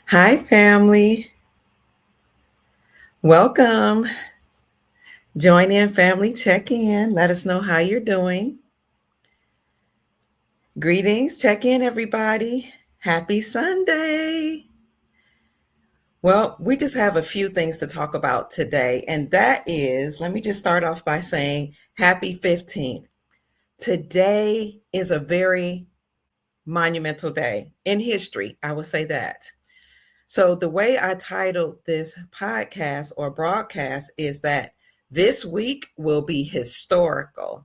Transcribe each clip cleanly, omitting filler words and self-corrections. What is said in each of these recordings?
Hi, family. Welcome. Join in, family. Check in. Let us know how you're doing. Greetings. Check in, everybody. Happy Sunday. Well, we just have a few things to talk about today, and that is let me just start off by saying happy 15th. Today is a very monumental day in history. I will say that. So, the way I titled this podcast or broadcast is that this week will be historical.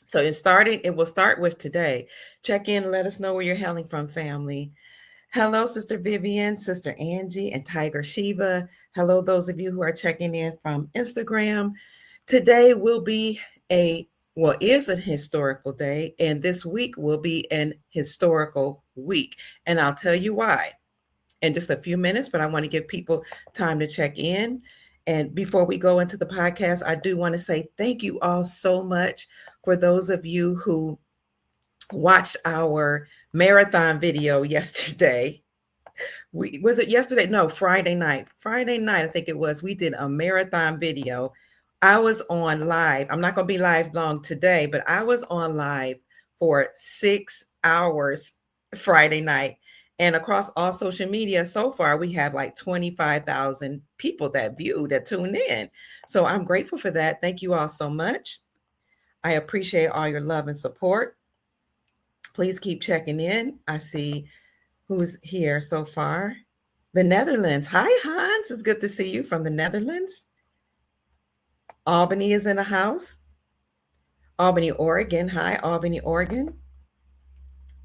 So, it will start with today. Check in and let us know where you're hailing from, family. Hello, Sister Vivian, Sister Angie, and Tiger Shiva. Hello, those of you who are checking in from Instagram. Today will be is a historical day, and this week will be an historical week. And I'll tell you why in just a few minutes, but I want to give people time to check in. And before we go into the podcast, I do want to say thank you all so much for those of you who watched our marathon video yesterday. Was it yesterday? No, Friday night. Friday night, I think it was. We did a marathon video. I was on live. I'm not going to be live long today, but I was on live for 6 hours Friday night. And across all social media so far, we have like 25,000 people that tuned in. So I'm grateful for that. Thank you all so much. I appreciate all your love and support. Please keep checking in. I see who's here so far. The Netherlands. Hi, Hans. It's good to see you from the Netherlands. Albany is in the house. Albany, Oregon. Hi, Albany, Oregon.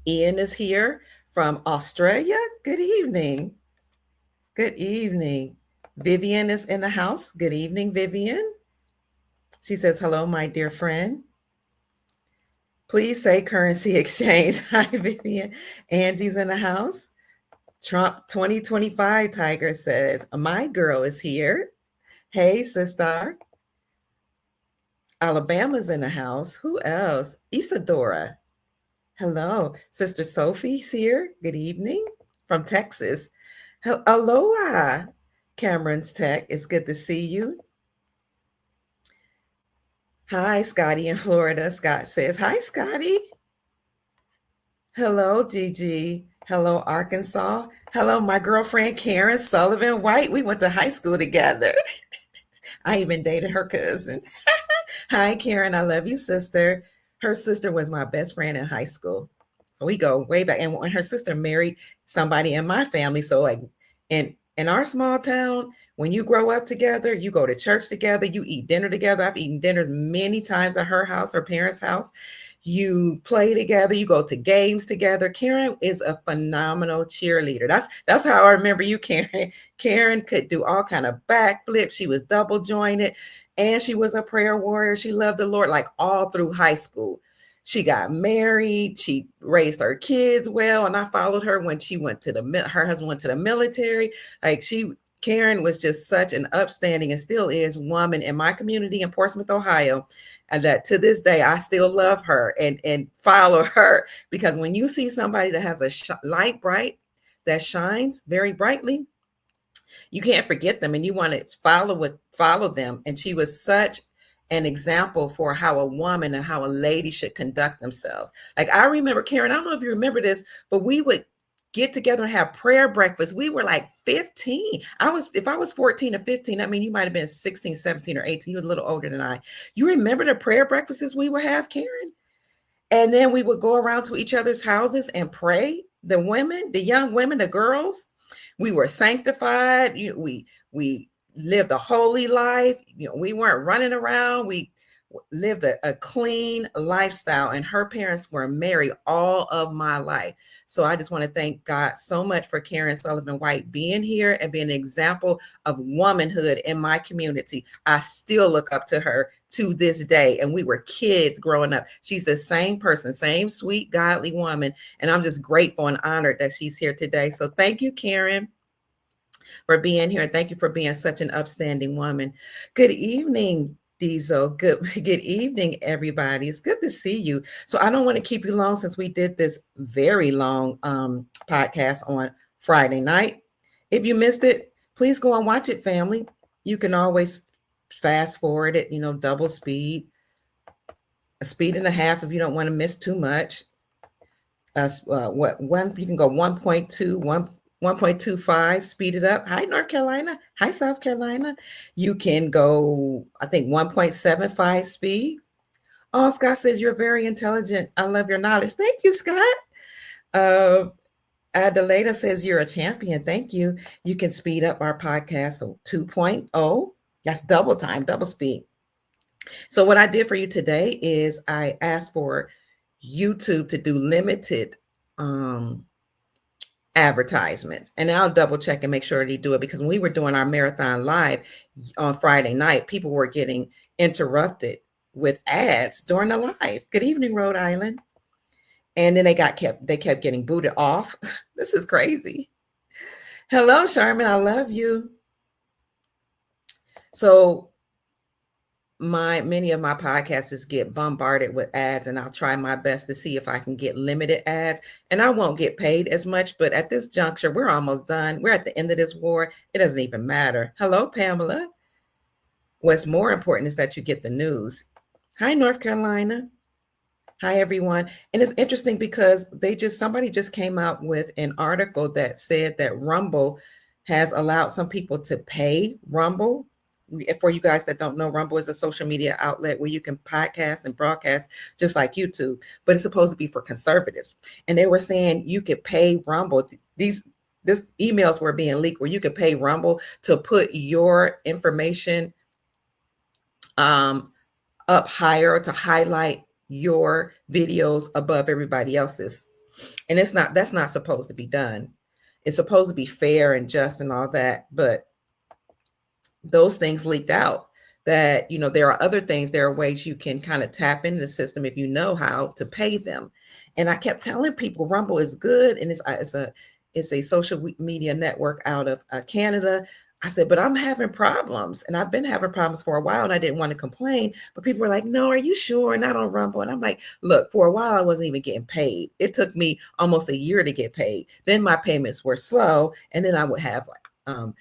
Ian is here from Australia. Good evening. Good evening. Vivian is in the house. Good evening, Vivian. She says, hello, my dear friend. Please say currency exchange. Hi, Vivian. Angie's in the house. Trump 2025 Tiger says, my girl is here. Hey, sister. Alabama's in the house. Who else? Isadora. Hello. Sister Sophie's here. Good evening from Texas. Aloha. Cameron's Tech. It's good to see you. Hi, Scotty in Florida. Scott says, hi, Scotty. Hello, Gigi. Hello, Arkansas. Hello, my girlfriend, Karen Sullivan White. We went to high school together. I even dated her cousin. Hi, Karen. I love you, sister. Her sister was my best friend in high school. So we go way back. And when her sister married somebody in my family, so like in our small town, when you grow up together, you go to church together, you eat dinner together. I've eaten dinner many times at her house, her parents' house. You play together, you go to games together. Karen is a phenomenal cheerleader. That's how I remember you, Karen. Karen could do all kind of backflips. She was double jointed, and she was a prayer warrior. She loved the Lord like all through high school. She got married. She raised her kids well, and I followed her when she went to her husband went to the military. Karen was just such an upstanding and still is woman in my community in Portsmouth, Ohio. And that to this day, I still love her and follow her, because when you see somebody that has a light bright that shines very brightly, you can't forget them and you want to follow them. And she was such an example for how a woman and how a lady should conduct themselves. Like I remember, Karen, I don't know if you remember this, but we would get together and have prayer breakfast. We were like 15. If I was 14 or 15, I mean, you might have been 16, 17 or 18. You were a little older than I. You remember the prayer breakfasts we would have, Karen? And then we would go around to each other's houses and pray. The women, the young women, the girls, we were sanctified. We lived a holy life. We weren't running around. We lived a clean lifestyle, and her parents were married all of my life. So I just want to thank God so much for Karen Sullivan White being here and being an example of womanhood in my community. I still look up to her to this day, and we were kids growing up. She's the same person, same sweet, godly woman, and I'm just grateful and honored that she's here today. So thank you, Karen, for being here. Thank you for being such an upstanding woman. Good evening, Diesel. Good evening, everybody. It's good to see you. So I don't want to keep you long since we did this very long podcast on Friday night. If you missed it, please go and watch it, family. You can always fast forward it, double speed, a speed and a half if you don't want to miss too much. What one you can go 1.2, 1.25, speed it up. Hi, North Carolina. Hi, South Carolina. You can go, I think, 1.75 speed. Oh, Scott says you're very intelligent. I love your knowledge. Thank you, Scott. Adelaida says you're a champion. Thank you. You can speed up our podcast to 2.0. That's double time, double speed. So what I did for you today is I asked for YouTube to do limited advertisements, and I'll double check and make sure they do it, because when we were doing our marathon live on Friday night, people were getting interrupted with ads during the live. Good evening, Rhode Island. And then they kept getting booted off. This is crazy. Hello, Sherman. I love you. So many of my podcasts get bombarded with ads, and I'll try my best to see if I can get limited ads, and I won't get paid as much. But at this juncture, we're almost done. We're at the end of this war. It doesn't even matter. Hello, Pamela. What's more important is that you get the news. Hi, North Carolina. Hi, everyone. And it's interesting because somebody just came out with an article that said that Rumble has allowed some people to pay Rumble. For you guys that don't know, Rumble is a social media outlet where you can podcast and broadcast just like YouTube, but it's supposed to be for conservatives. And they were saying you could pay Rumble. These emails were being leaked where you could pay Rumble to put your information up higher, to highlight your videos above everybody else's. And that's not supposed to be done. It's supposed to be fair and just and all that, but those things leaked out that, there are other things, there are ways you can kind of tap into the system if you know how to pay them. And I kept telling people Rumble is good, and it's a social media network out of Canada. I said, but I'm having problems, and I've been having problems for a while, and I didn't want to complain, but people were like, no, are you sure? Not on Rumble. And I'm like, look, for a while, I wasn't even getting paid. It took me almost a year to get paid. Then my payments were slow, and then I would have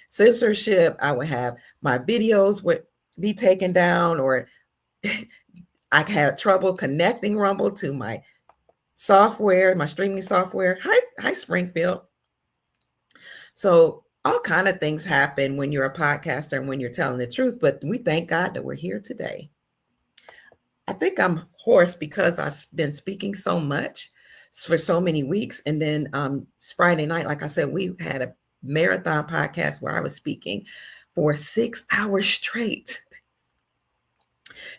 censorship. I would have my videos would be taken down, or I had trouble connecting Rumble to my software, my streaming software. Hi, Springfield. So all kind of things happen when you're a podcaster and when you're telling the truth, but we thank God that we're here today. I think I'm hoarse because I've been speaking so much for so many weeks. And then Friday night, like I said, we had a marathon podcast where I was speaking for 6 hours straight.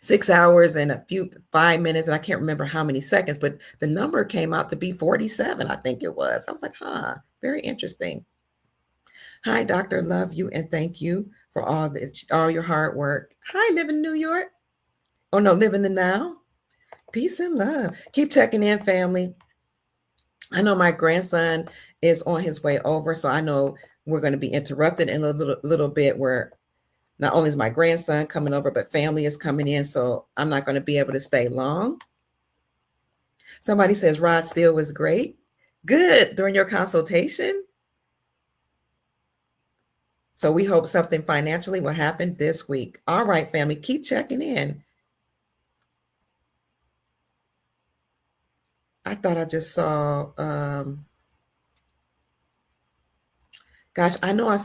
6 hours and 5 minutes, and I can't remember how many seconds, but the number came out to be 47, I think it was. I was like, very interesting. Hi, Doctor, love you, and thank you for all your hard work. Hi, live in New York. Oh, no, live in the now. Peace and love. Keep checking in, family. I know my grandson is on his way over, so I know we're going to be interrupted in a little bit, where not only is my grandson coming over, but family is coming in, so I'm not going to be able to stay long. Somebody says Rod Steele was great. Good. During your consultation? So we hope something financially will happen this week. All right, family, keep checking in. I thought I just saw, gosh, I know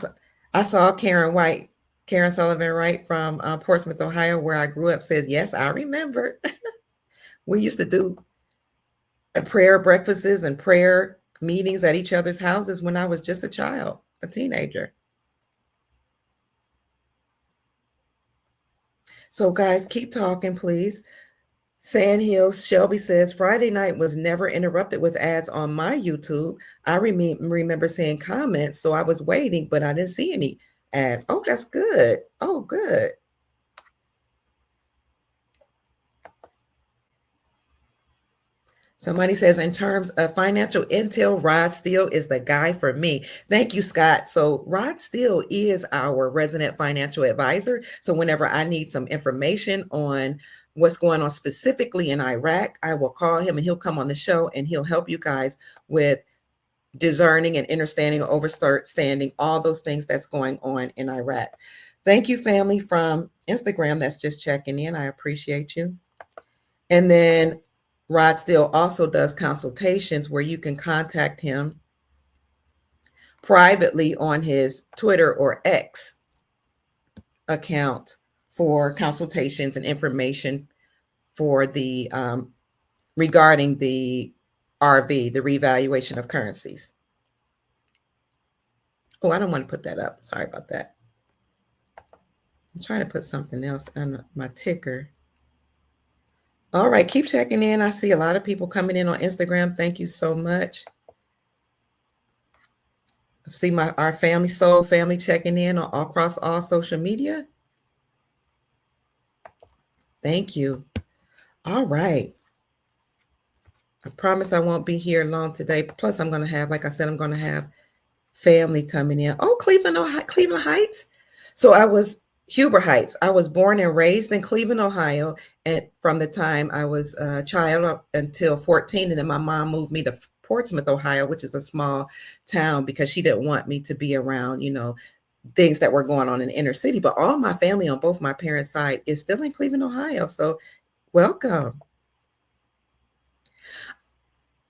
I saw Karen Sullivan Wright from Portsmouth, Ohio, where I grew up, says, yes, I remember. We used to do prayer breakfasts and prayer meetings at each other's houses when I was just a child, a teenager. So guys, keep talking, please. Sandhills Shelby says, Friday night was never interrupted with ads on my YouTube. I remember seeing comments, so I was waiting, but I didn't see any ads. Oh, that's good. Oh, good. Somebody says, in terms of financial intel, Rod Steele is the guy for me. Thank you, Scott. So Rod Steele is our resident financial advisor. So whenever I need some information on what's going on specifically in Iraq, I will call him and he'll come on the show and he'll help you guys with discerning and understanding or understanding all those things that's going on in Iraq. Thank you, family from Instagram that's just checking in. I appreciate you. And then Rod Steele also does consultations where you can contact him privately on his Twitter or X account for consultations and information for the regarding the RV, the revaluation of currencies. Oh, I don't want to put that up. Sorry about that. I'm trying to put something else on my ticker. All right, keep checking in. I see a lot of people coming in on Instagram. Thank you so much. I see our family, soul family, checking in all across all social media. Thank you. All right. I promise I won't be here long today. Plus, I'm going to have, like I said, I'm going to have family coming in. Oh, Cleveland Heights. So I was Huber Heights. I was born and raised in Cleveland, Ohio, and from the time I was a child up until 14, and then my mom moved me to Portsmouth, Ohio, which is a small town, because she didn't want me to be around, things that were going on in the inner city. But all my family on both my parents' side is still in Cleveland, Ohio. So welcome.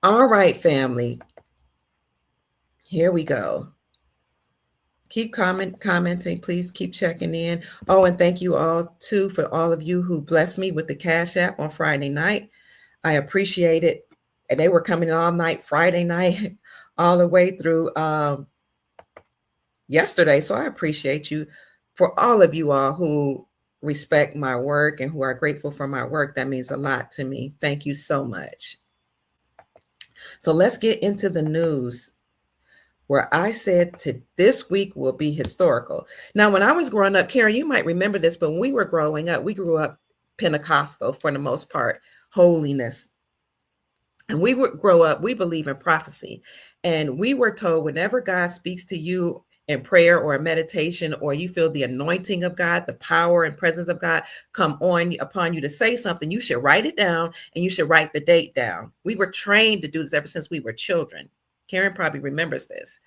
All right, family. Here we go. Keep commenting, please. Keep checking in. Oh, and thank you all too for all of you who blessed me with the Cash App on Friday night. I appreciate it. And they were coming all night, Friday night, all the way through yesterday. So I appreciate you, for all of you all who respect my work and who are grateful for my work. That means a lot to me. Thank you so much. So let's get into the news, where I said this week will be historical. Now, when I was growing up, Karen, you might remember this, but when we were growing up, we grew up Pentecostal for the most part, holiness. And we would grow up, we believe in prophecy. And we were told whenever God speaks to you in prayer or a meditation, or you feel the anointing of God, the power and presence of God come upon you to say something, you should write it down, and you should write the date down. We were trained to do this ever since we were children. Karen probably remembers this.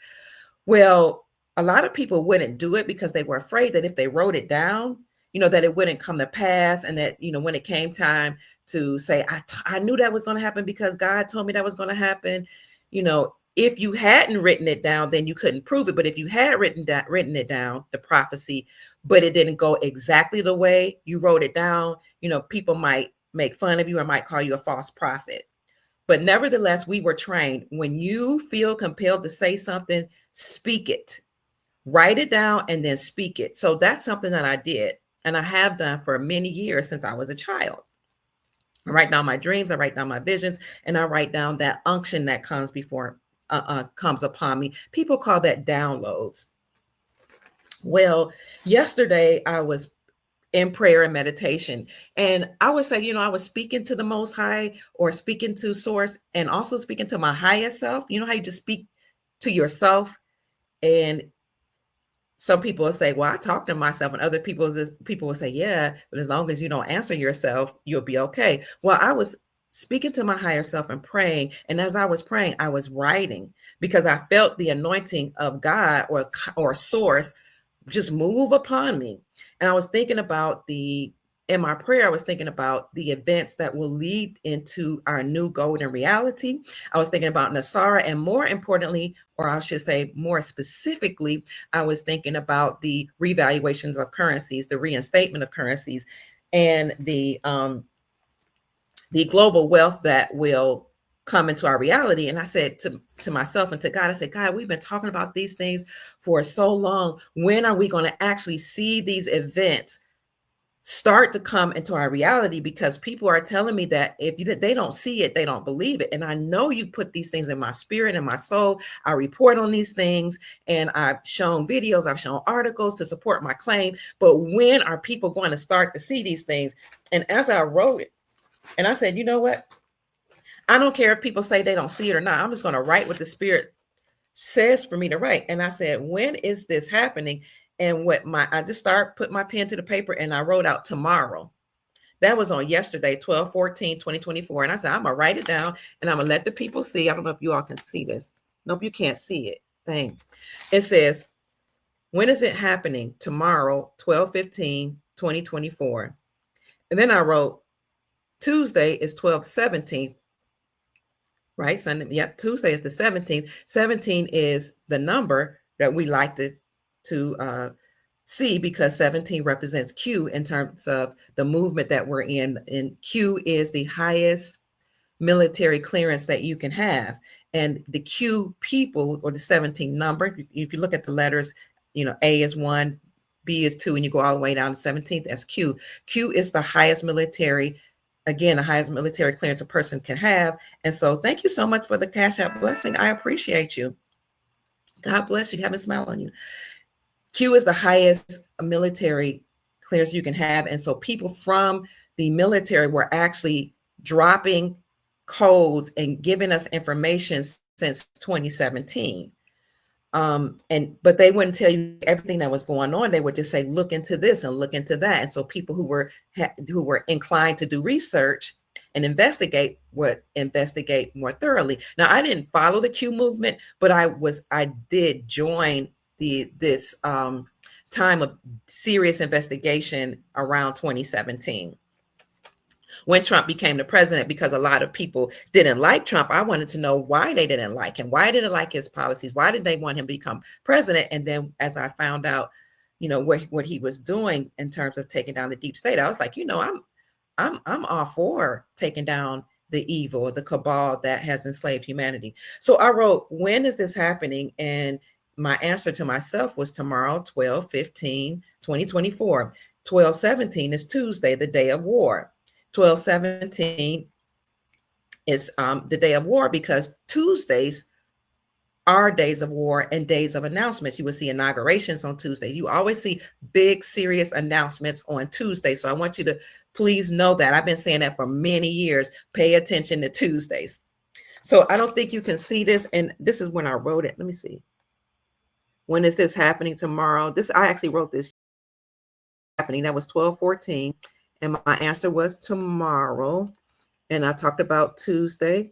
Well, a lot of people wouldn't do it because they were afraid that if they wrote it down, that it wouldn't come to pass. And that, when it came time to say, I knew that was going to happen because God told me that was going to happen. If you hadn't written it down, then you couldn't prove it. But if you had written it down, the prophecy, but it didn't go exactly the way you wrote it down, people might make fun of you or might call you a false prophet. But nevertheless, we were trained. When you feel compelled to say something, speak it, write it down, and then speak it. So that's something that I did, and I have done for many years since I was a child. I write down my dreams, I write down my visions, and I write down that unction that comes comes upon me. People call that downloads. Well, yesterday I was in prayer and meditation. And I would say, I was speaking to the Most High, or speaking to Source, and also speaking to my highest self. You know how you just speak to yourself? And some people will say, well, I talk to myself, and other people will say, yeah, but as long as you don't answer yourself, you'll be okay. Well, I was speaking to my higher self and praying. And as I was praying, I was writing, because I felt the anointing of God or Source just move upon me. And I was thinking about in my prayer, I was thinking about the events that will lead into our new golden reality. I was thinking about Nasara, and more importantly, or I should say more specifically, I was thinking about the revaluations of currencies, the reinstatement of currencies, and the global wealth that will come into our reality. And I said to myself and to God, I said, God, we've been talking about these things for so long. When are we going to actually see these events start to come into our reality? Because people are telling me that if they don't see it, they don't believe it. And I know you put these things in my spirit and my soul. I report on these things, and I've shown videos, I've shown articles to support my claim. But when are people going to start to see these things? And as I wrote it, and I said, you know what? I don't care if people say they don't see it or not. I'm just going to write what the Spirit says for me to write. And I said, when is this happening? And I just started putting my pen to the paper, and I wrote out tomorrow. That was on yesterday, 12/14/2024. And I said, I'm going to write it down, and I'm going to let the people see. I don't know if you all can see this. Nope, you can't see it. Dang. It says, when is it happening? Tomorrow, 12/15/2024. And then I wrote, Tuesday is 12/17, right? Sunday, yep, Tuesday is the 17th. 17 is the number that we like to see, because 17 represents Q in terms of the movement that we're in. And Q is the highest military clearance that you can have. And the Q people, or the 17 number, if you look at the letters, A is 1, B is 2, and you go all the way down to 17th, that's Q. Q is the highest military, again, the highest military clearance a person can have. And so thank you so much for the Cash App blessing. I appreciate you. God bless you. Have a smile on you. Q is the highest military clearance you can have. And so people from the military were actually dropping codes and giving us information since 2017. But they wouldn't tell you everything that was going on. They would just say, look into this and look into that. And so people who were inclined to do research and investigate would investigate more thoroughly. Now, I didn't follow the Q movement, but I did join this time of serious investigation around 2017. When Trump became the president, because a lot of people didn't like Trump. I wanted to know why they didn't like him. Why didn't they like his policies? Why did they want him to become president? And then as I found out, what he was doing in terms of taking down the deep state, I was like, I'm all for taking down the evil, the cabal that has enslaved humanity. So I wrote, when is this happening? And my answer to myself was tomorrow, 12/15/2024. 12/17 is Tuesday, the day of war. 12/17 is the day of war, because Tuesdays are days of war and days of announcements. You will see inaugurations on Tuesday. You always see big, serious announcements on Tuesday. So I want you to please know that. I've been saying that for many years. Pay attention to Tuesdays. So I don't think you can see this. And this is when I wrote it. Let me see. When is this happening? Tomorrow? I actually wrote this happening. That was 12/14. And my answer was tomorrow. And I talked about Tuesday,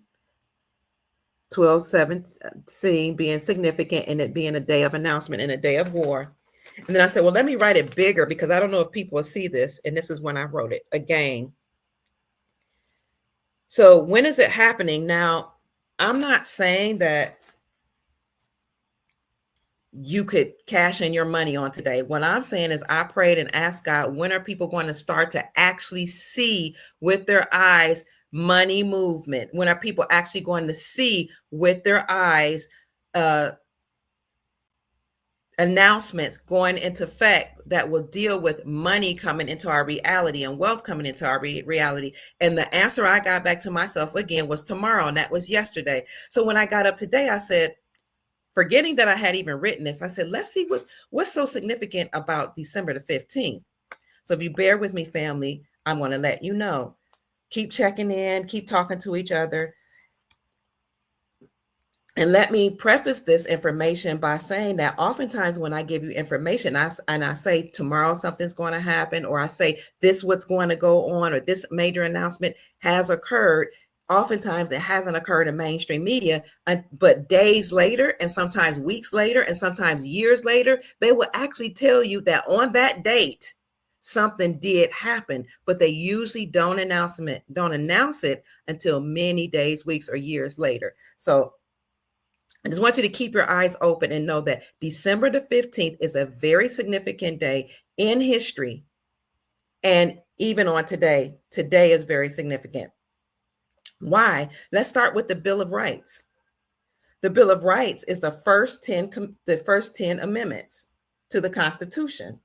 12/17 being significant, and it being a day of announcement and a day of war. And then I said, well, let me write it bigger, because I don't know if people will see this. And this is when I wrote it again. So when is it happening? Now, I'm not saying that you could cash in your money on today. What I'm saying is, I prayed and asked God, when are people going to start to actually see with their eyes money movement? When are people actually going to see with their eyes announcements going into effect that will deal with money coming into our reality and wealth coming into our reality? And the answer I got back to myself again was tomorrow, and that was yesterday. So when I got up today, I said, forgetting that I had even written this, I said, let's see what's so significant about December the 15th. So if you bear with me, family, I'm going to let you know. Keep checking in, keep talking to each other. And let me preface this information by saying that oftentimes when I give you information, I say tomorrow something's going to happen, or I say this what's going to go on, or this major announcement has occurred. Oftentimes it hasn't occurred in mainstream media, but days later, and sometimes weeks later, and sometimes years later, they will actually tell you that on that date, something did happen, but they usually don't announce it until many days, weeks, or years later. So I just want you to keep your eyes open and know that December the 15th is a very significant day in history. And even on today is very significant. Why? Let's start with the Bill of Rights. The Bill of Rights is the first 10 amendments to the Constitution.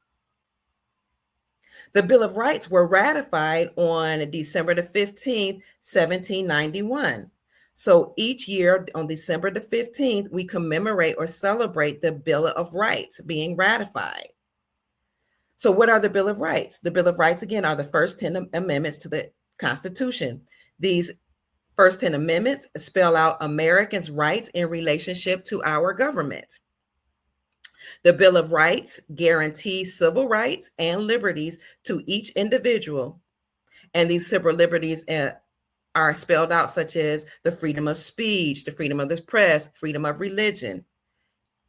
The Bill of Rights were ratified on December the 15th, 1791. So each year on December the 15th, we commemorate or celebrate the Bill of Rights being ratified. So what are the Bill of Rights? The Bill of Rights, again, are the first 10 amendments to the Constitution. These first 10 amendments spell out Americans' rights in relationship to our government. The Bill of Rights guarantees civil rights and liberties to each individual. And these civil liberties are spelled out, such as the freedom of speech, the freedom of the press, freedom of religion.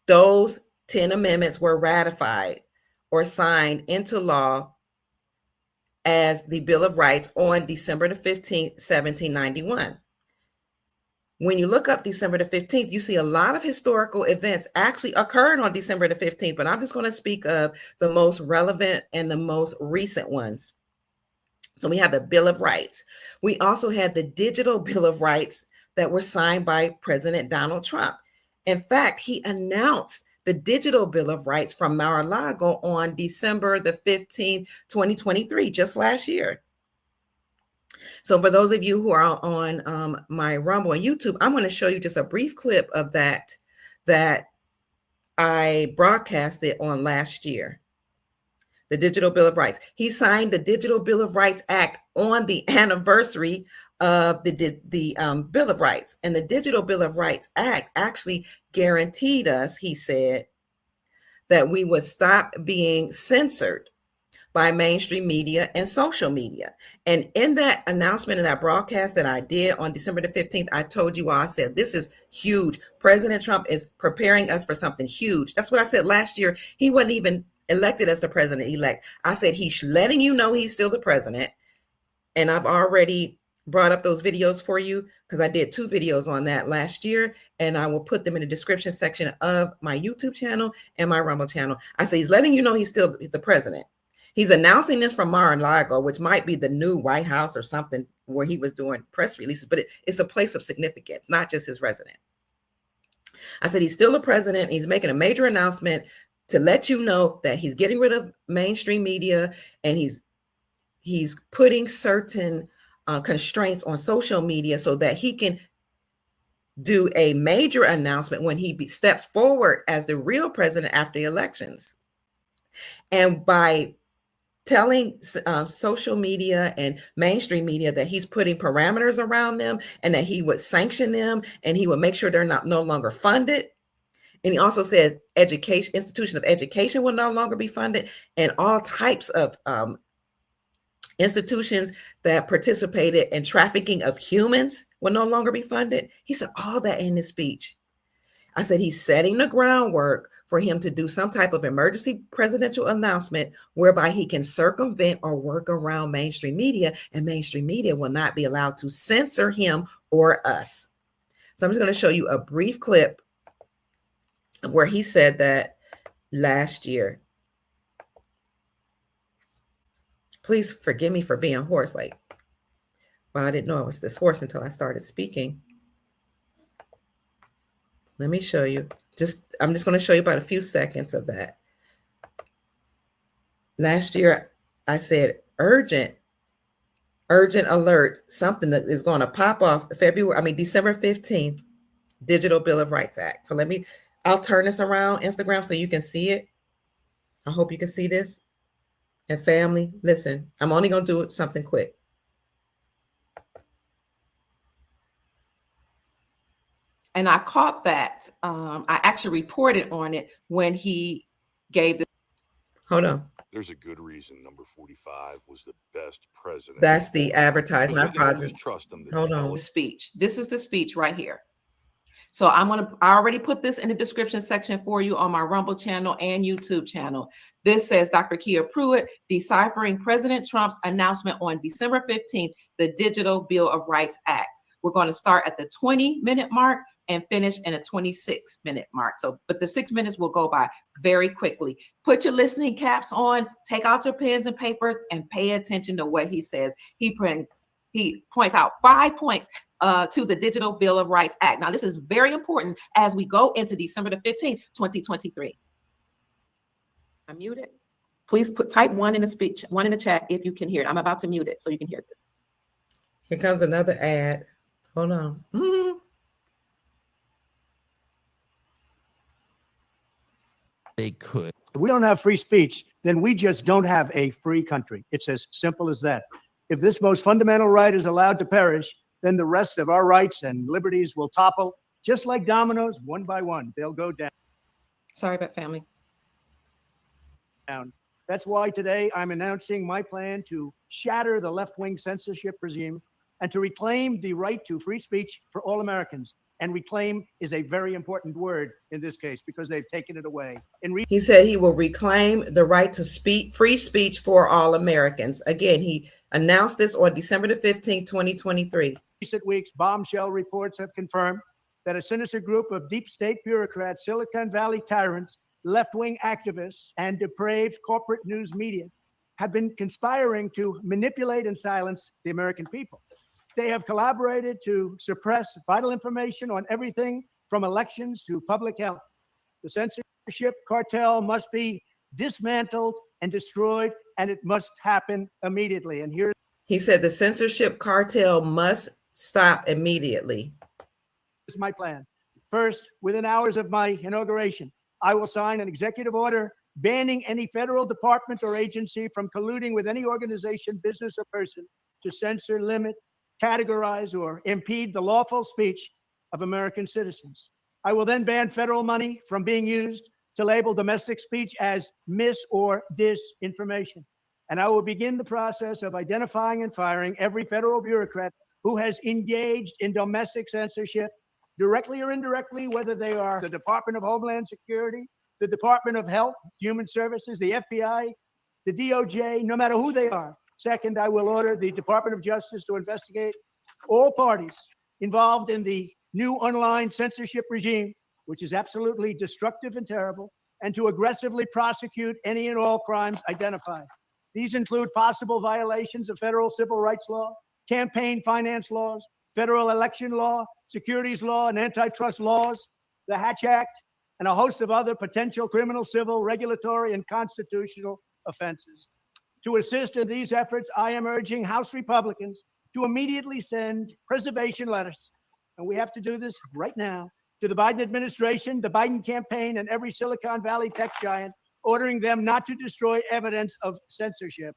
Those 10 amendments were ratified or signed into law as the Bill of Rights on December the 15th, 1791. When you look up December the 15th, you see a lot of historical events actually occurred on December the 15th, but I'm just going to speak of the most relevant and the most recent ones. So we have the Bill of Rights. We also had the digital Bill of Rights that were signed by President Donald Trump. In fact, he announced the digital Bill of Rights from Mar-a-Lago on December the 15th, 2023, just last year. So for those of you who are on my Rumble and YouTube, I'm going to show you just a brief clip of that I broadcasted on last year. The Digital Bill of Rights. He signed the Digital Bill of Rights Act on the anniversary of the Bill of Rights. And the Digital Bill of Rights Act actually guaranteed us, he said, that we would stop being censored by mainstream media and social media. And in that announcement and that broadcast that I did on December the 15th, I told you all, I said, this is huge. President Trump is preparing us for something huge. That's what I said last year. He wasn't even elected as the president-elect. I said, he's letting you know he's still the president. And I've already brought up those videos for you because I did 2 videos on that last year, and I will put them in the description section of my YouTube channel and my Rumble channel. I say he's letting you know he's still the president. He's announcing this from Mar-a-Lago, which might be the new White House or something where he was doing press releases, but it's a place of significance, not just his residence. I said he's still the president. He's making a major announcement to let you know that he's getting rid of mainstream media, and he's putting certain constraints on social media so that he can do a major announcement when he steps forward as the real president after the elections. And by telling social media and mainstream media that he's putting parameters around them and that he would sanction them and he would make sure they're no longer funded. And he also says institution of education will no longer be funded, and all types of institutions that participated in trafficking of humans will no longer be funded. He said all that in his speech. I said he's setting the groundwork for him to do some type of emergency presidential announcement whereby he can circumvent or work around mainstream media, and mainstream media will not be allowed to censor him or us. So I'm just going to show you a brief clip of where he said that last year. Please forgive me for being hoarse. Well, I didn't know I was this hoarse until I started speaking. Let me show you. I'm just going to show you about a few seconds of that. Last year, I said urgent alert, something that is going to pop off December 15th, Digital Bill of Rights Act. So I'll turn this around Instagram so you can see it. I hope you can see this. And family, listen, I'm only going to do something quick. And I caught that. I actually reported on it when he gave the. Hold on. There's a good reason number 45 was the best president. That's the advertisement. Trust him. Hold on. Speech. This is the speech right here. So I already put this in the description section for you on my Rumble channel and YouTube channel. This says Dr. Kia Pruitt deciphering President Trump's announcement on December 15th, the Digital Bill of Rights Act. We're going to start at the 20-minute mark and finish in a 26-minute mark. But the 6 minutes will go by very quickly. Put your listening caps on, take out your pens and paper, and pay attention to what he says. He points out 5 points to the Digital Bill of Rights Act. Now, this is very important as we go into December the 15th, 2023. I'm muted. Please type 1 in the speech, 1 in the chat if you can hear it. I'm about to mute it so you can hear this. Here comes another ad. Hold on. Mm-hmm. They could. If we don't have free speech, then we just don't have a free country. It's as simple as that. If this most fundamental right is allowed to perish, then the rest of our rights and liberties will topple, just like dominoes, one by one. They'll go down. Sorry about family. That's why today I'm announcing my plan to shatter the left-wing censorship regime and to reclaim the right to free speech for all Americans. And reclaim is a very important word in this case because they've taken it away. He said he will reclaim the right to speak, free speech for all Americans. Again, he announced this on December the 15th, 2023. Recent weeks, bombshell reports have confirmed that a sinister group of deep state bureaucrats, Silicon Valley tyrants, left-wing activists, and depraved corporate news media have been conspiring to manipulate and silence the American people. They have collaborated to suppress vital information on everything from elections to public health. The censorship cartel must be dismantled and destroyed, and it must happen immediately. And here he said the censorship cartel must stop immediately. is my plan. First, within hours of my inauguration, I will sign an executive order banning any federal department or agency from colluding with any organization, business, or person to censor, limit, categorize, or impede the lawful speech of American citizens. I will then ban federal money from being used to label domestic speech as mis- or disinformation. And I will begin the process of identifying and firing every federal bureaucrat who has engaged in domestic censorship, directly or indirectly, whether they are the Department of Homeland Security, the Department of Health, Human Services, the FBI, the DOJ, no matter who they are. Second, I will order the Department of Justice to investigate all parties involved in the new online censorship regime, which is absolutely destructive and terrible, and to aggressively prosecute any and all crimes identified. These include possible violations of federal civil rights law, campaign finance laws, federal election law, securities law, and antitrust laws, the Hatch Act, and a host of other potential criminal, civil, regulatory, and constitutional offenses. To assist in these efforts, I am urging House Republicans to immediately send preservation letters, and we have to do this right now, to the Biden administration, the Biden campaign, and every Silicon Valley tech giant, ordering them not to destroy evidence of censorship.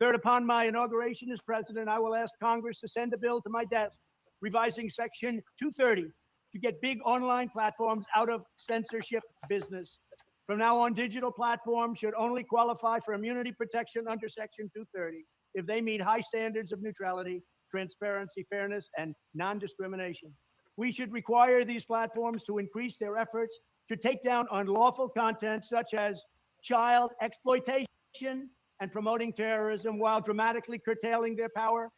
Third, upon my inauguration as president, I will ask Congress to send a bill to my desk revising Section 230 to get big online platforms out of censorship business. From now on, digital platforms should only qualify for immunity protection under Section 230 if they meet high standards of neutrality, transparency, fairness, and non-discrimination. We should require these platforms to increase their efforts to take down unlawful content such as child exploitation and promoting terrorism, while dramatically curtailing their power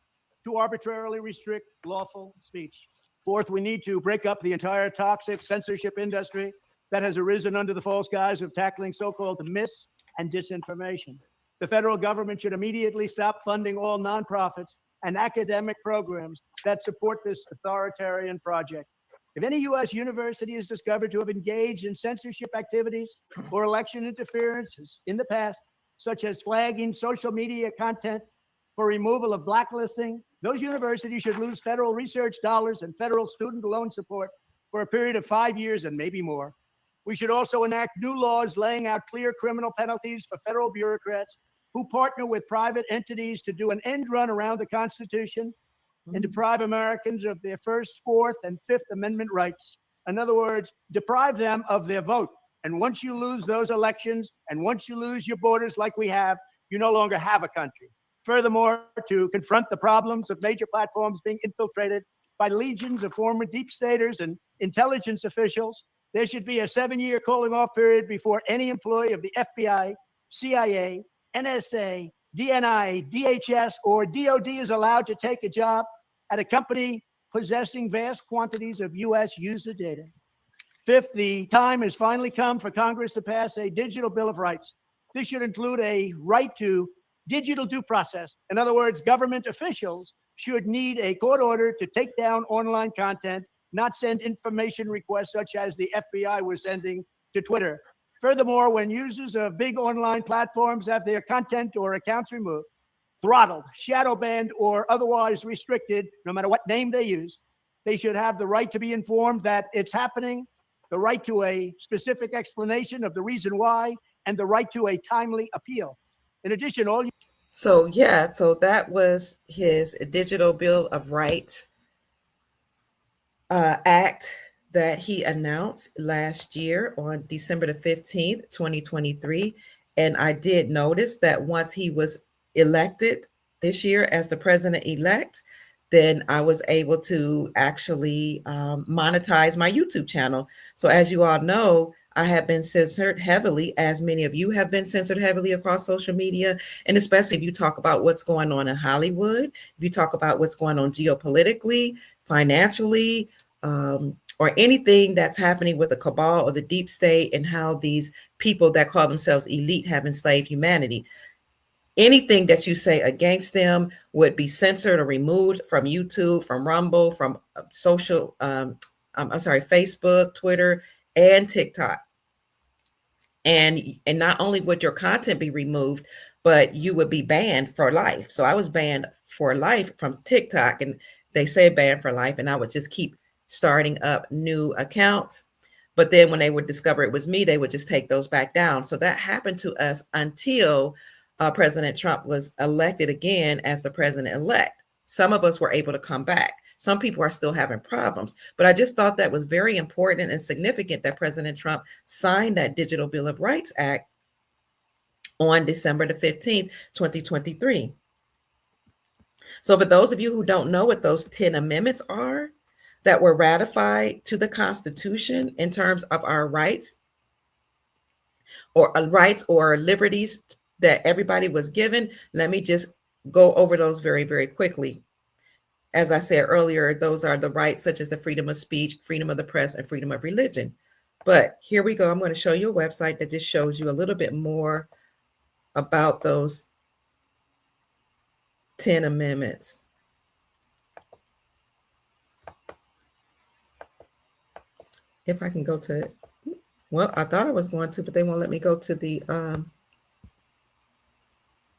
to arbitrarily restrict lawful speech. Fourth, we need to break up the entire toxic censorship industry that has arisen under the false guise of tackling so-called mis- and disinformation. The federal government should immediately stop funding all nonprofits and academic programs that support this authoritarian project. If any U.S. university is discovered to have engaged in censorship activities or election interferences in the past, such as flagging social media content for removal of blacklisting, those universities should lose federal research dollars and federal student loan support for a period of 5 years and maybe more. We should also enact new laws laying out clear criminal penalties for federal bureaucrats who partner with private entities to do an end run around the Constitution and deprive Americans of their First, Fourth, and Fifth Amendment rights. In other words, deprive them of their vote. And once you lose those elections, and once you lose your borders like we have, you no longer have a country. Furthermore, to confront the problems of major platforms being infiltrated by legions of former deep staters and intelligence officials, there should be a 7-year cooling off period before any employee of the FBI, CIA, NSA, DNI, DHS, or DOD is allowed to take a job at a company possessing vast quantities of U.S. user data. Fifth, the time has finally come for Congress to pass a digital Bill of Rights. This should include a right to digital due process. In other words, government officials should need a court order to take down online content, not send information requests such as the FBI was sending to Twitter. Furthermore, when users of big online platforms have their content or accounts removed, throttled, shadow banned, or otherwise restricted, no matter what name they use, they should have the right to be informed that it's happening, the right to a specific explanation of the reason why, and the right to a timely appeal. In addition, So that was his Digital Bill of Rights Act that he announced last year on December the 15th, 2023. And I did notice that once he was elected this year as the president-elect, then I was able to actually monetize my YouTube channel. So, as you all know, I have been censored heavily, as many of you have been censored heavily across social media. And especially if you talk about what's going on in Hollywood, if you talk about what's going on geopolitically, financially, or anything that's happening with the cabal or the deep state, and how these people that call themselves elite have enslaved humanity. Anything that you say against them would be censored or removed from YouTube, from Rumble, from social, I'm sorry, Facebook, Twitter, and TikTok. And not only would your content be removed, but you would be banned for life. So I was banned for life from TikTok, and they say banned for life, and I would just keep starting up new accounts. But then when they would discover it was me, they would just take those back down. So that happened to us until President Trump was elected again as the president-elect. Some of us were able to come back. Some people are still having problems. But I just thought that was very important and significant that President Trump signed that Digital Bill of Rights Act on December the 15th, 2023. So for those of you who don't know what those 10 amendments are that were ratified to the Constitution in terms of our rights or liberties that everybody was given, let me just go over those very, very quickly. As I said earlier, those are the rights such as the freedom of speech, freedom of the press, and freedom of religion. But here we go. I'm going to show you a website that just shows you a little bit more about those 10 amendments. If I can go to it. Well, I thought I was going to, but they won't let me go to the,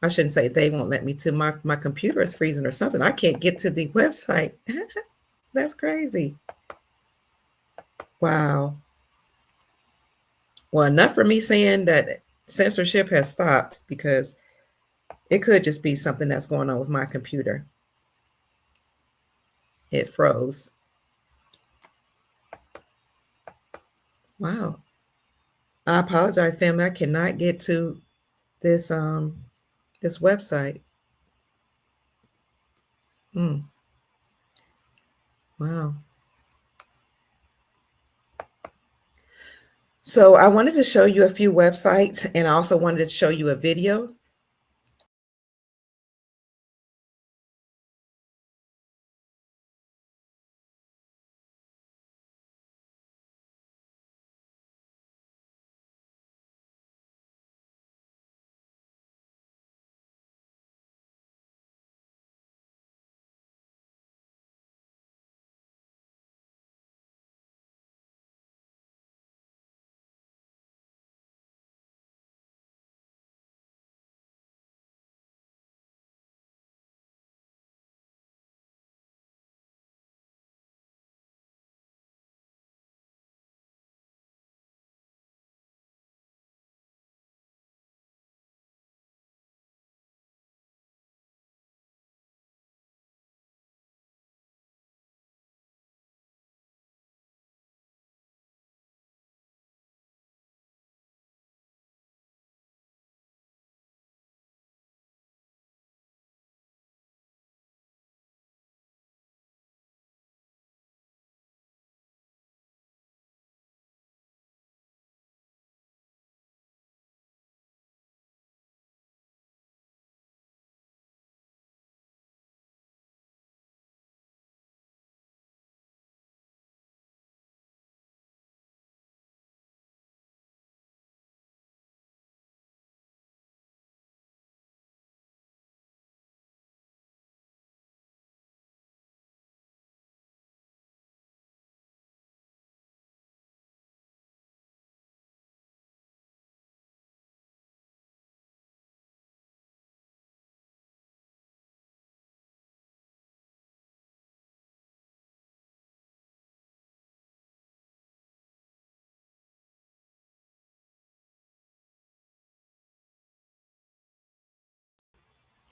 I shouldn't say they won't let me to, my computer is freezing or something. I can't get to the website. That's crazy. Wow. Well, enough for me saying that censorship has stopped, because it could just be something that's going on with my computer. It froze. Wow. I apologize, family. I cannot get to this this website. Wow. So I wanted to show you a few websites, and I also wanted to show you a video.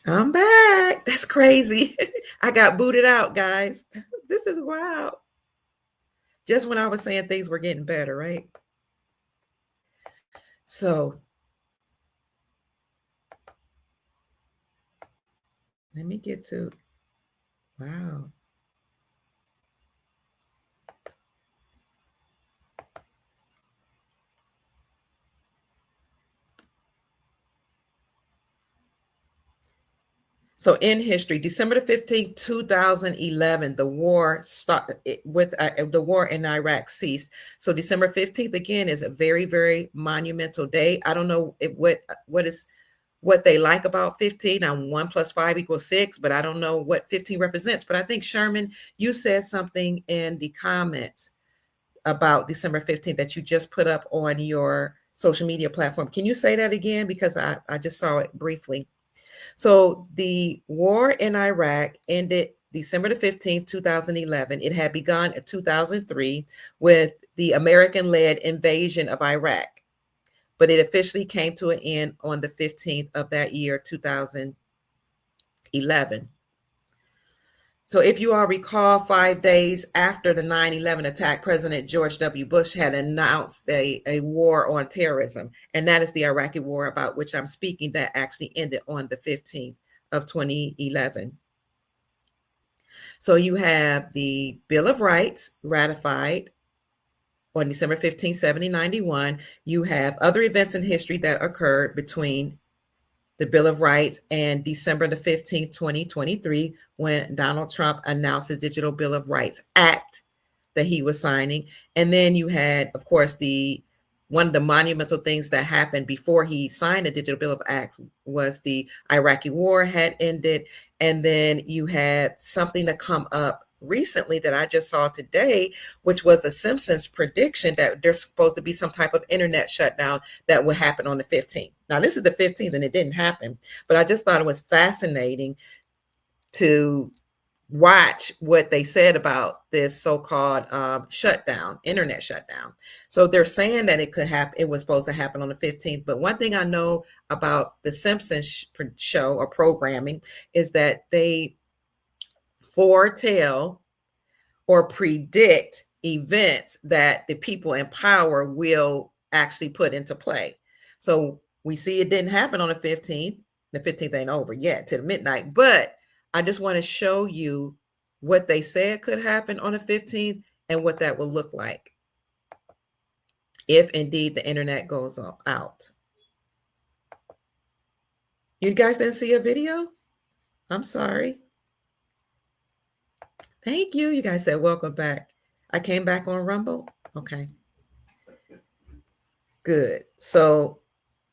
I'm back. That's crazy. I got booted out, guys. This is wild. Just when I was saying things were getting better, right? So let me get to Wow. So in history, December the 15th, 2011, the war the war in Iraq ceased. So December 15th again is a very, very monumental day. I don't know what they like about 15. Now 1 + 5 = 6, but I don't know what 15 represents. But I think Sherman, you said something in the comments about December 15th that you just put up on your social media platform. Can you say that again? Because I just saw it briefly. So the war in Iraq ended December the 15th, 2011. It had begun in 2003 with the American-led invasion of Iraq, but it officially came to an end on the 15th of that year, 2011. So if you all recall, 5 days after the 9/11 attack, President George W. Bush had announced a war on terrorism. And that is the Iraqi war about which I'm speaking that actually ended on the 15th of 2011. So you have the Bill of Rights ratified on December 15, 1791. You have other events in history that occurred between the Bill of Rights and December the 15th, 2023, when Donald Trump announced his Digital Bill of Rights Act that he was signing. And then you had, of course, one of the monumental things that happened before he signed the Digital Bill of Rights was the Iraqi war had ended. And then you had something to come up recently that I just saw today, which was a Simpsons prediction that there's supposed to be some type of internet shutdown that will happen on the 15th. Now, this is the 15th and it didn't happen, but I just thought it was fascinating to watch what they said about this so-called shutdown, internet shutdown. So they're saying that it could happen. It was supposed to happen on the 15th. But one thing I know about the Simpsons show or programming is that they foretell or predict events that the people in power will actually put into play. So we see it didn't happen on the 15th. The 15th ain't over yet till midnight, but I just want to show you what they said could happen on the 15th and what that will look like if indeed the internet goes out. You guys didn't see a video? I'm sorry. Thank you. You guys said welcome back. I came back on Rumble. Okay. Good. So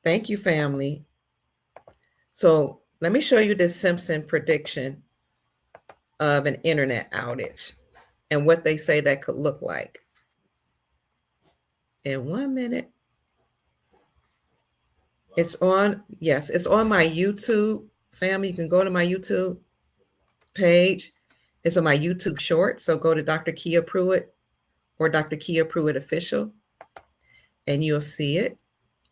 thank you, family. So let me show you this Simpson prediction of an internet outage and what they say that could look like. In 1 minute. It's on my YouTube, family. You can go to my YouTube page. It's on my YouTube short. So go to Dr. Kia Pruitt or Dr. Kia Pruitt Official, and you'll see it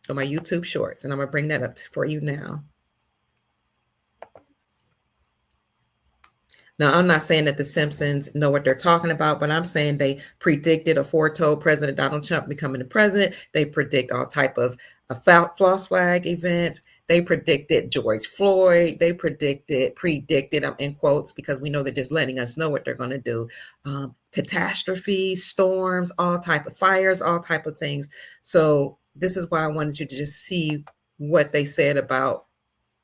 on my YouTube shorts. And I'm going to bring that up for you now. Now, I'm not saying that the Simpsons know what they're talking about, but I'm saying they predicted or foretold President Donald Trump becoming the president. They predict all type of false flag events. They predicted George Floyd. They predicted, I'm in quotes because we know they're just letting us know what they're going to do. Catastrophes, storms, all type of fires, all type of things. So this is why I wanted you to just see what they said about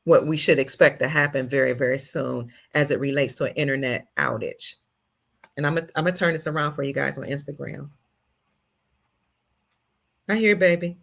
what we should expect to happen very, very soon as it relates to an internet outage. And I'm gonna turn this around for you guys on Instagram. I hear you, baby.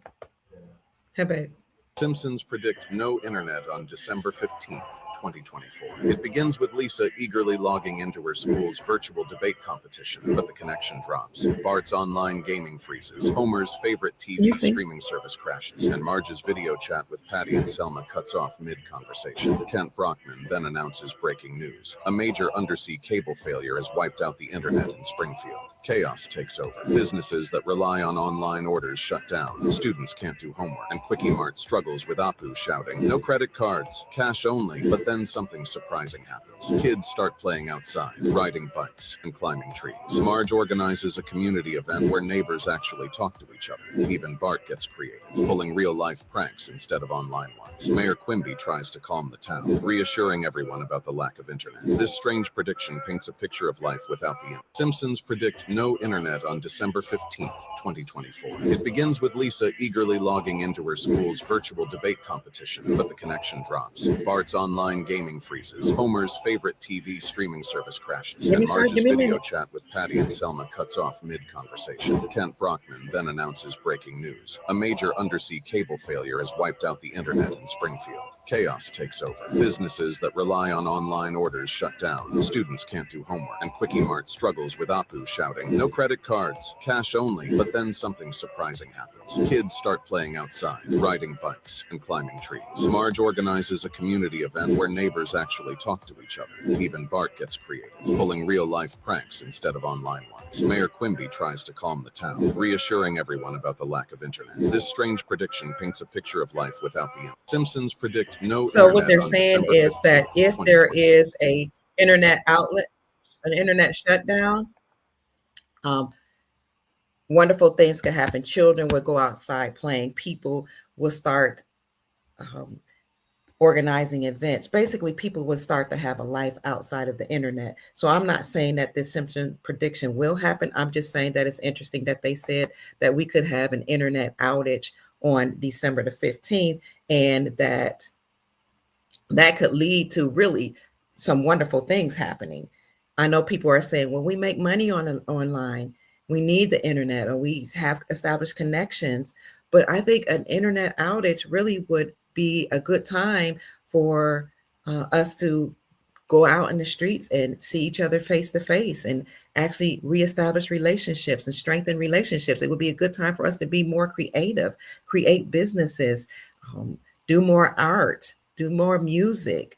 Hey, babe. Simpsons predict no internet on December 15th, 2024. It begins with Lisa eagerly logging into her school's virtual debate competition, but the connection drops. Bart's online gaming freezes. Homer's favorite TV streaming service crashes, and Marge's video chat with Patty and Selma cuts off mid-conversation. Kent Brockman then announces breaking news. A major undersea cable failure has wiped out the internet in Springfield. Chaos takes over. Businesses that rely on online orders shut down. Students can't do homework. And Quickie Mart struggles with Apu shouting, "No credit cards, cash only." But then something surprising happens. Kids start playing outside, riding bikes, and climbing trees. Marge organizes a community event where neighbors actually talk to each other. Even Bart gets creative, pulling real-life pranks instead of online ones. Mayor Quimby tries to calm the town, reassuring everyone about the lack of internet. This strange prediction paints a picture of life without the internet. Simpsons predict no internet on December 15th, 2024. It begins with Lisa eagerly logging into her school's virtual debate competition, but the connection drops. Bart's online gaming freezes. Homer's favorite TV streaming service crashes. And Marge's video chat with Patty and Selma cuts off mid-conversation. Kent Brockman then announces breaking news. A major undersea cable failure has wiped out the internet in Springfield. Chaos takes over. Businesses that rely on online orders shut down. Students can't do homework. And Quickie Mart struggles with Apu shouting, "No credit cards, cash only." But then something surprising happens. Kids start playing outside, riding bikes, and climbing trees. Marge organizes a community event where neighbors actually talk to each other. Even Bart gets creative, pulling real-life pranks instead of online ones. Mayor Quimby tries to calm the town, reassuring everyone about the lack of internet. This strange prediction paints a picture of life without the internet. Simpsons predict no So what internet they're on saying December is that 15th, if there 2024. is a internet outlet, an internet shutdown, wonderful things could happen. Children will go outside playing. People will start organizing events. Basically, people will start to have a life outside of the internet. So I'm not saying that this Simpson prediction will happen. I'm just saying that it's interesting that they said that we could have an internet outage on December the 15th, and that could lead to really some wonderful things happening. I know people are saying, well, we make money online. We need the internet, or we have established connections. But I think an internet outage really would be a good time for us to go out in the streets and see each other face to face and actually reestablish relationships and strengthen relationships. It would be a good time for us to be more creative, create businesses, do more art, do more music,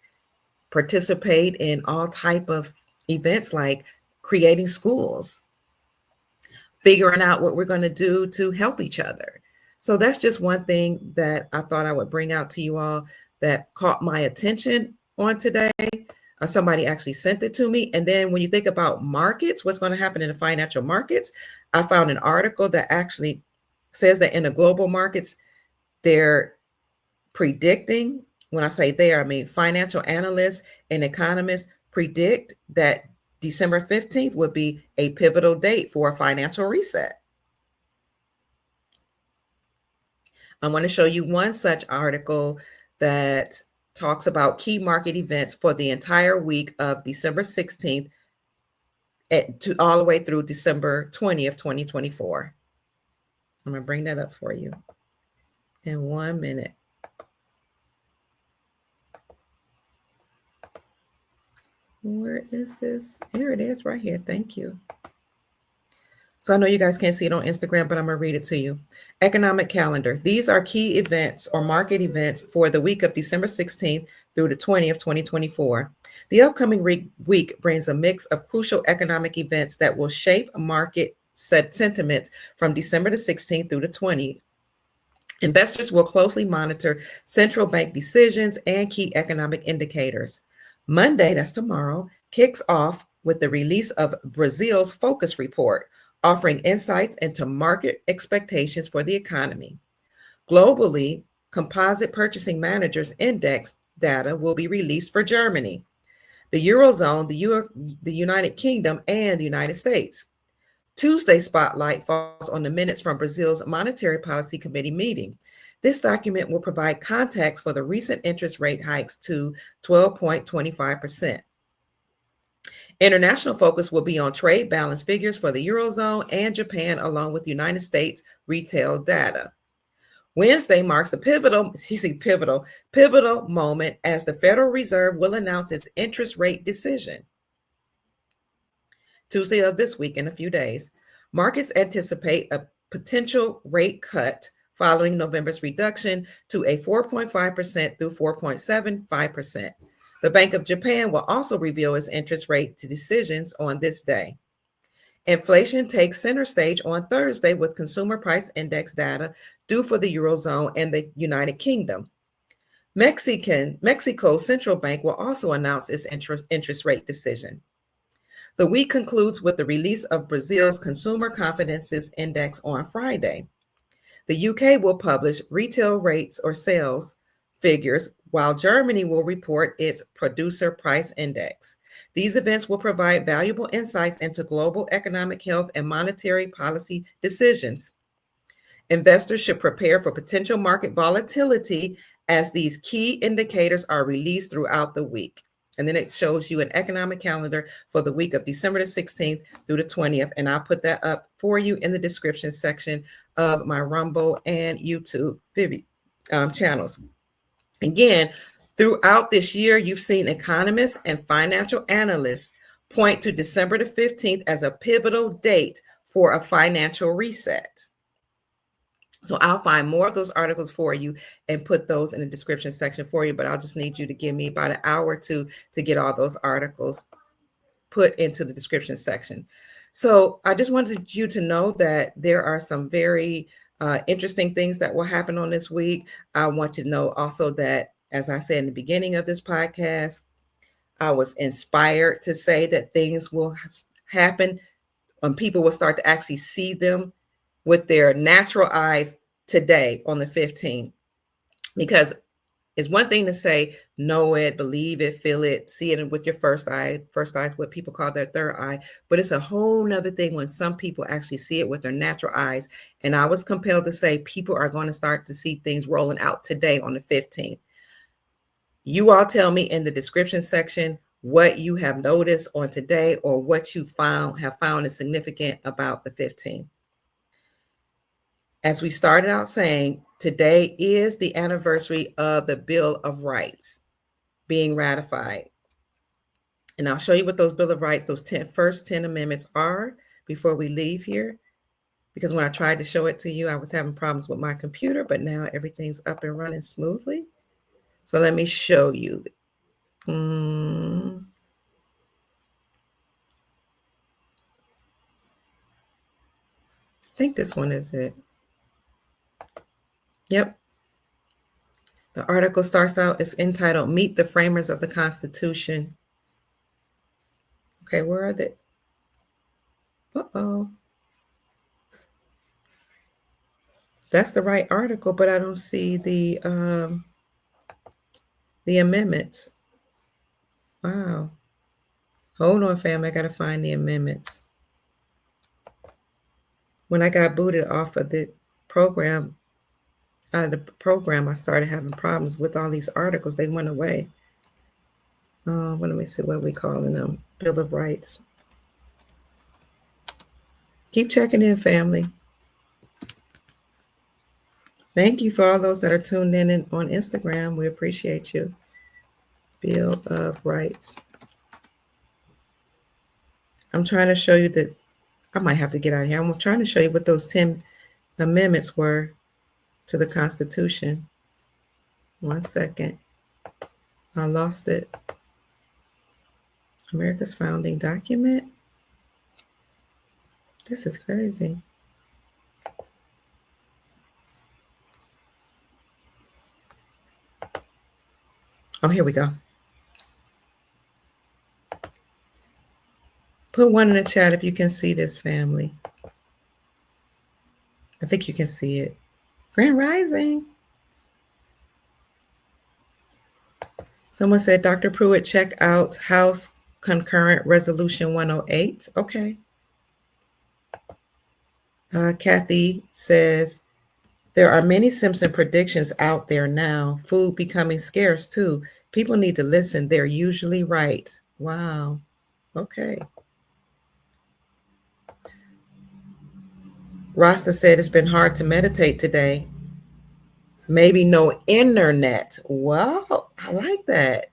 participate in all type of events like creating schools, figuring out what we're going to do to help each other. So that's just one thing that I thought I would bring out to you all that caught my attention on today. Somebody actually sent it to me. And then when you think about markets, what's going to happen in the financial markets, I found an article that actually says that in the global markets, they're predicting, when I say they, I mean financial analysts and economists predict that December 15th would be a pivotal date for a financial reset. I want to show you one such article that talks about key market events for the entire week of December 16th to all the way through December 20th, 2024. I'm going to bring that up for you in 1 minute. Where is this? Here it is right here. Thank you. So I know you guys can't see it on Instagram, but I'm going to read it to you. Economic calendar. These are key events or market events for the week of December 16th through the 20th, 2024. The upcoming week brings a mix of crucial economic events that will shape market sentiments from December the 16th through the 20th. Investors will closely monitor central bank decisions and key economic indicators. Monday, that's tomorrow, kicks off with the release of Brazil's Focus Report, offering insights into market expectations for the economy. Globally, Composite Purchasing Managers Index data will be released for Germany, the Eurozone, the United Kingdom, and the United States. Tuesday's spotlight falls on the minutes from Brazil's Monetary Policy Committee meeting. This document will provide context for the recent interest rate hikes to 12.25%. International focus will be on trade balance figures for the Eurozone and Japan, along with United States retail data. Wednesday marks a pivotal moment as the Federal Reserve will announce its interest rate decision. Tuesday of this week, in a few days, markets anticipate a potential rate cut following November's reduction to a 4.5% through 4.75%. The Bank of Japan will also reveal its interest rate decisions on this day. Inflation takes center stage on Thursday with consumer price index data due for the Eurozone and the United Kingdom. Mexico's central bank will also announce its interest rate decision. The week concludes with the release of Brazil's Consumer Confidence Index on Friday. The UK will publish retail rates or sales figures, while Germany will report its Producer Price Index. These events will provide valuable insights into global economic health and monetary policy decisions. Investors should prepare for potential market volatility as these key indicators are released throughout the week. And then it shows you an economic calendar for the week of December the 16th through the 20th. And I'll put that up for you in the description section of my Rumble and YouTube channels. Again, throughout this year, you've seen economists and financial analysts point to December the 15th as a pivotal date for a financial reset. So I'll find more of those articles for you and put those in the description section for you, but I'll just need you to give me about an hour or two to get all those articles put into the description section. So I just wanted you to know that there are some very interesting things that will happen on this week. I want you to know also that, as I said in the beginning of this podcast, I was inspired to say that things will happen when people will start to actually see them with their natural eyes today on the 15th. Because it's one thing to say, know it, believe it, feel it, see it with your first eye. First eye is what people call their third eye. But it's a whole nother thing when some people actually see it with their natural eyes. And I was compelled to say people are going to start to see things rolling out today on the 15th. You all tell me in the description section what you have noticed on today or what you have found is significant about the 15th. As we started out saying, today is the anniversary of the Bill of Rights being ratified. And I'll show you what those Bill of Rights, those first 10 amendments are before we leave here. Because when I tried to show it to you, I was having problems with my computer, but now everything's up and running smoothly. So let me show you. I think this one is it. Yep. The article starts out, it's entitled, Meet the Framers of the Constitution. Okay, where are they? Uh-oh. That's the right article, but I don't see the amendments. Wow. Hold on, fam. I got to find the amendments. When I got booted off of the program, I started having problems with all these articles. They went away. Let me see what we calling them. Bill of Rights. Keep checking in, family. Thank you for all those that are tuned in on Instagram. We appreciate you. Bill of Rights. I'm trying to show you that I might have to get out of here. I'm trying to show you what those 10 amendments were to the Constitution. 1 second. I lost it. America's founding document. This is crazy. Oh, here we go. Put one in the chat if you can see this, family. I think you can see it. Grand Rising. Someone said, Dr. Pruitt, check out House Concurrent Resolution 108. Okay. Kathy says, there are many Simpson predictions out there now. Food becoming scarce too. People need to listen. They're usually right. Wow. Okay. Rasta said it's been hard to meditate today. Maybe no internet. Well, I like that.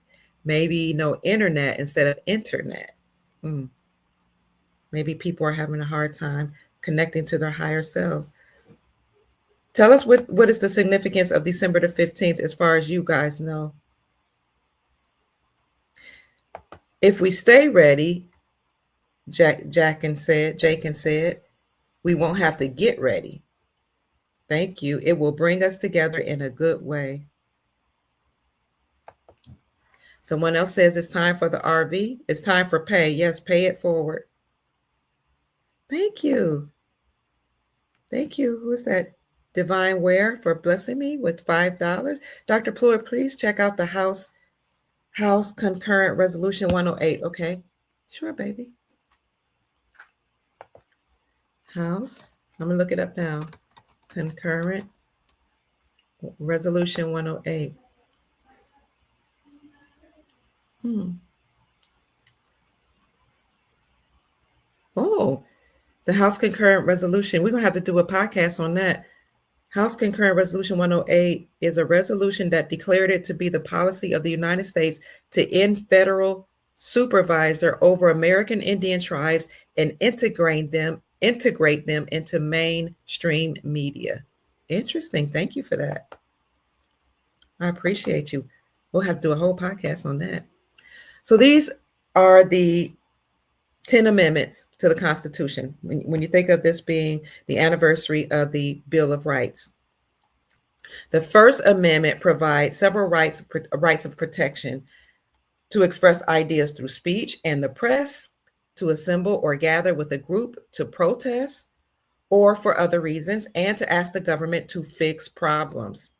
Maybe no internet instead of internet. Maybe people are having a hard time connecting to their higher selves. Tell us what is the significance of December the 15th as far as you guys know. If we stay ready, Jakin said, we won't have to get ready. Thank you. It will bring us together in a good way. Someone else says it's time for the RV. It's time for pay. Yes, pay it forward. Thank you. Thank you. Who is that? Divine Ware for blessing me with $5. Dr. Ploy, please check out the House Concurrent Resolution 108. Okay. Sure, baby. House. I'm going to look it up now. Concurrent Resolution 108. Oh, the House Concurrent Resolution. We're going to have to do a podcast on that. House Concurrent Resolution 108 is a resolution that declared it to be the policy of the United States to end federal supervisor over American Indian tribes and integrate them into mainstream media. Interesting. Thank you for that. I appreciate you. We'll have to do a whole podcast on that. So these are the 10 amendments to the Constitution. When you think of this being the anniversary of the Bill of Rights, the First Amendment provides several rights of protection to express ideas through speech and the press, to assemble or gather with a group to protest or for other reasons, and to ask the government to fix problems.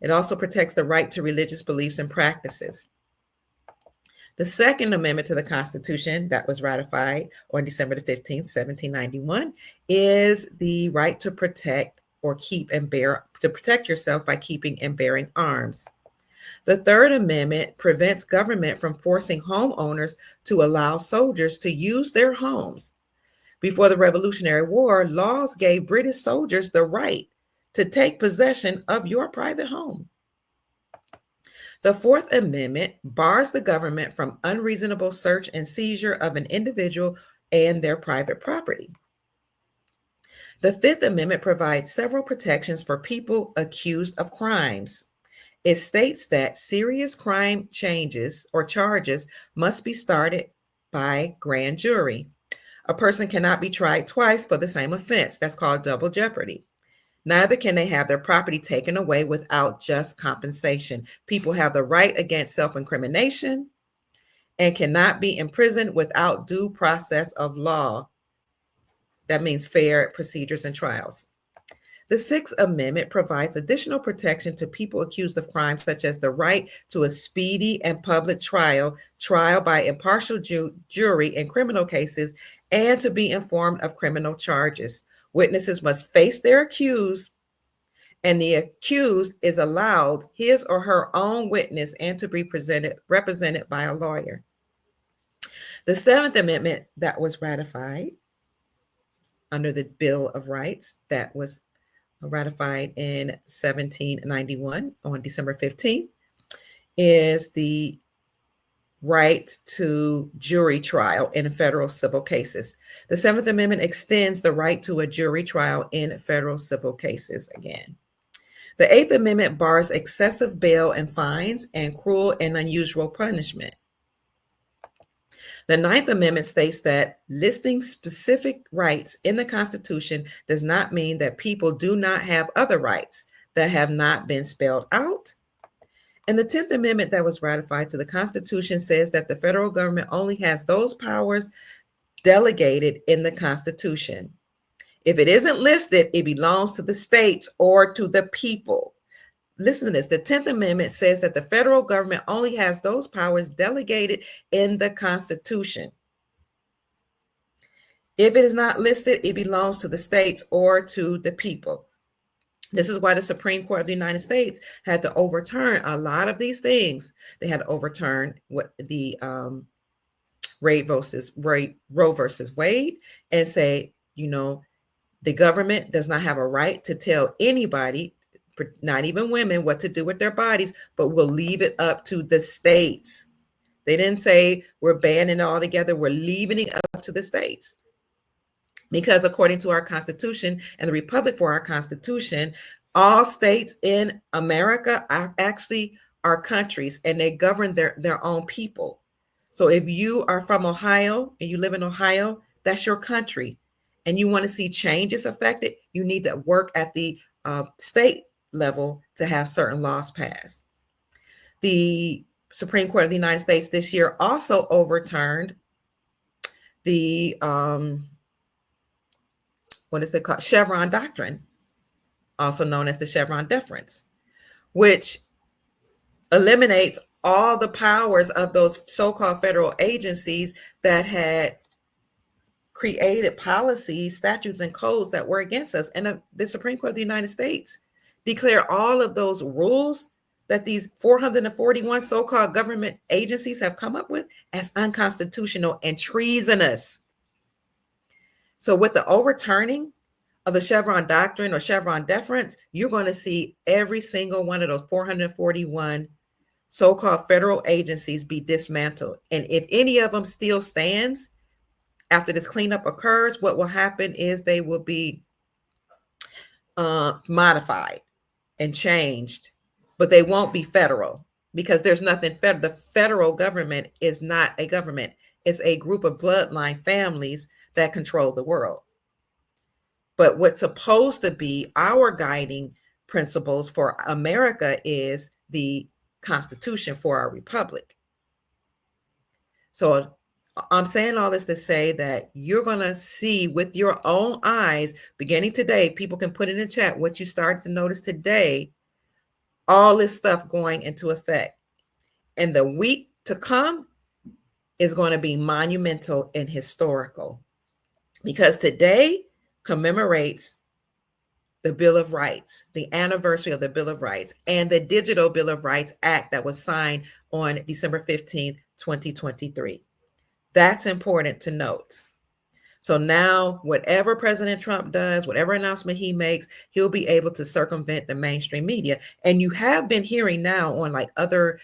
It also protects the right to religious beliefs and practices. The Second Amendment to the Constitution that was ratified on December the 15th, 1791, is the right to protect or keep and bear, to protect yourself by keeping and bearing arms. The Third Amendment prevents government from forcing homeowners to allow soldiers to use their homes. Before the Revolutionary War, laws gave British soldiers the right to take possession of your private home. The Fourth Amendment bars the government from unreasonable search and seizure of an individual and their private property. The Fifth Amendment provides several protections for people accused of crimes. It states that serious crime charges must be started by grand jury. A person cannot be tried twice for the same offense. That's called double jeopardy. Neither can they have their property taken away without just compensation. People have the right against self-incrimination and cannot be imprisoned without due process of law. That means fair procedures and trials. The Sixth Amendment provides additional protection to people accused of crimes, such as the right to a speedy and public trial by impartial jury in criminal cases, and to be informed of criminal charges. Witnesses must face their accused, and the accused is allowed his or her own witness and to be represented by a lawyer. The Seventh Amendment that was ratified under the Bill of Rights that was ratified in 1791 on December 15th is the right to jury trial in federal civil cases. The Seventh Amendment extends the right to a jury trial in federal civil cases again. The Eighth Amendment bars excessive bail and fines and cruel and unusual punishment. The Ninth Amendment states that listing specific rights in the Constitution does not mean that people do not have other rights that have not been spelled out. And the 10th Amendment that was ratified to the Constitution says that the federal government only has those powers delegated in the Constitution. If it isn't listed, it belongs to the states or to the people. Listen to this. The 10th Amendment says that the federal government only has those powers delegated in the Constitution. If it is not listed, it belongs to the states or to the people. This is why the Supreme Court of the United States had to overturn a lot of these things. They had to overturn what the Roe versus Wade and say, the government does not have a right to tell anybody, not even women, what to do with their bodies, but we'll leave it up to the states. They didn't say we're banning it altogether. We're leaving it up to the states. Because according to our Constitution and the Republic for our Constitution, all states in America are countries and they govern their own people. So if you are from Ohio and you live in Ohio, That's your country. And you want to see changes affected, you need to work at the state level to have certain laws passed. The Supreme Court of the United States this year also overturned the, what is it called? Chevron doctrine, also known as the Chevron deference, which eliminates all the powers of those so-called federal agencies that had created policies, statutes, and codes that were against us. And the Supreme Court of the United States declared all of those rules that these 441 so-called government agencies have come up with as unconstitutional and treasonous. So with the overturning of the Chevron doctrine or Chevron deference, you're going to see every single one of those 441 so-called federal agencies be dismantled. And if any of them still stands after this cleanup occurs, what will happen is they will be modified and changed, but they won't be federal because there's nothing federal. The federal government is not a government. It's a group of bloodline families that control the world. But what's supposed to be our guiding principles for America is the Constitution for our republic. So I'm saying all this to say that you're going to see with your own eyes, beginning today, people can put it in chat what you started to notice today, all this stuff going into effect. And the week to come is going to be monumental and historical because today commemorates the Bill of Rights, the anniversary of the Bill of Rights, and the Digital Bill of Rights Act that was signed on December 15th, 2023. That's important to note. So now, whatever President Trump does, whatever announcement he makes, he'll be able to circumvent the mainstream media. And you have been hearing now on like other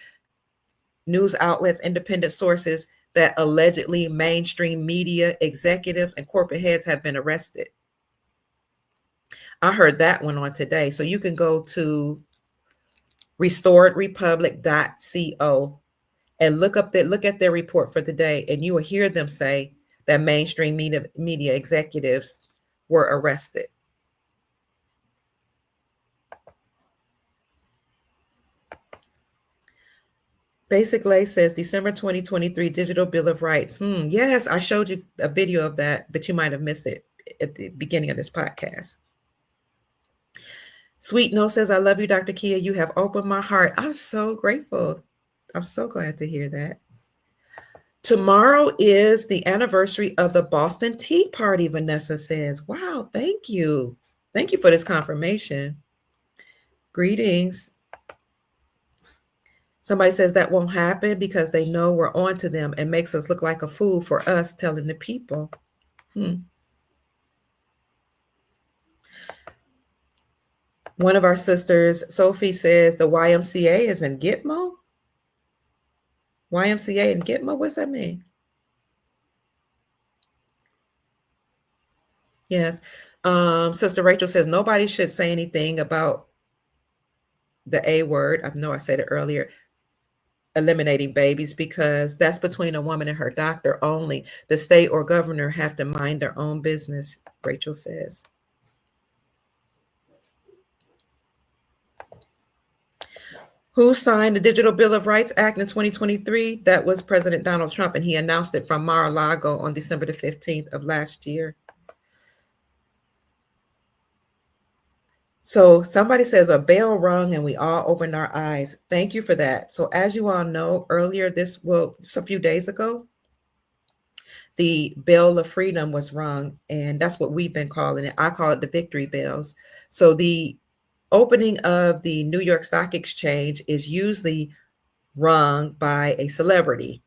news outlets, independent sources, that allegedly mainstream media executives and corporate heads have been arrested. I heard that one on today. So you can go to restoredrepublic.co and look at their report for the day, and you will hear them say that mainstream media executives were arrested. Basic Lay says December 2023 Digital Bill of Rights. Yes, I showed you a video of that, but you might have missed it at the beginning of this podcast. Sweet No says, I love you, Dr. Kia. You have opened my heart. I'm so grateful. I'm so glad to hear that. Tomorrow is the anniversary of the Boston Tea Party, Vanessa says. Wow, thank you. Thank you for this confirmation. Greetings. Somebody says that won't happen because they know we're on to them and makes us look like a fool for us telling the people. One of our sisters, Sophie, says the YMCA is in Gitmo. YMCA in Gitmo? What's that mean? Yes. Sister Rachel says nobody should say anything about the A word. I know I said it earlier. Eliminating babies, because that's between a woman and her doctor only. The state or governor have to mind their own business, Rachel says. Who signed the Digital Bill of Rights Act in 2023? That was President Donald Trump, and he announced it from Mar-a-Lago on December the 15th of last year. So somebody says a bell rung and we all opened our eyes. Thank you for that. So as you all know, earlier just a few days ago, the Bell of Freedom was rung, and that's what we've been calling it. I call it the victory bells. So the opening of the New York Stock Exchange is usually rung by a celebrity.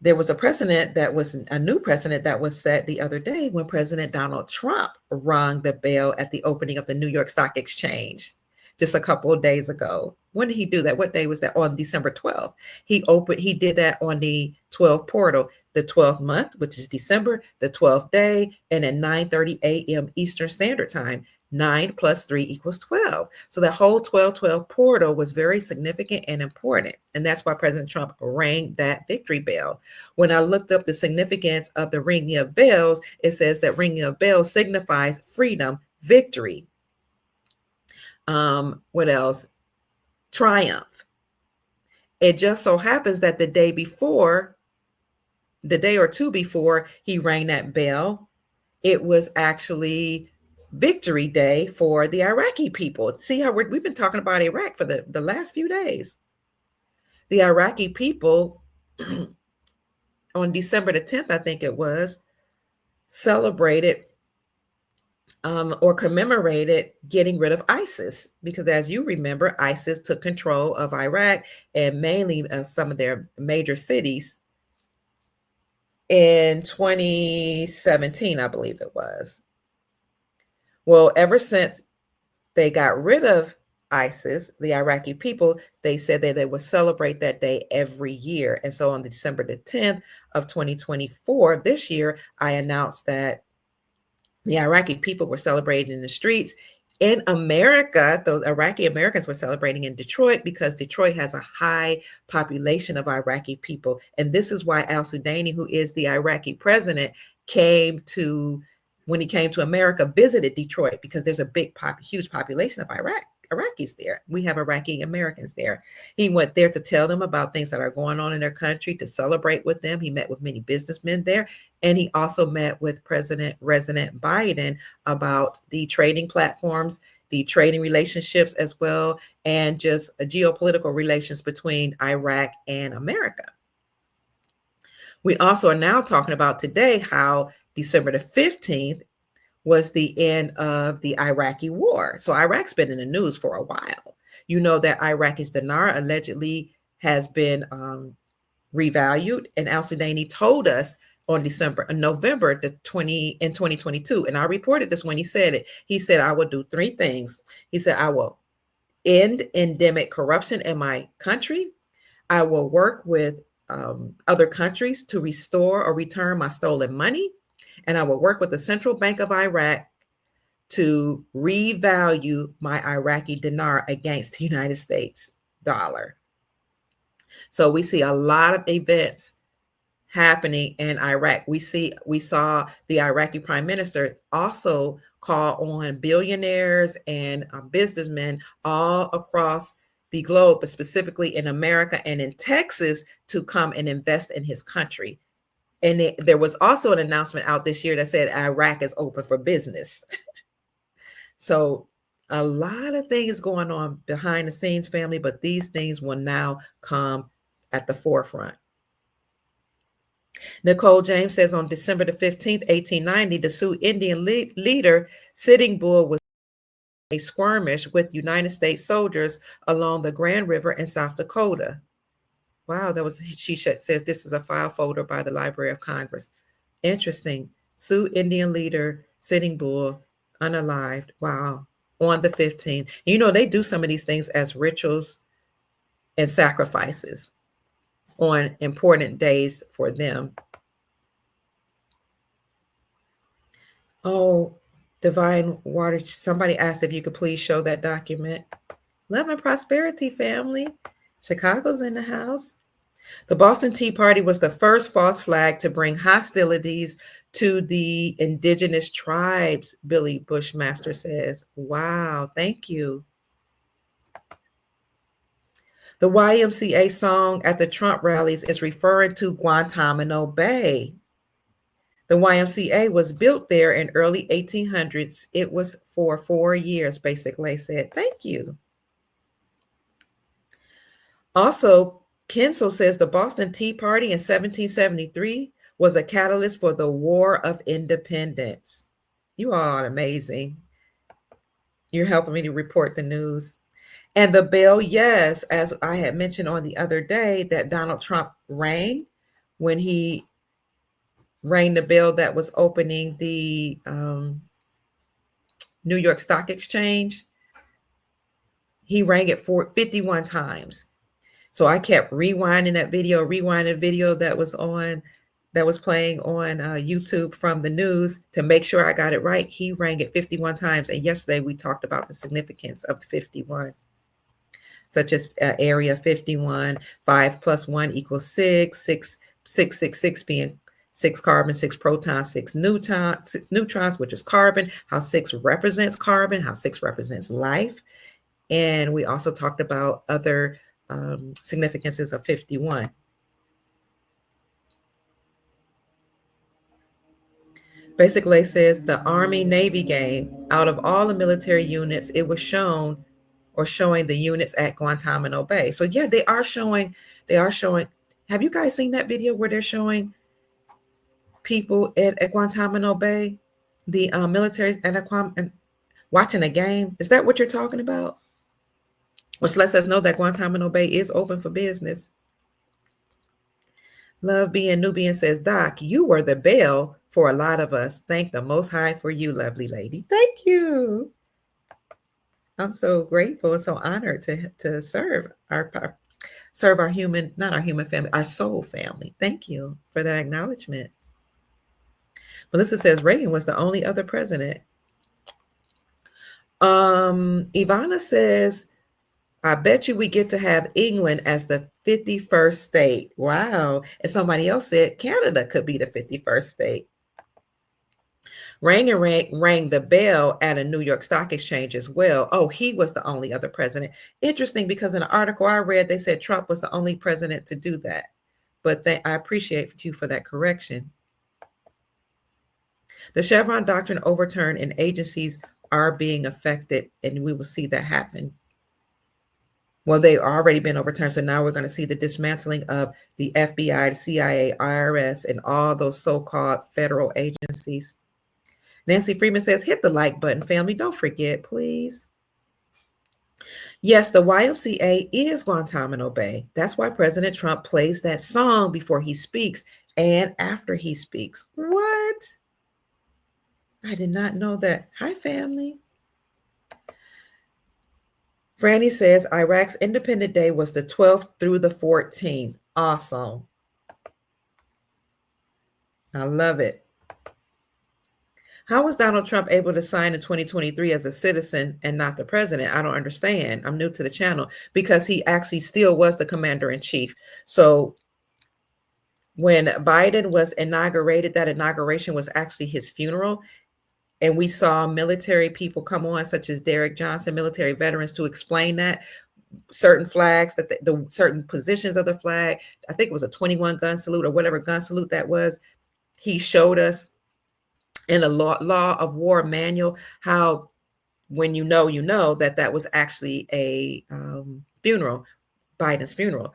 There was a precedent that was a new precedent that was set the other day when President Donald Trump rung the bell at the opening of the New York Stock Exchange just a couple of days ago. When did he do that? What day was that? On December 12th. He did that on the 12th portal, the 12th month, which is December, the 12th day, and at 9:30 a.m. Eastern Standard Time. 9 plus 3 equals 12. So that whole 12-12 portal was very significant and important. And that's why President Trump rang that victory bell. When I looked up the significance of the ringing of bells, it says that ringing of bells signifies freedom, victory. What else? Triumph. It just so happens that the day or two before he rang that bell, it was actually Victory Day for the Iraqi people. See how we've been talking about Iraq for the last few days. The Iraqi people on December the 10th, I think it was, celebrated or commemorated getting rid of ISIS, because as you remember, ISIS took control of Iraq and mainly some of their major cities in 2017, I believe it was. Well, ever since they got rid of ISIS, the Iraqi people, they said that they would celebrate that day every year. And so on December the 10th of 2024, this year, I announced that the Iraqi people were celebrating in the streets. In America, those Iraqi Americans were celebrating in Detroit because Detroit has a high population of Iraqi people. And this is why al-Sudani, who is the Iraqi president, when he came to America, visited Detroit, because there's a huge population of Iraqis there. We have Iraqi Americans there. He went there to tell them about things that are going on in their country, to celebrate with them. He met with many businessmen there. And he also met with President Biden about the trading platforms, the trading relationships as well, and just geopolitical relations between Iraq and America. We also are now talking about today how December the 15th was the end of the Iraqi war. So Iraq's been in the news for a while. You know that Iraqi's dinar allegedly has been revalued, and al-Sudani told us on November 2022, and I reported this when he said it. He said, I will do three things. He said, I will end endemic corruption in my country. I will work with other countries to restore or return my stolen money. And I will work with the Central Bank of Iraq to revalue my Iraqi dinar against the United States dollar. So we see a lot of events happening in Iraq. We saw the Iraqi prime minister also call on billionaires and businessmen all across the globe, but specifically in America and in Texas, to come and invest in his country. And there was also an announcement out this year that said Iraq is open for business. So a lot of things going on behind the scenes, family, but these things will now come at the forefront. Nicole James says on December the 15th, 1890, the Sioux Indian leader Sitting Bull was a skirmish with United States soldiers along the Grand River in South Dakota. Wow, she says this is a file folder by the Library of Congress. Interesting. Sioux Indian leader Sitting Bull unalived. Wow. On the 15th. You know, they do some of these things as rituals and sacrifices on important days for them. Oh, Divine Water. Somebody asked if you could please show that document. Love and prosperity, family. Chicago's in the house. The Boston Tea Party was the first false flag to bring hostilities to the indigenous tribes, Billy Bushmaster says. Wow, thank you. The YMCA song at the Trump rallies is referring to Guantanamo Bay. The YMCA was built there in early 1800s. It was for 4 years, basically said. Thank you. Also, Kinsel says the Boston Tea Party in 1773 was a catalyst for the War of Independence. You all are amazing. You're helping me to report the news. And the bell, yes, as I had mentioned on the other day, that Donald Trump rang when he rang the bell that was opening the New York Stock Exchange. He rang it 51 times. So I kept rewinding video that was on that was playing on YouTube from the news to make sure I got it right. He rang it 51 times. And yesterday we talked about the significance of the 51, such as area 51, 5 plus 1 equals 6, 6 being 6 carbon, 6 protons, 6 neutrons, which is carbon, how 6 represents carbon, how 6 represents life. And we also talked about other significances of 51. Basically says the Army-Navy game, out of all the military units, it was shown or showing the units at Guantanamo Bay. So yeah, they are showing. Have you guys seen that video where they're showing people at Guantanamo Bay, the military and watching a game? Is that what you're talking about? Which lets us know that Guantanamo Bay is open for business. Love being Nubian says, Doc, you were the bell for a lot of us. Thank the Most High for you, lovely lady. Thank you. I'm so grateful and so honored to serve our human, not our human family, our soul family. Thank you for that acknowledgement. Melissa says Reagan was the only other president. Ivana says, I bet you we get to have England as the 51st state. Wow. And somebody else said Canada could be the 51st state. Reagan rang the bell at a New York Stock Exchange as well. Oh, he was the only other president. Interesting, because in an article I read, they said Trump was the only president to do that. But I appreciate you for that correction. The Chevron doctrine overturned and agencies are being affected, and we will see that happen. Well, they've already been overturned. So now we're going to see the dismantling of the FBI, the CIA, IRS, and all those so-called federal agencies. Nancy Freeman says, hit the like button, family. Don't forget, please. Yes, the YMCA is Guantanamo Bay. That's why President Trump plays that song before he speaks and after he speaks. What? I did not know that. Hi, family. Franny says Iraq's Independence Day was the 12th through the 14th. Awesome. I love it. How was Donald Trump able to sign in 2023 as a citizen and not the president? I don't understand. I'm new to the channel. Because he actually still was the commander in chief. So when Biden was inaugurated, that inauguration was actually his funeral. And we saw military people come on, such as Derek Johnson, military veterans, to explain that certain flags, that the certain positions of the flag, I think it was a 21 gun salute or whatever gun salute that was. He showed us in a law of war manual how, when you know that was actually a funeral, Biden's funeral,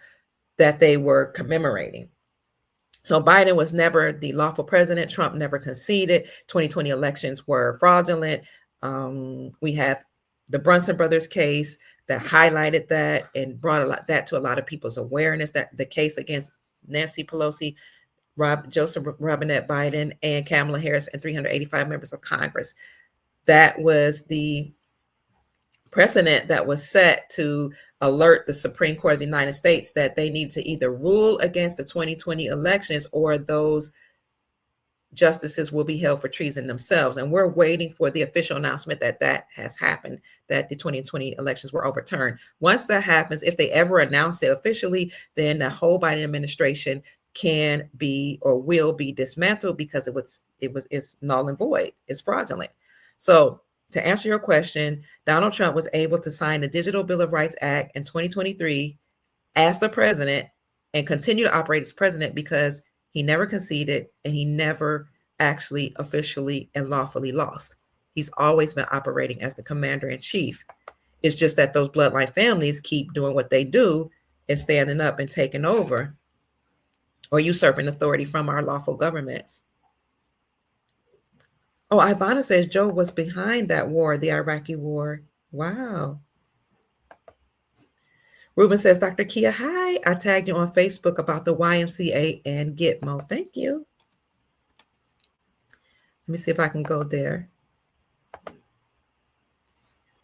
that they were commemorating. So Biden was never the lawful president. Trump never conceded. 2020 elections were fraudulent. We have the Brunson brothers case that highlighted that and brought that to a lot of people's awareness, that the case against Nancy Pelosi, Joseph Robinette Biden, and Kamala Harris, and 385 members of Congress. That was the precedent that was set to alert the Supreme Court of the United States that they need to either rule against the 2020 elections or those justices will be held for treason themselves. And we're waiting for the official announcement that has happened, that the 2020 elections were overturned. Once that happens, if they ever announce it officially, then the whole Biden administration can be or will be dismantled because it's null and void. It's fraudulent. So to answer your question, Donald Trump was able to sign the Digital Bill of Rights Act in 2023 as the president and continue to operate as president because he never conceded and he never actually officially and lawfully lost. He's always been operating as the commander in chief. It's just that those bloodline families keep doing what they do and standing up and taking over or usurping authority from our lawful governments. Oh, Ivana says Joe was behind that war, the Iraqi war. Wow. Ruben says, Dr. Kia, hi. I tagged you on Facebook about the YMCA and Gitmo. Thank you. Let me see if I can go there.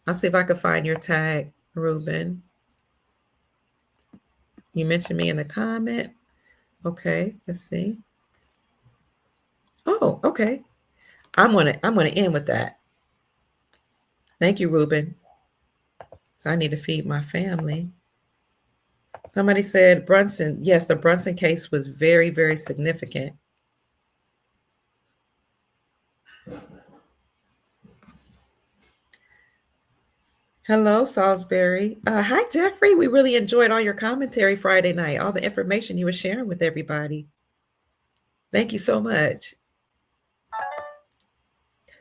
I'll see if I can find your tag, Ruben. You mentioned me in the comment. Okay, let's see. Oh, okay. I'm gonna end with that. Thank you, Ruben. So I need to feed my family. Somebody said Brunson. Yes, the Brunson case was very, very significant. Hello, Salisbury. Hi, Jeffrey. We really enjoyed all your commentary Friday night, all the information you were sharing with everybody. Thank you so much.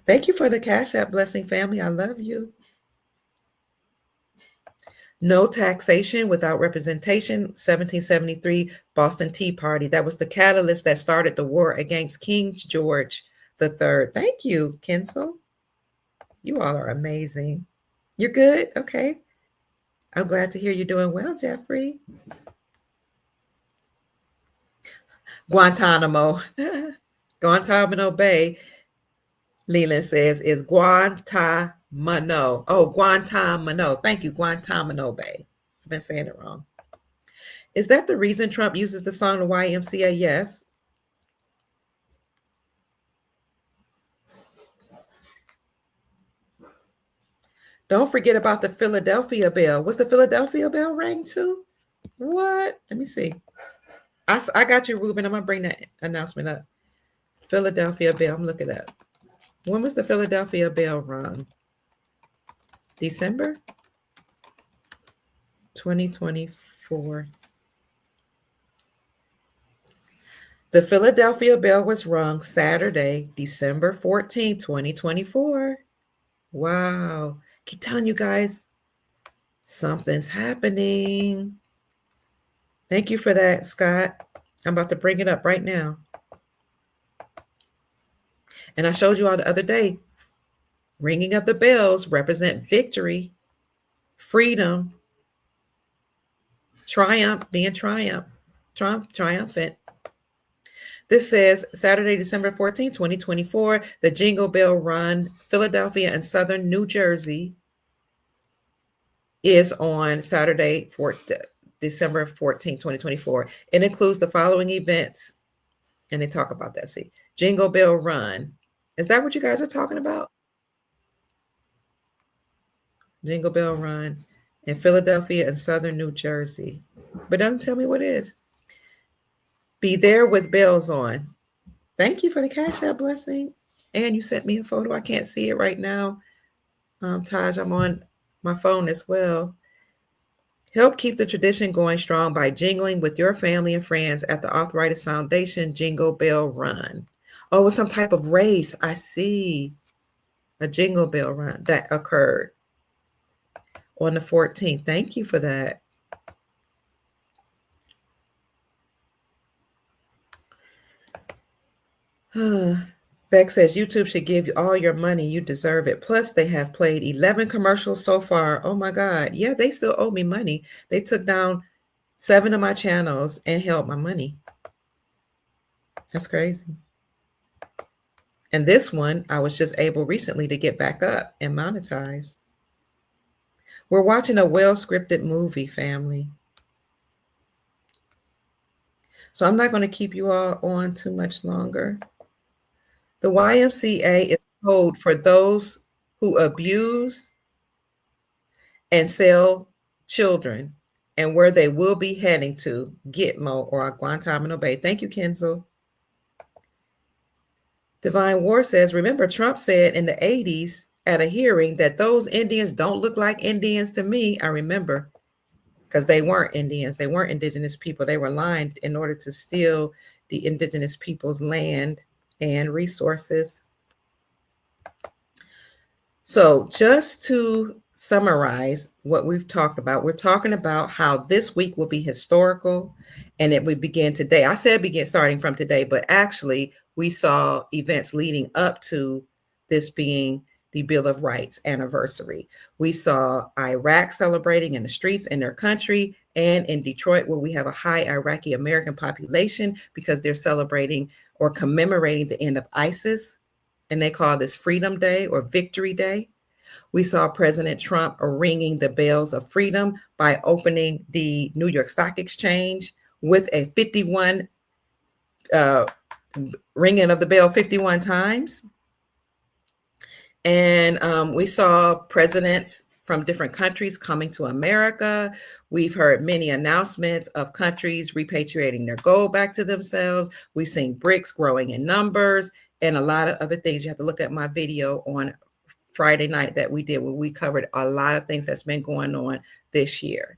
Thank you for the Cash App blessing, family. I love you. No taxation without representation, 1773 Boston Tea Party. That was the catalyst that started the war against King George III. Thank you, Kensel. You all are amazing. You're good? Okay. I'm glad to hear you're doing well, Jeffrey. Guantanamo. Guantanamo Bay, Leland says, is Guantanamo. Oh, Guantanamo. Thank you, Guantanamo Bay. I've been saying it wrong. Is that the reason Trump uses the song the YMCA? Yes. Don't forget about the Philadelphia bell. Was the Philadelphia bell rang too? What? Let me see. I got you, Ruben. I'm going to bring that announcement up. Philadelphia bell. I'm looking up. When was the Philadelphia bell rung? December 2024. The Philadelphia bell was rung Saturday, December 14, 2024. Wow. Keep telling you guys, something's happening. Thank you for that, Scott. I'm about to bring it up right now. And I showed you all the other day, ringing of the bells represent victory, freedom, triumph, being triumphant. This says Saturday, December 14, 2024, the Jingle Bell Run, Philadelphia and Southern New Jersey is on Saturday, December 14, 2024. It includes the following events, and they talk about that. See, Jingle Bell Run. Is that what you guys are talking about? Jingle Bell Run in Philadelphia and Southern New Jersey. But doesn't tell me what it is. Be there with bells on. Thank you for the Cash App blessing. And you sent me a photo. I can't see it right now. Taj, I'm on my phone as well. Help keep the tradition going strong by jingling with your family and friends at the Arthritis Foundation Jingle Bell Run. Oh, it's some type of race. I see. A Jingle Bell Run that occurred on the 14th. Thank you for that. Beck says YouTube should give you all your money. You deserve it. Plus, they have played 11 commercials so far. Oh my God. Yeah, they still owe me money. They took down 7 of my channels and held my money. That's crazy. And this one, I was just able recently to get back up and monetize. We're watching a well-scripted movie, family. So I'm not going to keep you all on too much longer. The YMCA is code for those who abuse and sell children and where they will be heading to, Gitmo or Guantanamo Bay. Thank you, Kenzel. Divine War says, remember Trump said in the 80s at a hearing that those Indians don't look like Indians to me. I remember, because they weren't Indians. They weren't indigenous people. They were lying in order to steal the indigenous people's land and resources. So just to summarize what we've talked about, we're talking about how this week will be historical and it would begin today. I said begin starting from today, but actually we saw events leading up to this being the Bill of Rights anniversary. We saw Iraq celebrating in the streets in their country, and in Detroit, where we have a high Iraqi American population because they're celebrating or commemorating the end of ISIS, and they call this Freedom Day or Victory Day. We saw President Trump ringing the bells of freedom by opening the New York Stock Exchange with a 51 ringing of the bell 51 times. And we saw presidents from different countries coming to America. We've heard many announcements of countries repatriating their gold back to themselves. We've seen BRICS growing in numbers and a lot of other things. You have to look at my video on Friday night that we did where we covered a lot of things that's been going on this year.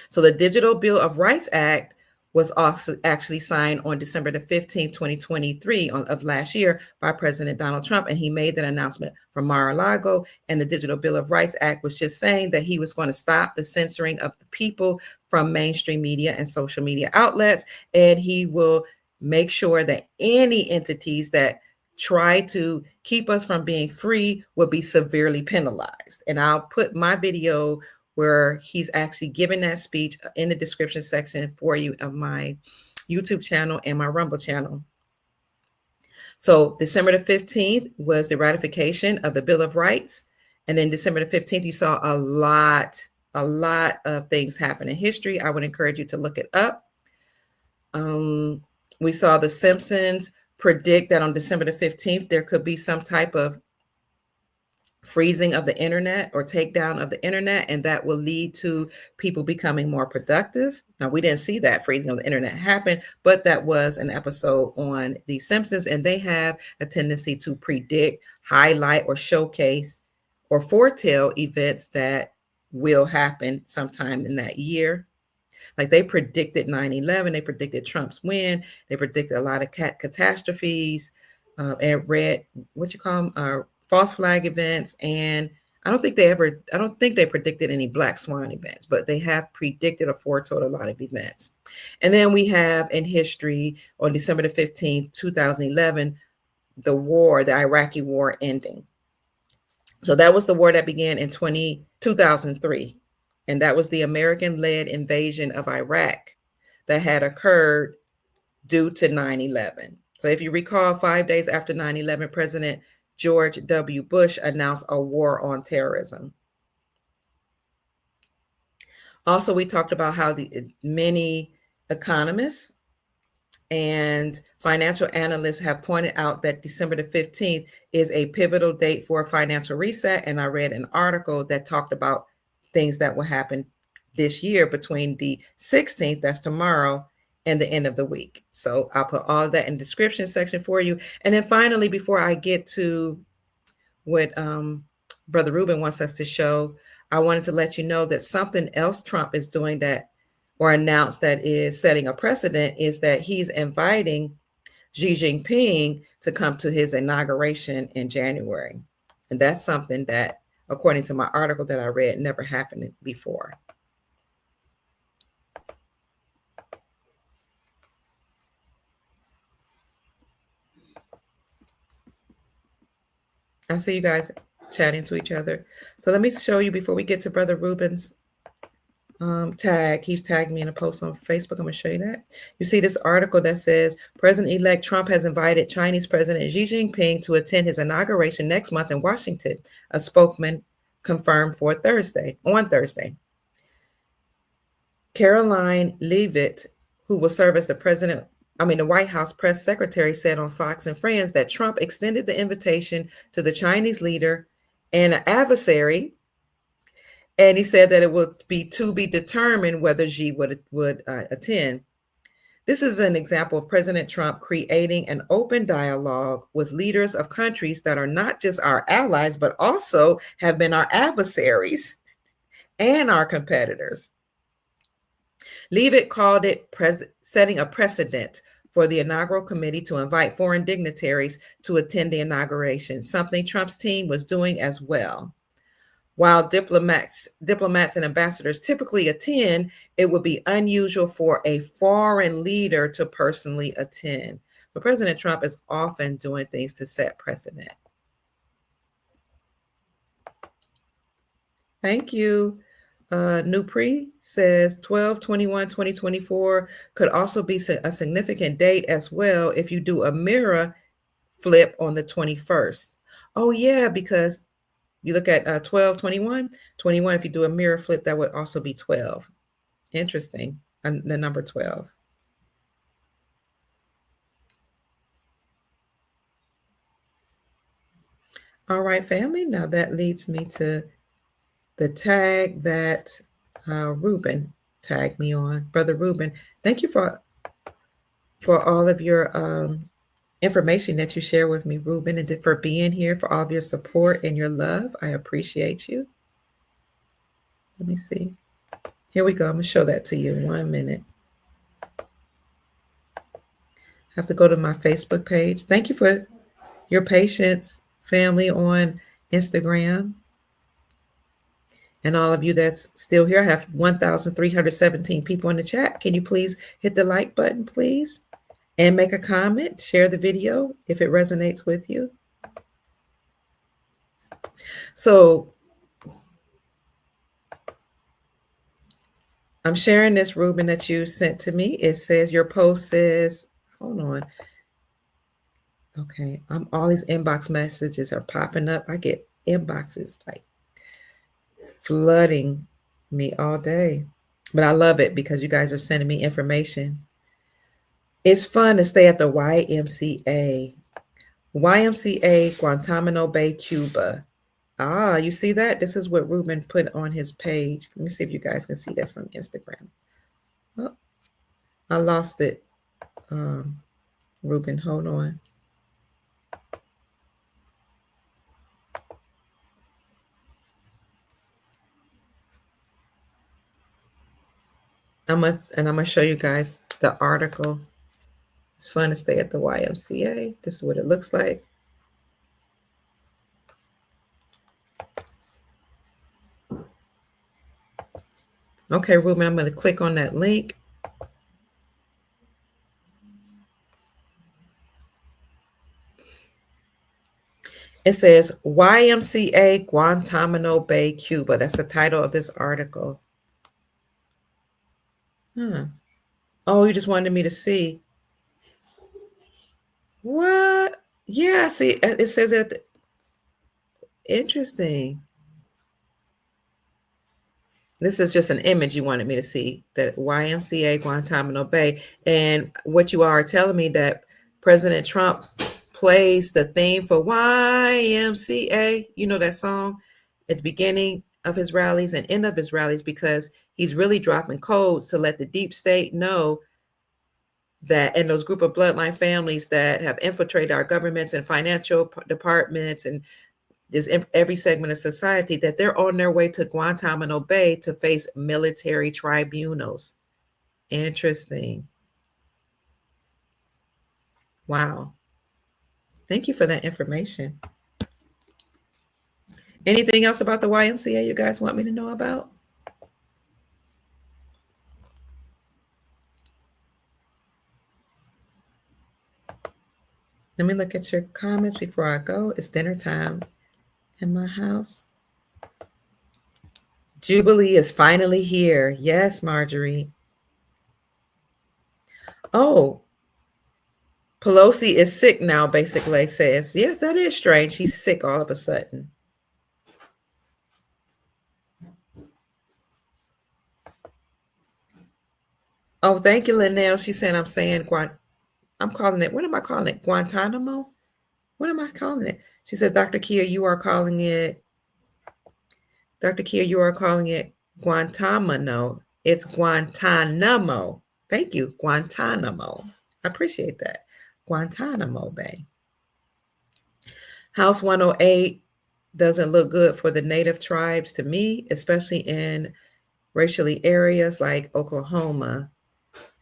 So the Digital Bill of Rights Act was also actually signed on December the 15th, 2023 of last year by President Donald Trump. And he made that announcement from Mar-a-Lago. And the Digital Bill of Rights Act was just saying that he was going to stop the censoring of the people from mainstream media and social media outlets. And he will make sure that any entities that try to keep us from being free will be severely penalized. And I'll put my video where he's actually giving that speech in the description section for you of my YouTube channel and my Rumble channel. So December the 15th was the ratification of the Bill of Rights. And then December the 15th, you saw a lot of things happen in history. I would encourage you to look it up. We saw The Simpsons predict that on December the 15th, there could be some type of freezing of the internet or takedown of the internet, and that will lead to people becoming more productive. Now, we didn't see that freezing of the internet happen, but that was an episode on The Simpsons, and they have a tendency to predict, highlight, or showcase or foretell events that will happen sometime in that year. Like they predicted 9/11, they predicted Trump's win, they predicted a lot of catastrophes, and false flag events. And I don't think they predicted any black swan events, but they have predicted or foretold a lot of events. And then we have in history on December the 15th, 2011, the Iraqi war ending. So that was the war that began in 2003. And that was the American-led invasion of Iraq that had occurred due to 9/11. So if you recall, 5 days after 9/11, President George W. Bush announced a war on terrorism. Also, we talked about how many economists and financial analysts have pointed out that December the 15th is a pivotal date for a financial reset. And I read an article that talked about things that will happen this year between the 16th, that's tomorrow, and the end of the week. So I'll put all of that in the description section for you. And then finally, before I get to what Brother Ruben wants us to show, I wanted to let you know that something else Trump is doing that, or announced that is setting a precedent, is that he's inviting Xi Jinping to come to his inauguration in January. And that's something that, according to my article that I read, never happened before. I see you guys chatting to each other. So let me show you before we get to Brother Ruben's tag. He's tagged me in a post on Facebook. I'm going to show you that. You see this article that says President-elect Trump has invited Chinese President Xi Jinping to attend his inauguration next month in Washington, a spokesman confirmed on Thursday. Caroline Leavitt, who will serve as the White House press secretary, said on Fox and Friends that Trump extended the invitation to the Chinese leader and an adversary, and he said that it would be to be determined whether Xi would attend. This is an example of President Trump creating an open dialogue with leaders of countries that are not just our allies, but also have been our adversaries and our competitors. Leavitt called it setting a precedent for the inaugural committee to invite foreign dignitaries to attend the inauguration, something Trump's team was doing as well. While diplomats and ambassadors typically attend, it would be unusual for a foreign leader to personally attend. But President Trump is often doing things to set precedent. Thank you. Nupri says 12/21/2024 could also be a significant date as well if you do a mirror flip on the 21st. Oh yeah, because you look at 12/21, if you do a mirror flip, that would also be 12. Interesting. And the number 12. All right, family. Now that leads me to the tag that Ruben tagged me on. Brother Ruben, thank you for all of your information that you share with me, Ruben, and for being here, for all of your support and your love. I appreciate you. Let me see. Here we go. I'm going to show that to you in 1 minute. I have to go to my Facebook page. Thank you for your patience, family, on Instagram. And all of you that's still here, I have 1,317 people in the chat. Can you please hit the like button, please? And make a comment, share the video if it resonates with you. So I'm sharing this, Ruben, that you sent to me. It says, your post says, hold on. Okay, all these inbox messages are popping up. I get inboxes like flooding me all day. But I love it because you guys are sending me information. It's fun to stay at the YMCA. YMCA, Guantanamo Bay, Cuba. Ah, you see that? This is what Ruben put on his page. Let me see if you guys can see this from Instagram. Oh, I lost it. Ruben, hold on. I'm gonna show you guys the article. It's fun to stay at the YMCA. This is what it looks like. Okay, Ruben, I'm going to click on that link. It says YMCA Guantanamo Bay, Cuba. That's the title of this article. Oh, you just wanted me to see. What? Yeah, see, it says that. Interesting. This is just an image you wanted me to see, that YMCA Guantanamo Bay. And what you are telling me that President Trump plays the theme for YMCA, you know that song, at the beginning of his rallies and end of his rallies, because he's really dropping codes to let the deep state know that, and those group of bloodline families that have infiltrated our governments and financial departments and every segment of society, that they're on their way to Guantanamo Bay to face military tribunals. Interesting. Wow. Thank you for that information. Anything else about the YMCA you guys want me to know about? Let me look at your comments before I go. It's dinner time in my house. Jubilee is finally here. Yes, Marjorie. Oh, Pelosi is sick now, basically says. Yes, that is strange. She's sick all of a sudden. Oh, thank you, Linnell. She's saying I'm calling it, what am I calling it? Guantanamo? What am I calling it? She said, Dr. Kia, you are calling it Guantanamo. It's Guantanamo. Thank you, Guantanamo. I appreciate that. Guantanamo Bay. House 108 doesn't look good for the native tribes to me, especially in racially areas like Oklahoma.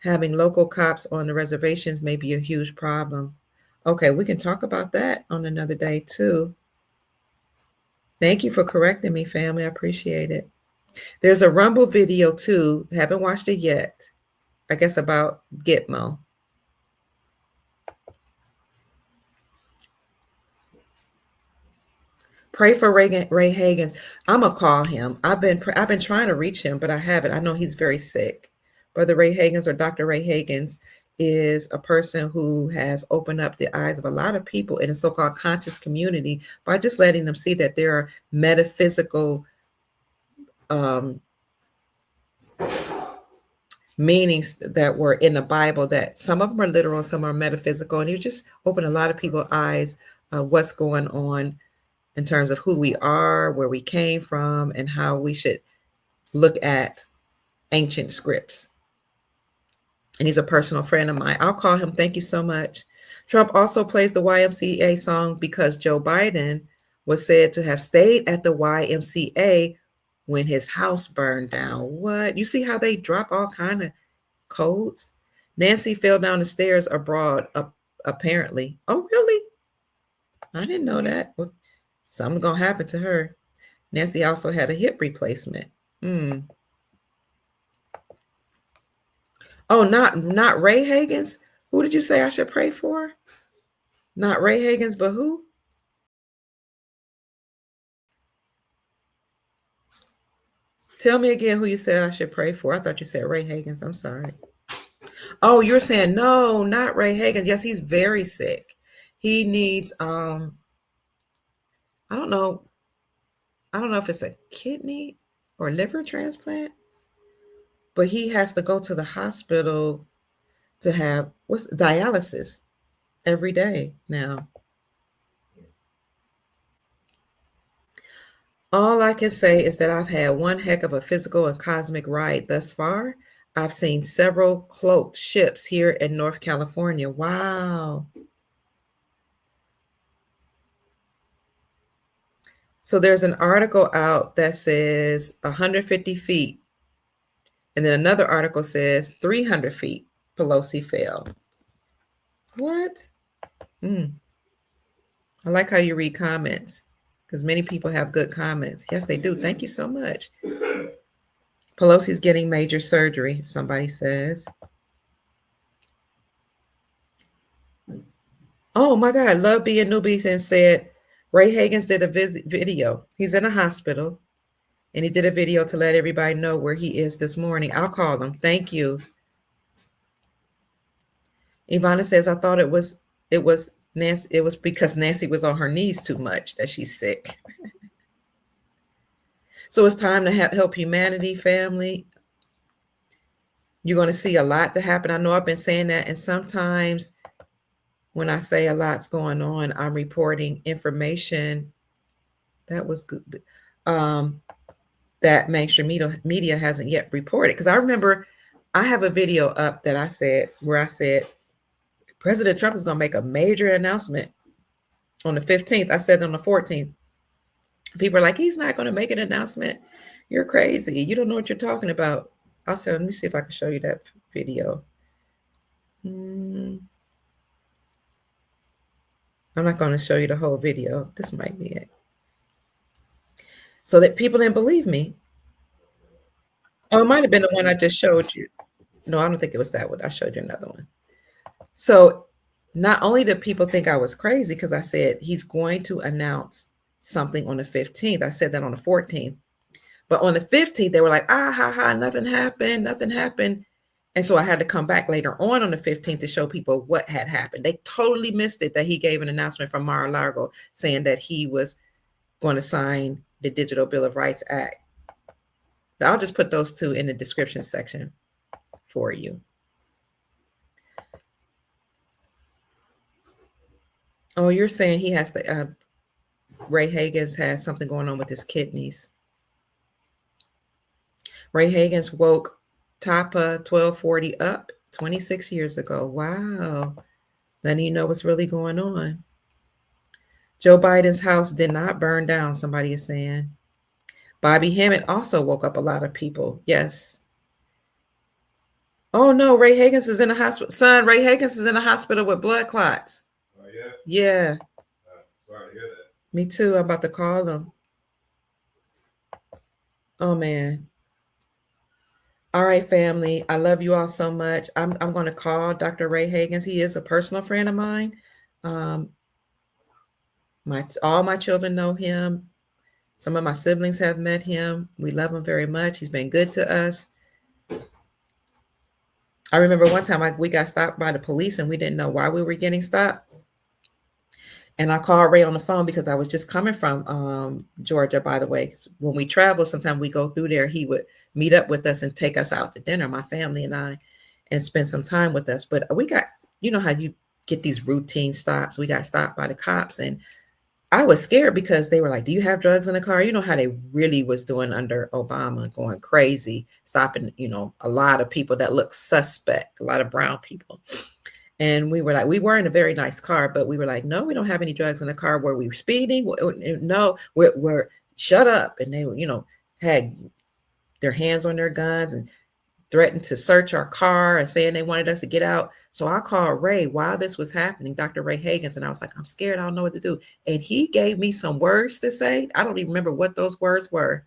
Having local cops on the reservations may be a huge problem. Okay, we can talk about that on another day too. Thank you for correcting me, family. I appreciate it. There's a Rumble video too. Haven't watched it yet. I guess about Gitmo. Pray for Ray Hagins. I'm gonna call him. I've been trying to reach him, but I haven't. I know he's very sick. Brother Ray Hagins, or Dr. Ray Hagins, is a person who has opened up the eyes of a lot of people in a so-called conscious community by just letting them see that there are metaphysical meanings that were in the Bible, that some of them are literal, some are metaphysical, and you just open a lot of people's eyes what's going on in terms of who we are, where we came from, and how we should look at ancient scripts. And he's a personal friend of mine. I'll call him. Thank you so much. Trump also plays the YMCA song because Joe Biden was said to have stayed at the YMCA when his house burned down. What? You see how they drop all kind of codes? Nancy fell down the stairs abroad, apparently. Oh, really? I didn't know that. Well, something's going to happen to her. Nancy also had a hip replacement. Oh, not Ray Hagins. Who did you say I should pray for? Not Ray Hagins, but who? Tell me again who you said I should pray for. I thought you said Ray Hagins. I'm sorry. Oh, you're saying no, not Ray Hagins. Yes, he's very sick. He needs I don't know if it's a kidney or liver transplant, but he has to go to the hospital to have dialysis every day now. All I can say is that I've had one heck of a physical and cosmic ride thus far. I've seen several cloaked ships here in North California. Wow. So there's an article out that says 150 feet. And then another article says 300 feet, Pelosi fell. What? I like how you read comments because many people have good comments. Yes, they do. Thank you so much. Pelosi's getting major surgery, somebody says. Oh my God, Love being newbies and said Ray Hagins did a video. He's in a hospital and he did a video to let everybody know where he is this morning. I'll call him. Thank you. Ivana says, I thought it was Nancy. It was because Nancy was on her knees too much that she's sick. So it's time to help humanity, family. You're going to see a lot to happen. I know I've been saying that. And sometimes when I say a lot's going on, I'm reporting information that was good, that mainstream media hasn't yet reported. Because I remember I have a video up that I said, President Trump is going to make a major announcement on the 15th. I said on the 14th. People are like, he's not going to make an announcement. You're crazy. You don't know what you're talking about. Also, let me see if I can show you that video. I'm not going to show you the whole video. This might be it. So that people didn't believe me. Oh, it might have been the one I just showed you. No, I don't think it was that one. I showed you another one. So not only did people think I was crazy because I said he's going to announce something on the 15th. I said that on the 14th. But on the 15th, they were like, nothing happened. And so I had to come back later on the 15th to show people what had happened. They totally missed it that he gave an announcement from Mar-a-Lago saying that he was going to sign the Digital Bill of Rights Act. But I'll just put those two in the description section for you. Oh, you're saying he has to, Ray Hagins has something going on with his kidneys. Ray Hagins woke TAPA 1240 up 26 years ago. Wow. Letting you know what's really going on. Joe Biden's house did not burn down, somebody is saying. Bobby Hammond also woke up a lot of people. Yes. Oh, no, Ray Hagins is in the hospital. Son, Ray Hagins is in the hospital with blood clots. Oh, yeah? Yeah. Sorry to hear that. Me too. I'm about to call him. Oh, man. All right, family. I love you all so much. I'm going to call Dr. Ray Hagins. He is a personal friend of mine. All my children know him. Some of my siblings have met him. We love him very much. He's been good to us. I remember one time we got stopped by the police and we didn't know why we were getting stopped. And I called Ray on the phone because I was just coming from Georgia, by the way. When we travel, sometimes we go through there. He would meet up with us and take us out to dinner, my family and I, and spend some time with us. But we got, you know how you get these routine stops. We got stopped by the cops and I was scared because they were like, do you have drugs in the car? You know how they really was doing under Obama, going crazy, stopping, a lot of people that look suspect, a lot of brown people. And we were like, we were in a very nice car, but we were like, no, we don't have any drugs in the car. Were we speeding? No, we're shut up. And they, had their hands on their guns and threatened to search our car and saying they wanted us to get out. So I called Ray while this was happening, Dr. Ray Hagins, and I was like, I'm scared. I don't know what to do. And he gave me some words to say. I don't even remember what those words were.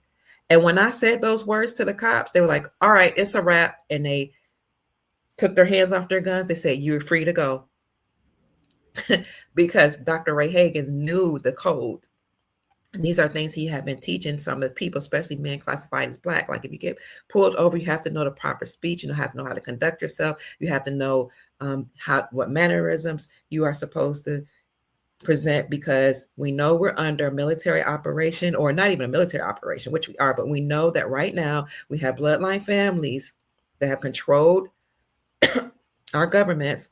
And when I said those words to the cops, they were like, all right, it's a wrap. And they took their hands off their guns. They said, you're free to go. Because Dr. Ray Hagins knew the code. And these are things he had been teaching some of the people, especially men classified as Black. Like if you get pulled over, you have to know the proper speech. You have to know how to conduct yourself. You have to know what mannerisms you are supposed to present, because we know we're under a military operation, or not even a military operation, which we are, but we know that right now we have bloodline families that have controlled our governments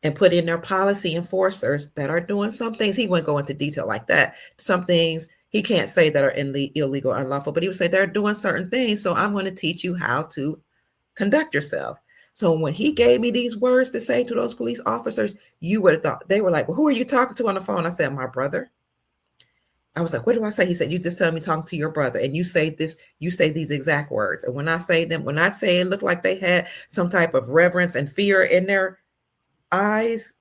and put in their policy enforcers that are doing some things. He wouldn't go into detail like that. Some things he can't say that are illegal or unlawful, but he would say they're doing certain things. So I'm going to teach you how to conduct yourself. So when he gave me these words to say to those police officers, you would have thought they were like, well, who are you talking to on the phone? I said, my brother. I was like, what do I say? He said, you just tell me talking to your brother, and you say this, you say these exact words. And when I say it looked like they had some type of reverence and fear in their eyes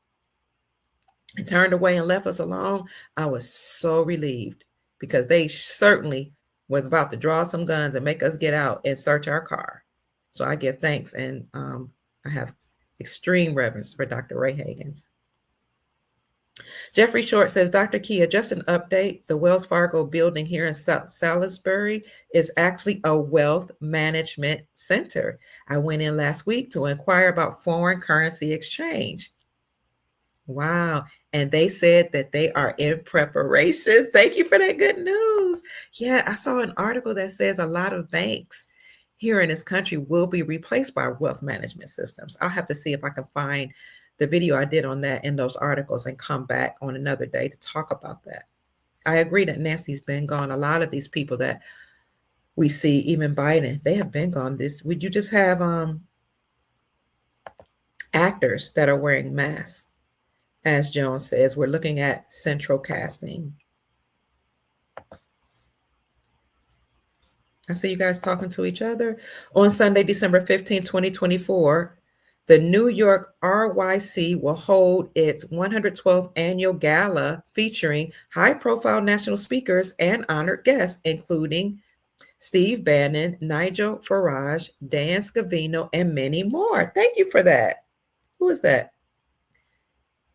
and turned away and left us alone, I was so relieved, because they certainly was about to draw some guns and make us get out and search our car. So I give thanks, and I have extreme reverence for Dr. Ray Hagins. Jeffrey Short says, Dr. Kia, just an update. The Wells Fargo building here in Salisbury is actually a wealth management center. I went in last week to inquire about foreign currency exchange. Wow. And they said that they are in preparation. Thank you for that good news. Yeah, I saw an article that says a lot of banks here in this country will be replaced by wealth management systems. I'll have to see if I can find the video I did on that in those articles and come back on another day to talk about that. I agree that Nancy's been gone. A lot of these people that we see, even Biden, they have been gone. Would you just have actors that are wearing masks? As Jones says, we're looking at central casting. I see you guys talking to each other. On Sunday, December 15, 2024, the New York RYC will hold its 112th annual gala featuring high-profile national speakers and honored guests, including Steve Bannon, Nigel Farage, Dan Scavino, and many more. Thank you for that. Who is that?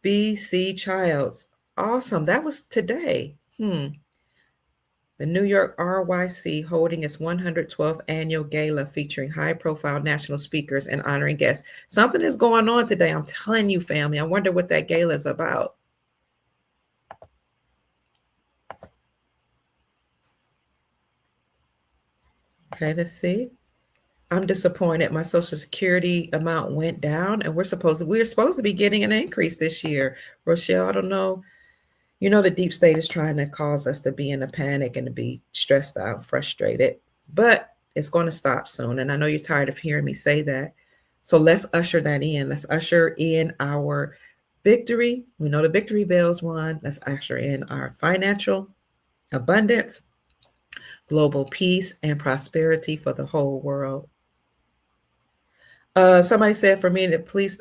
B.C. Childs. Awesome. That was today. The New York RYC holding its 112th annual gala featuring high-profile national speakers and honoring guests. Something is going on today. I'm telling you, family. I wonder what that gala is about. Okay, let's see. I'm disappointed. My Social Security amount went down, and we're supposed to be getting an increase this year. Rochelle, I don't know. You know, the deep state is trying to cause us to be in a panic and to be stressed out, frustrated, but it's going to stop soon. And I know you're tired of hearing me say that. So let's usher that in. Let's usher in our victory. We know the victory bells won. Let's usher in our financial abundance, global peace, and prosperity for the whole world. Somebody said for me to please,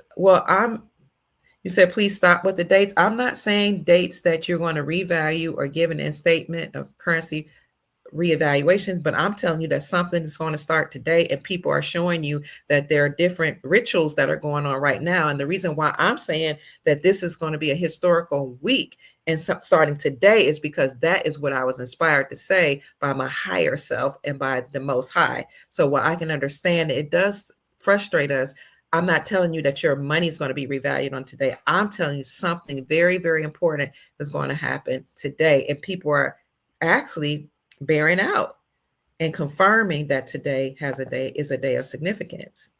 you said, please stop with the dates. I'm not saying dates that you're going to revalue or give an statement of currency reevaluation, but I'm telling you that something is going to start today, and people are showing you that there are different rituals that are going on right now. And the reason why I'm saying that this is going to be a historical week and starting today is because that is what I was inspired to say by my higher self and by the Most High. So while I can understand it does frustrate us, I'm not telling you that your money is going to be revalued on today. I'm telling you something very, very important is going to happen today. And people are actually bearing out and confirming that today is a day of significance.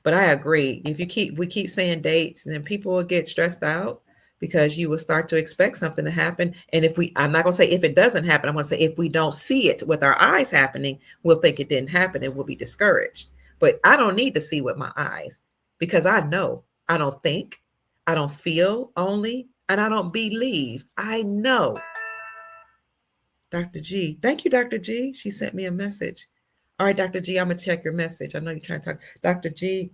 But I agree. We keep saying dates, and then people will get stressed out. because you will start to expect something to happen. And I'm not going to say if it doesn't happen, I'm going to say if we don't see it with our eyes happening, we'll think it didn't happen and we'll be discouraged. But I don't need to see with my eyes because I know. I don't think, I don't feel only, and I don't believe. I know. Dr. G. Thank you, Dr. G. She sent me a message. All right, Dr. G, I'm going to check your message. I know you're trying to talk. Dr. G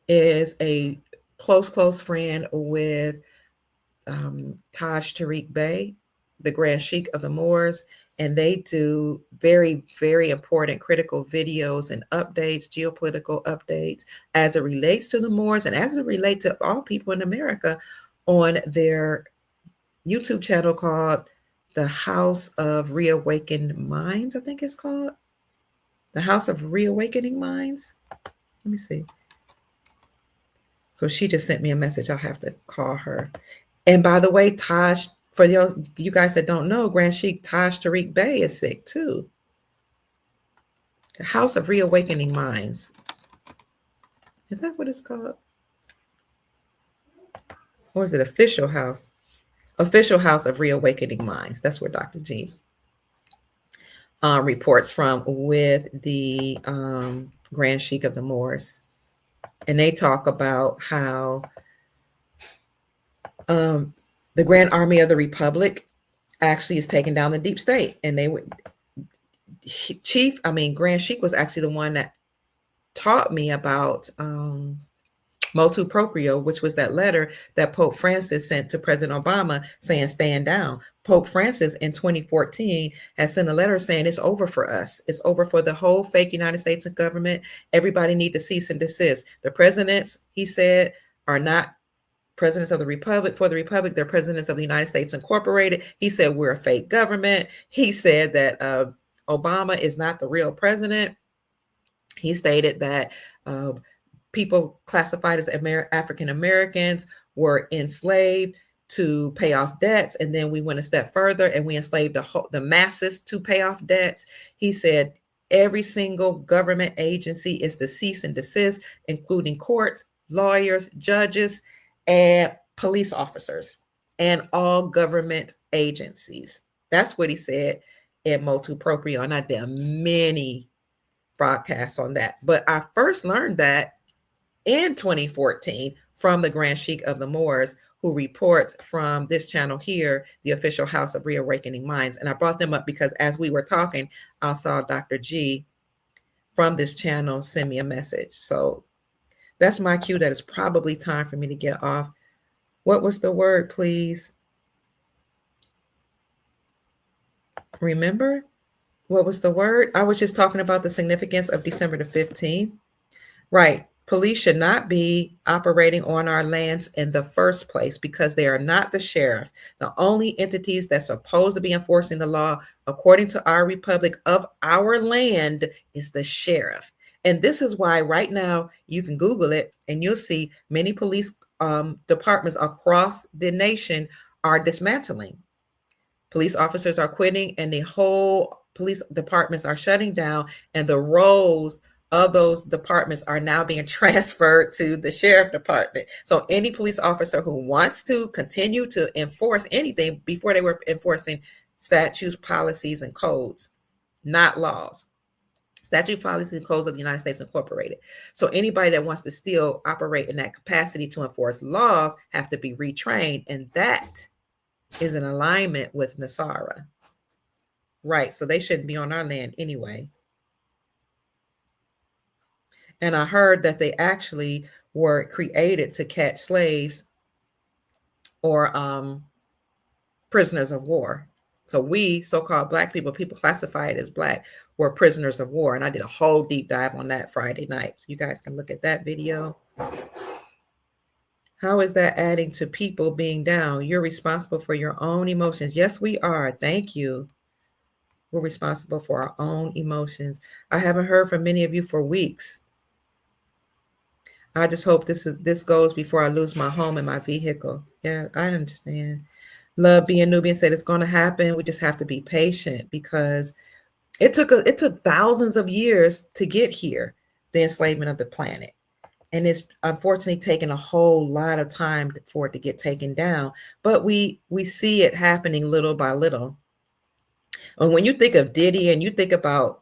is a close friend with Taj Tariq Bey, the Grand Sheikh of the Moors, and they do very, very important critical videos and updates, geopolitical updates, as it relates to the Moors and as it relates to all people in America on their YouTube channel called The House of Reawakened Minds, I think it's called. The House of Reawakening Minds. Let me see. So she just sent me a message. I'll have to call her. And by the way, Taj, for you guys that don't know, Grand Sheikh Taj Tariq Bey is sick too. The House of Reawakening Minds. Is that what it's called? Or is it Official House? Official House of Reawakening Minds. That's where Dr. G reports from with the Grand Sheikh of the Moors. And they talk about how the Grand Army of the Republic actually is taking down the deep state. And Grand Sheikh was actually the one that taught me about motu proprio, which was that letter that Pope Francis sent to President Obama saying, stand down. Pope Francis in 2014 has sent a letter saying it's over for us. It's over for the whole fake United States government. Everybody need to cease and desist. The presidents, he said, are not presidents of the Republic for the Republic. They're presidents of the United States Incorporated. He said, we're a fake government. He said that Obama is not the real president. He stated that people classified as African Americans were enslaved to pay off debts. And then we went a step further and we enslaved the masses to pay off debts. He said every single government agency is to cease and desist, including courts, lawyers, judges, and police officers, and all government agencies. That's what he said in motu proprio. And I did many broadcasts on that. But I first learned that in 2014 from the Grand Sheikh of the Moors, who reports from this channel here, the Official House of Reawakening Minds. And I brought them up because as we were talking, I saw Dr. G from this channel send me a message. So that's my cue that it's probably time for me to get off. What was the word, please? Remember? What was the word? I was just talking about the significance of December the 15th. Right. Police should not be operating on our lands in the first place because they are not the sheriff. The only entities that's supposed to be enforcing the law, according to our republic of our land, is the sheriff. And this is why right now you can Google it and you'll see many police departments across the nation are dismantling. Police officers are quitting and the whole police departments are shutting down, and the roles of those departments are now being transferred to the sheriff department. So any police officer who wants to continue to enforce anything, before they were enforcing statutes, policies, and codes, not laws. Statute, policies, and codes of the United States Incorporated. So anybody that wants to still operate in that capacity to enforce laws have to be retrained. And that is in alignment with Nasara. Right. So they shouldn't be on our land anyway. And I heard that they actually were created to catch slaves or prisoners of war. So we, so-called Black people classified as Black, were prisoners of war. And I did a whole deep dive on that Friday night. So you guys can look at that video. How is that adding to people being down? You're responsible for your own emotions. Yes, we are. Thank you. We're responsible for our own emotions. I haven't heard from many of you for weeks. I just hope this goes before I lose my home and my vehicle. Yeah, I understand. Love being Nubian said it's going to happen. We just have to be patient because it took thousands of years to get here, the enslavement of the planet. And it's unfortunately taken a whole lot of time for it to get taken down. But we see it happening little by little. And when you think of Diddy and you think about,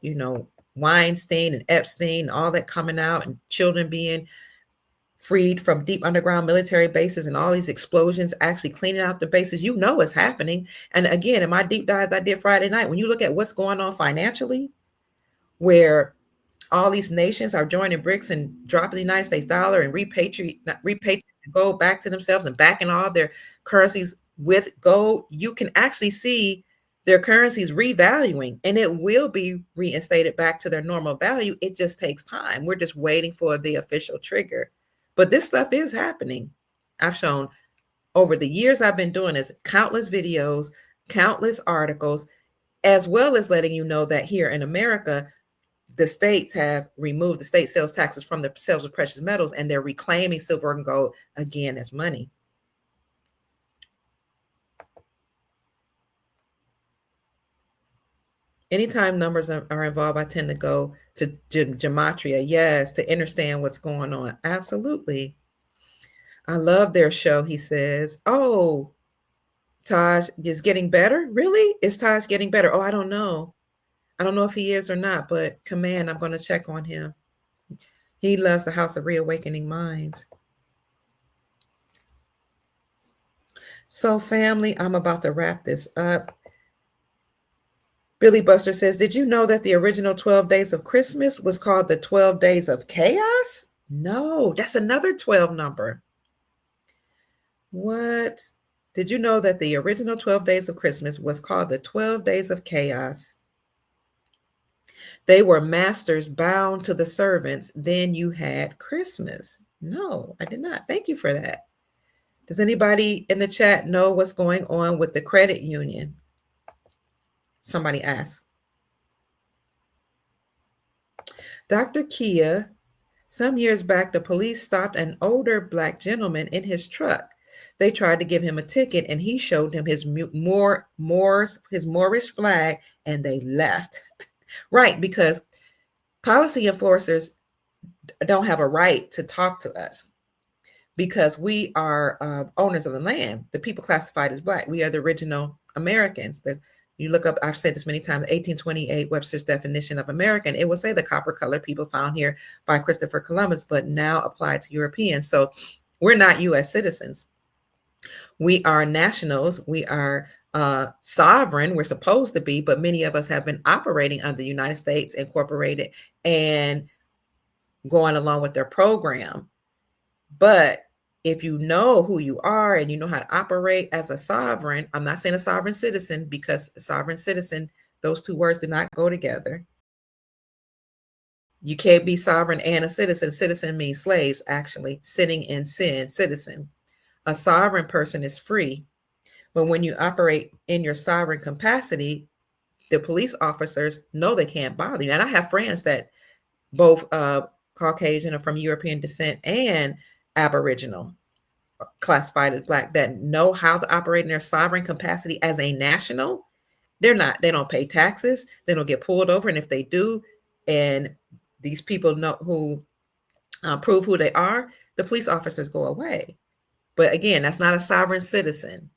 Weinstein and Epstein, all that coming out and children being freed from deep underground military bases and all these explosions actually cleaning out the bases, it's happening. And again, in my deep dives I did Friday night, when you look at what's going on financially, where all these nations are joining BRICS and dropping the United States dollar and repatriate gold back to themselves and backing all their currencies with gold, you can actually see their currencies revaluing, and it will be reinstated back to their normal value. It just takes time. We're just waiting for the official trigger. But this stuff is happening. I've shown over the years I've been doing this, countless videos, countless articles, as well as letting you know that here in America, the states have removed the state sales taxes from the sales of precious metals, and they're reclaiming silver and gold again as money. Anytime numbers are involved, I tend to go to gematria, yes, to understand what's going on. Absolutely. I love their show, he says. Oh, Taj is getting better? Really? Is Taj getting better? Oh, I don't know. I don't know if he is or not, but Command, I'm going to check on him. He loves the House of Reawakening Minds. So, family, I'm about to wrap this up. Billy Buster says, did you know that the original 12 Days of Christmas was called the 12 Days of Chaos? No, that's another 12 number. What? Did you know that the original 12 Days of Christmas was called the 12 Days of Chaos? They were masters bound to the servants. Then you had Christmas. No, I did not. Thank you for that. Does anybody in the chat know what's going on with the credit union? Somebody asked. Dr. Kia, some years back, the police stopped an older Black gentleman in his truck. They tried to give him a ticket, and he showed him his Moorish flag, and they left. Right, because policy enforcers don't have a right to talk to us because we are owners of the land. The people classified as Black. We are the original Americans. You look up, I've said this many times, 1828 Webster's definition of American, it will say the copper-colored people found here by Christopher Columbus, but now applied to Europeans. So we're not U.S. citizens. We are nationals. We are sovereign. We're supposed to be, but many of us have been operating under the United States Incorporated and going along with their program. But if you know who you are and you know how to operate as a sovereign, I'm not saying a sovereign citizen, because sovereign citizen, those two words do not go together. You can't be sovereign and a citizen. Citizen means slaves, actually, sitting in sin, citizen. A sovereign person is free. But when you operate in your sovereign capacity, the police officers know they can't bother you. And I have friends that both Caucasian or from European descent and Aboriginal, classified as Black, that know how to operate in their sovereign capacity as a national. They don't pay taxes. They don't get pulled over. And if they do, and these people know who prove who they are, the police officers go away. But again, that's not a sovereign citizen.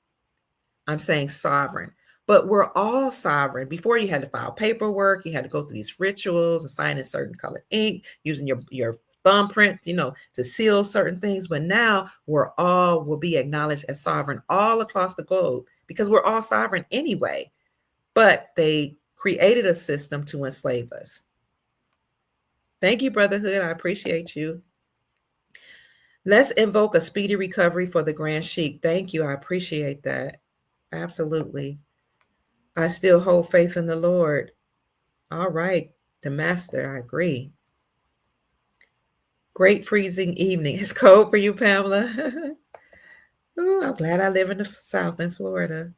I'm saying sovereign. But we're all sovereign. Before, you had to file paperwork. You had to go through these rituals and sign in certain colored ink, using your thumbprint, to seal certain things. But now will be acknowledged as sovereign all across the globe, because we're all sovereign anyway. But they created a system to enslave us. Thank you, Brotherhood. I appreciate you. Let's invoke a speedy recovery for the Grand Sheik. Thank you. I appreciate that. Absolutely. I still hold faith in the Lord. All right. The Master, I agree. Great freezing evening. It's cold for you, Pamela. Ooh, I'm glad I live in the South in Florida.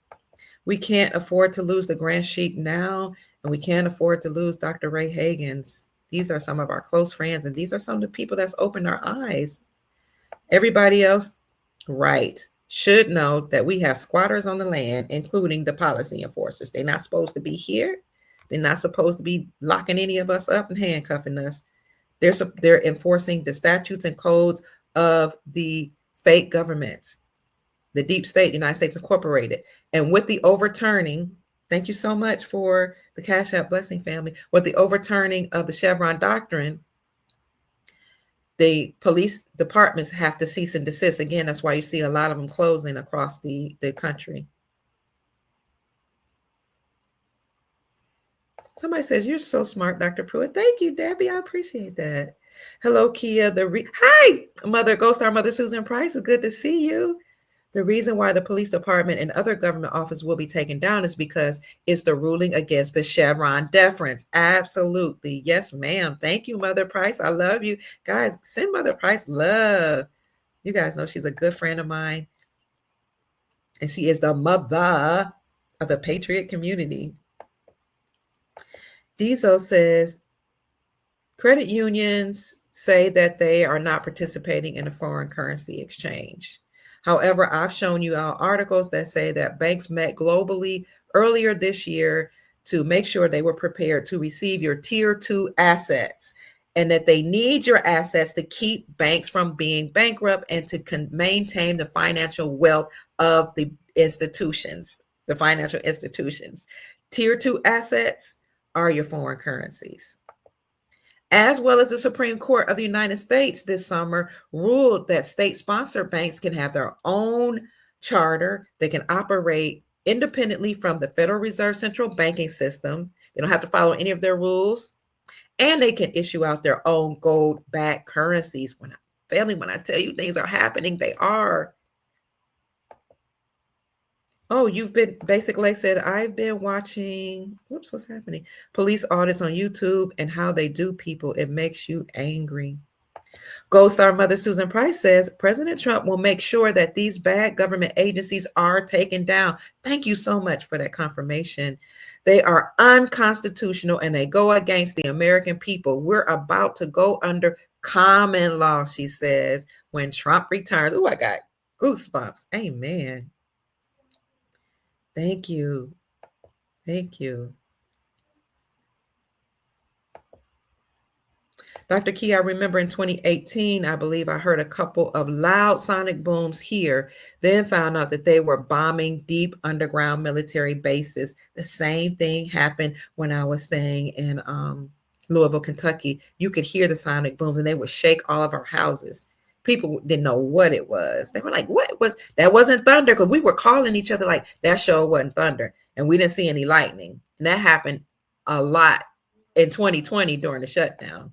We can't afford to lose the Grand Sheik now, and we can't afford to lose Dr. Ray Hagins. These are some of our close friends, and these are some of the people that's opened our eyes. Everybody else, right, should know that we have squatters on the land, including the policy enforcers. They're not supposed to be here. They're not supposed to be locking any of us up and handcuffing us. They're enforcing the statutes and codes of the fake governments, the deep state, United States Incorporated. And with the overturning, thank you so much for the Cash App Blessing family, with the overturning of the Chevron doctrine, the police departments have to cease and desist. Again, that's why you see a lot of them closing across the country. Somebody says, you're so smart, Dr. Pruitt. Thank you, Debbie. I appreciate that. Hello, Kia. Hi, Mother Ghost Star Mother Susan Price. It's good to see you. The reason why the police department and other government offices will be taken down is because it's the ruling against the Chevron deference. Absolutely. Yes, ma'am. Thank you, Mother Price. I love you. Guys, send Mother Price love. You guys know she's a good friend of mine. And she is the mother of the Patriot community. Diesel says, credit unions say that they are not participating in a foreign currency exchange. However, I've shown you our articles that say that banks met globally earlier this year to make sure they were prepared to receive your tier 2 assets, and that they need your assets to keep banks from being bankrupt and to maintain the financial wealth of the institutions, the financial institutions. Tier 2 assets are your foreign currencies. As well as the Supreme Court of the United States this summer ruled that state-sponsored banks can have their own charter. They can operate independently from the Federal Reserve central banking system. They don't have to follow any of their rules. And they can issue out their own gold-backed currencies. When I tell you things are happening, they are. Oh, you've been, basically said, I've been watching, whoops, what's happening? Police audits on YouTube and how they do people. It makes you angry. Gold Star Mother Susan Price says, President Trump will make sure that these bad government agencies are taken down. Thank you so much for that confirmation. They are unconstitutional and they go against the American people. We're about to go under common law, she says, when Trump returns. Oh, I got goosebumps. Amen. Thank you. Thank you. Dr. Key, I remember in 2018, I believe I heard a couple of loud sonic booms here, then found out that they were bombing deep underground military bases. The same thing happened when I was staying in Louisville, Kentucky. You could hear the sonic booms and they would shake all of our houses. People didn't know what it was. They were like, what was that? Wasn't thunder, because we were calling each other like that sure wasn't thunder. And we didn't see any lightning. And that happened a lot in 2020 during the shutdown.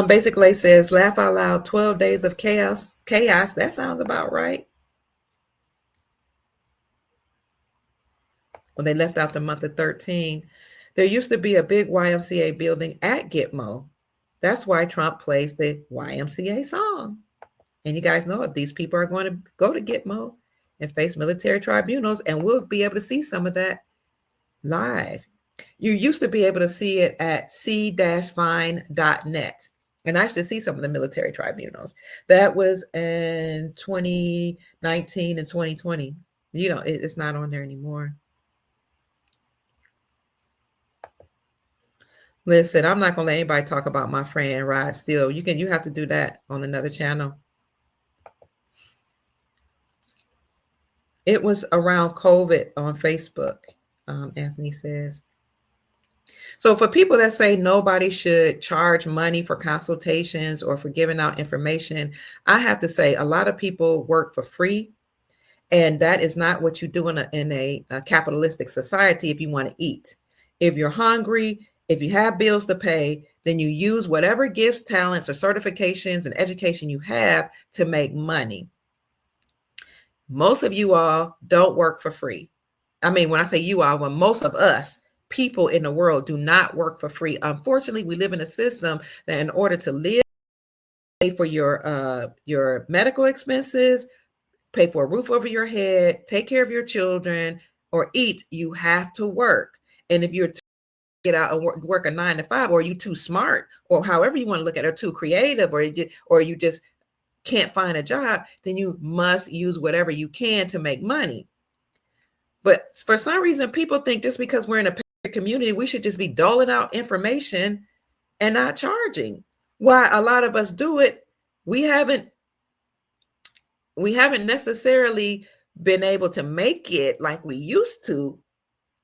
Basically says, laugh out loud, 12 days of chaos. That sounds about right. Well, they left out the month of 13. There used to be a big YMCA building at Gitmo. That's why Trump plays the YMCA song. And you guys know it. These people are going to go to Gitmo and face military tribunals, and we'll be able to see some of that live. You used to be able to see it at c-fine.net. And I used to see some of the military tribunals. That was in 2019 and 2020. You know, it's not on there anymore. Listen, I'm not going to let anybody talk about my friend Rod Steele. You have to do that on another channel. It was around COVID on Facebook, Anthony says. So for people that say nobody should charge money for consultations or for giving out information, I have to say a lot of people work for free. And that is not what you do in a capitalistic society if you want to eat. If you're hungry, if you have bills to pay, then you use whatever gifts, talents, or certifications and education you have to make money. Most of you all don't work for free. I mean, when I say you all, when most of us people in the world do not work for free. Unfortunately, we live in a system that in order to live, pay for your medical expenses, pay for a roof over your head, take care of your children, or eat, you have to work. And if you're get out and work a 9 to 5, or you too smart, or however you want to look at it, or too creative, or you just can't find a job, then you must use whatever you can to make money. But for some reason, people think just because we're in a paid community, we should just be doling out information and not charging. Why a lot of us do it, we haven't necessarily been able to make it like we used to.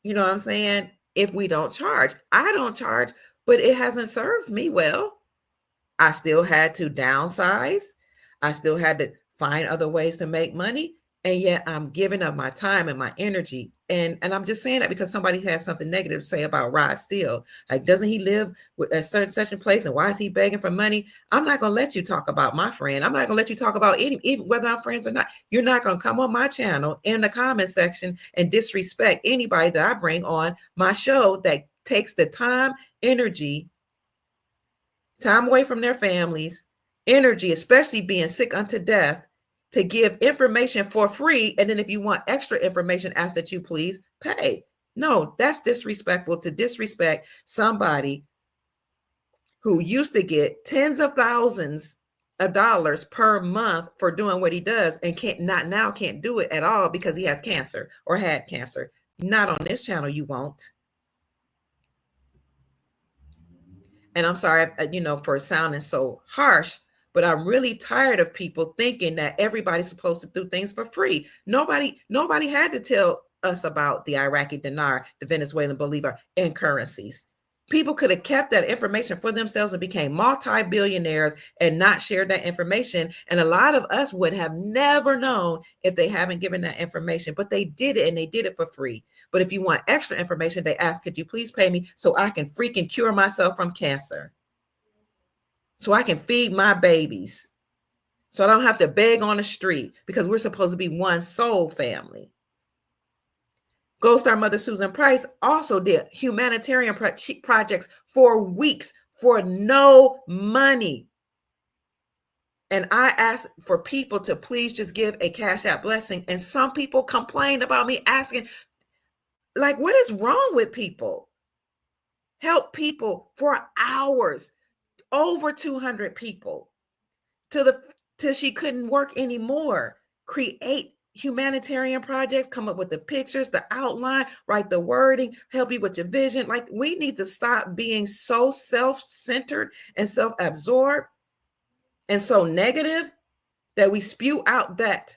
You know what I'm saying? If we don't charge, I don't charge, but it hasn't served me well. I still had to downsize. I still had to find other ways to make money. And yet I'm giving up my time and my energy. And I'm just saying that because somebody has something negative to say about Rod Steele. Like, doesn't he live with a certain such a place? And why is he begging for money? I'm not going to let you talk about my friend. I'm not going to let you talk about even whether I'm friends or not. You're not going to come on my channel in the comment section and disrespect anybody that I bring on my show that takes the time, energy, time away from their families, energy, especially being sick unto death, to give information for free. And then if you want extra information, ask that you please pay. No, that's disrespectful to disrespect somebody who used to get tens of thousands of dollars per month for doing what he does and can't do it at all because he has cancer or had cancer. Not on this channel, you won't. And I'm sorry, for sounding so harsh, but I'm really tired of people thinking that everybody's supposed to do things for free. Nobody had to tell us about the Iraqi dinar, the Venezuelan bolivar, and currencies. People could have kept that information for themselves and became multi-billionaires and not shared that information. And a lot of us would have never known if they haven't given that information, but they did it, and they did it for free. But if you want extra information, they ask, could you please pay me so I can freaking cure myself from cancer? So I can feed my babies. So I don't have to beg on the street, because we're supposed to be one soul family. Gold Star Mother Susan Price also did humanitarian projects for weeks for no money. And I asked for people to please just give a Cash App blessing. And some people complained about me asking, like, what is wrong with people? Help people for hours, over 200 people, till she couldn't work anymore. Create humanitarian projects, come up with the pictures, the outline, write the wording, help you with your vision. Like, we need to stop being so self-centered and self-absorbed and so negative that we spew out that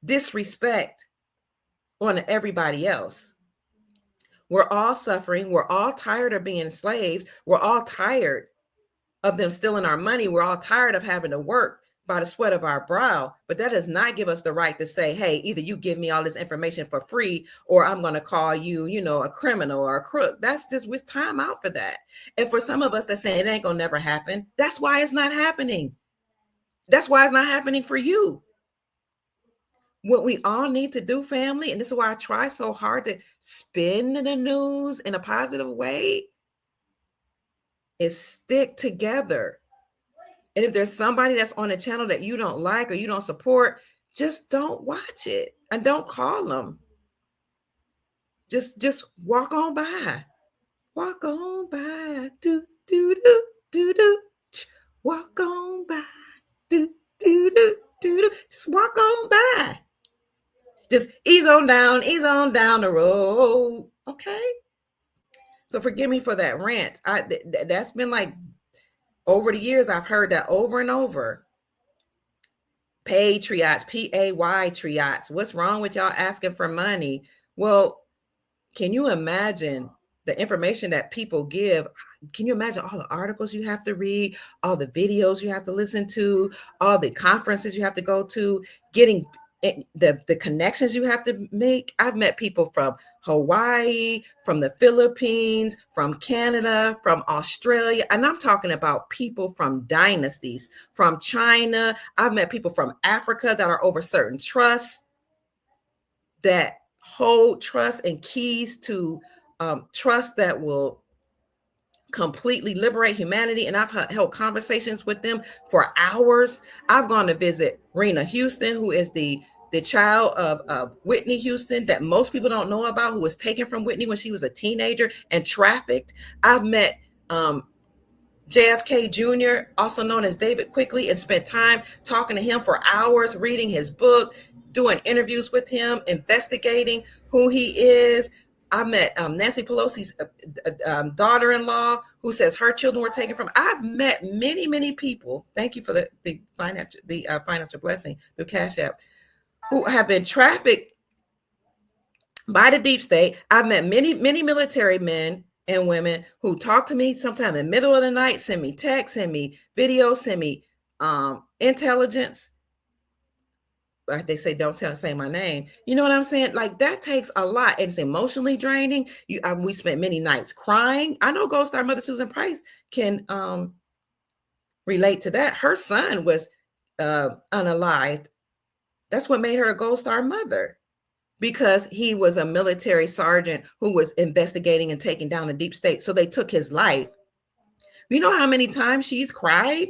disrespect on everybody else. We're all suffering. We're all tired of being slaves. We're all tired of them stealing our money. We're all tired of having to work by the sweat of our brow, but that does not give us the right to say, hey, either you give me all this information for free, or I'm going to call you, a criminal or a crook. That's just with time out for that. And for some of us that's saying it ain't going to never happen, that's why it's not happening. That's why it's not happening for you. What we all need to do, family, and this is why I try so hard to spin the news in a positive way, is stick together. And if there's somebody that's on a channel that you don't like or you don't support, just don't watch it and don't call them. Just walk on by. Walk on by. Do, do, do, do, do. Walk on by. Do, do, do, do, do. Just walk on by. Just ease on down the road. Okay? So forgive me for that rant. That's been like, over the years, I've heard that over and over. Patriots, Patriots. What's wrong with y'all asking for money? Well, can you imagine the information that people give? Can you imagine all the articles you have to read, all the videos you have to listen to, all the conferences you have to go to, getting the connections you have to make? I've met people from Hawaii, from the Philippines, from Canada, from Australia. And I'm talking about people from dynasties, from China. I've met people from Africa that are over certain trusts, that hold trust and keys to trust that will completely liberate humanity. And I've held conversations with them for hours. I've gone to visit Rena Houston, who is the child of Whitney Houston that most people don't know about, who was taken from Whitney when she was a teenager and trafficked. I've met JFK Jr., also known as David Quigley, and spent time talking to him for hours, reading his book, doing interviews with him, investigating who he is. I met Nancy Pelosi's daughter-in-law who says her children were taken from. I've met many, many people. Thank you for the financial blessing through Cash App, who have been trafficked by the deep state. I've met many, many military men and women who talk to me sometime in the middle of the night, send me texts, send me videos, send me intelligence. Like they say, don't say my name. You know what I'm saying? Like that takes a lot. It's emotionally draining. We spent many nights crying. I know Gold Star Mother Susan Price can relate to that. Her son was unalived. That's what made her a Gold Star mother, because he was a military sergeant who was investigating and taking down the deep state. So they took his life. You know how many times she's cried?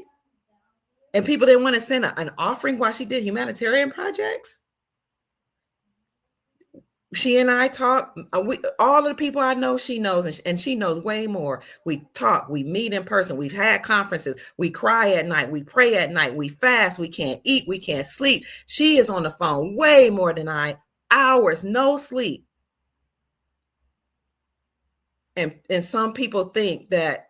And people didn't want to send an offering while she did humanitarian projects. She and I talk. All of the people I know, she knows, and she knows way more. We talk. We meet in person. We've had conferences. We cry at night. We pray at night. We fast. We can't eat. We can't sleep. She is on the phone way more than I. Hours, no sleep. And some people think that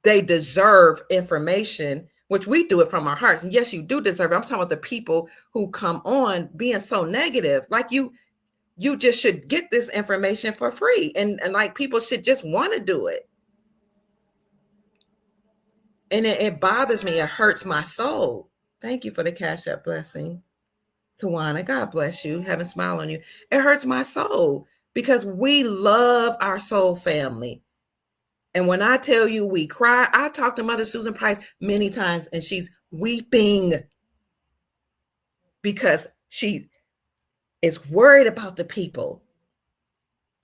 they deserve information, which we do it from our hearts. And yes, you do deserve it. I'm talking about the people who come on being so negative. Like you just should get this information for free. And like people should just want to do it. And it bothers me. It hurts my soul. Thank you for the Cash App blessing, Tawana. God bless you. Heaven smile on you. It hurts my soul because we love our soul family. And when I tell you we cry, I talked to Mother Susan Price many times and she's weeping because she is worried about the people.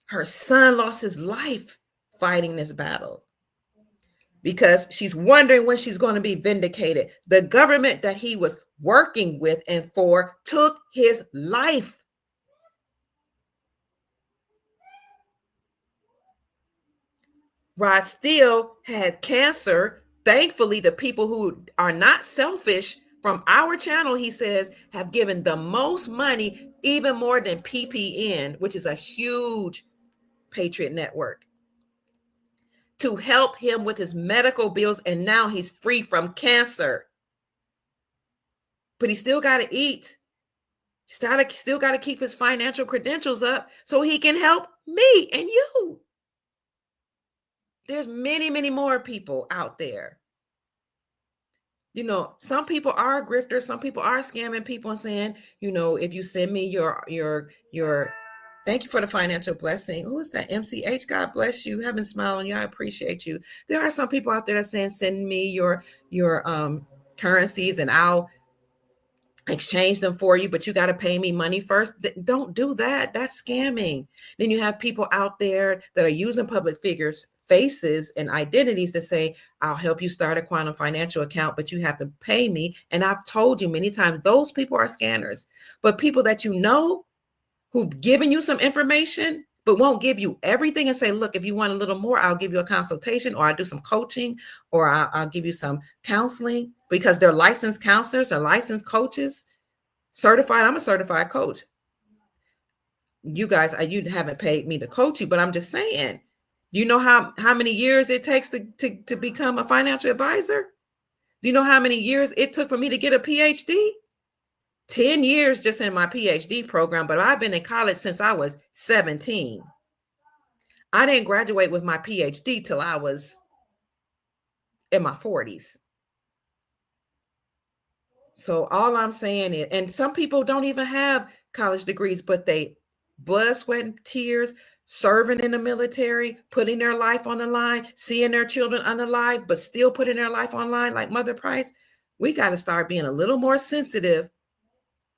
Her son lost his life fighting this battle because she's wondering when she's going to be vindicated. The government that he was working with and for took his life. Rod Steele had cancer. Thankfully, the people who are not selfish from our channel, he says, have given the most money, even more than PPN, which is a huge Patriot network, to help him with his medical bills. And now he's free from cancer. But he still got to eat. Still got to keep his financial credentials up so he can help me and you. There's many, many more people out there. You know, some people are grifters. Some people are scamming people and saying, you know, if you send me your, thank you for the financial blessing. Who is that? MCH, God bless you. Heaven smile on you. I appreciate you. There are some people out there that saying, send me your currencies and I'll exchange them for you, but you got to pay me money first. Don't do that. That's scamming. Then you have people out there that are using public figures' faces and identities to say, I'll help you start a quantum financial account, but you have to pay me. And I've told you many times, those people are scanners. But people that you know who've given you some information, but won't give you everything and say, look, if you want a little more, I'll give you a consultation, or I'll do some coaching, or I'll give you some counseling, because they're licensed counselors or licensed coaches, certified. I'm a certified coach. You guys, you haven't paid me to coach you, but I'm just saying, you know how many years it takes to become a financial advisor? Do you know how many years it took for me to get a PhD? 10 years just in my PhD program, but I've been in college since I was 17. I didn't graduate with my PhD till I was in my 40s. So all I'm saying is, and some people don't even have college degrees, but they blood, sweat, and tears, serving in the military, putting their life on the line, seeing their children unalive, but still putting their life online like Mother Price. We got to start being a little more sensitive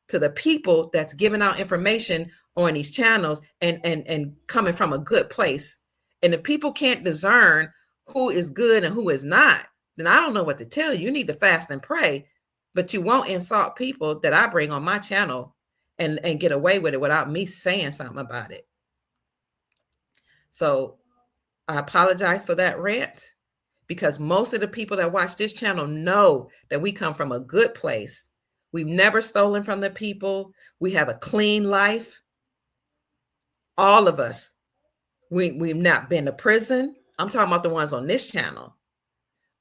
to the people that's giving out information on these channels and coming from a good place. And if people can't discern who is good and who is not, then I don't know what to tell you. You need to fast and pray, but you won't insult people that I bring on my channel and get away with it without me saying something about it. So I apologize for that rant, because most of the people that watch this channel know that we come from a good place. We've never stolen from the people. We have a clean life. All of us. We've not been to prison. I'm talking about the ones on this channel.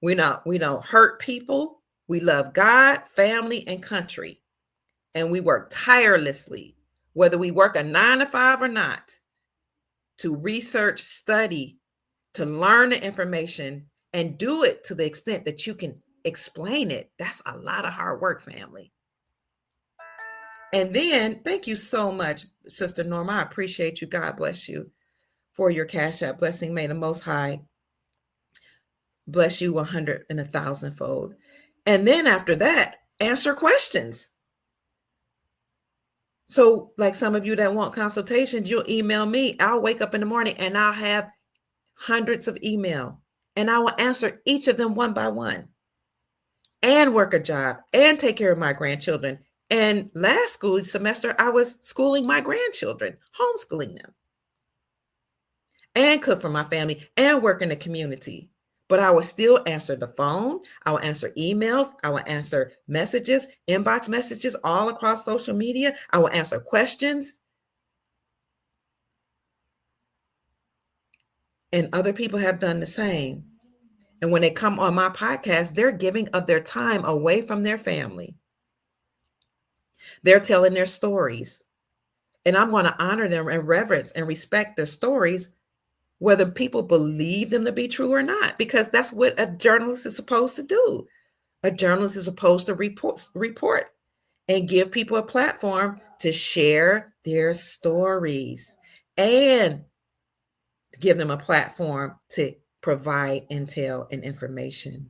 We don't hurt people. We love God, family, and country. And we work tirelessly, whether we work a 9 to 5 or not, to research, study, to learn the information, and do it to the extent that you can explain it. That's a lot of hard work, family. And then, thank you so much, Sister Norma. I appreciate you. God bless you for your Cash App blessing. May the Most High bless you 100 and 1,000-fold. And then after that, answer questions. So like some of you that want consultations, you'll email me. I'll wake up in the morning and I'll have hundreds of email, and I will answer each of them one by one, and work a job and take care of my grandchildren. And last school semester, I was schooling my grandchildren, homeschooling them, and cook for my family and work in the community. But I would still answer the phone. I would answer emails. I would answer messages, inbox messages all across social media. I would answer questions. And other people have done the same. And when they come on my podcast, they're giving of their time away from their family. They're telling their stories. And I'm going to honor them and reverence and respect their stories, whether people believe them to be true or not, because that's what a journalist is supposed to do. A journalist is supposed to report and give people a platform to share their stories and give them a platform to provide intel and information.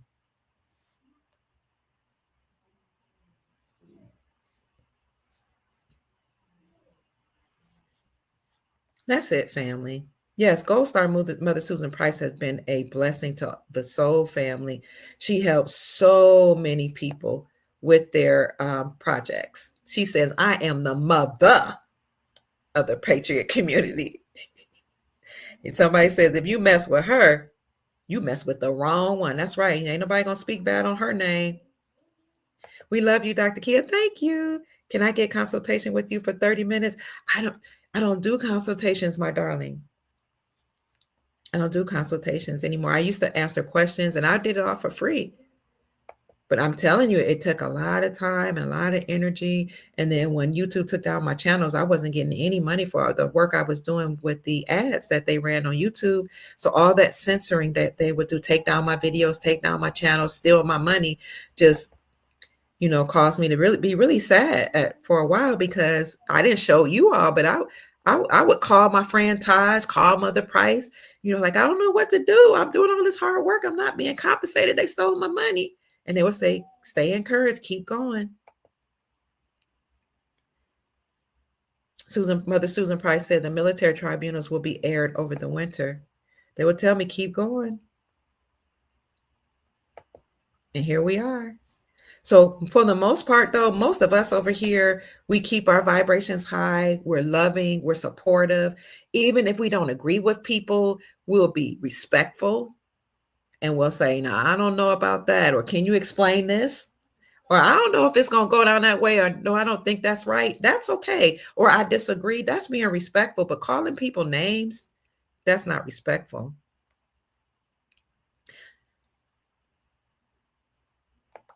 That's it, family. Yes, Gold Star Mother Susan Price has been a blessing to the Soul family. She helps so many people with their projects. She says, I am the mother of the Patriot community. And somebody says, if you mess with her, you mess with the wrong one. That's right. Ain't nobody going to speak bad on her name. We love you, Dr. Kia. Thank you. Can I get consultation with you for 30 minutes? I don't do consultations, my darling. I don't do consultations anymore. I used to answer questions and I did it all for free. But I'm telling you, it took a lot of time and a lot of energy. And then when YouTube took down my channels, I wasn't getting any money for the work I was doing with the ads that they ran on YouTube. So all that censoring that they would do, take down my videos, take down my channels, steal my money, just, caused me to really be really sad for a while, because I didn't show you all, but I would call my friend Taj, call Mother Price, like, I don't know what to do. I'm doing all this hard work. I'm not being compensated. They stole my money. And they would say, stay encouraged, keep going. Mother Susan Price said the military tribunals will be aired over the winter. They would tell me, keep going. And here we are. So for the most part, though, most of us over here, we keep our vibrations high. We're loving, we're supportive. Even if we don't agree with people, we'll be respectful. And we'll say, no, I don't know about that. Or can you explain this? Or I don't know if it's going to go down that way. Or no, I don't think that's right. That's okay. Or I disagree. That's being respectful. But calling people names, that's not respectful.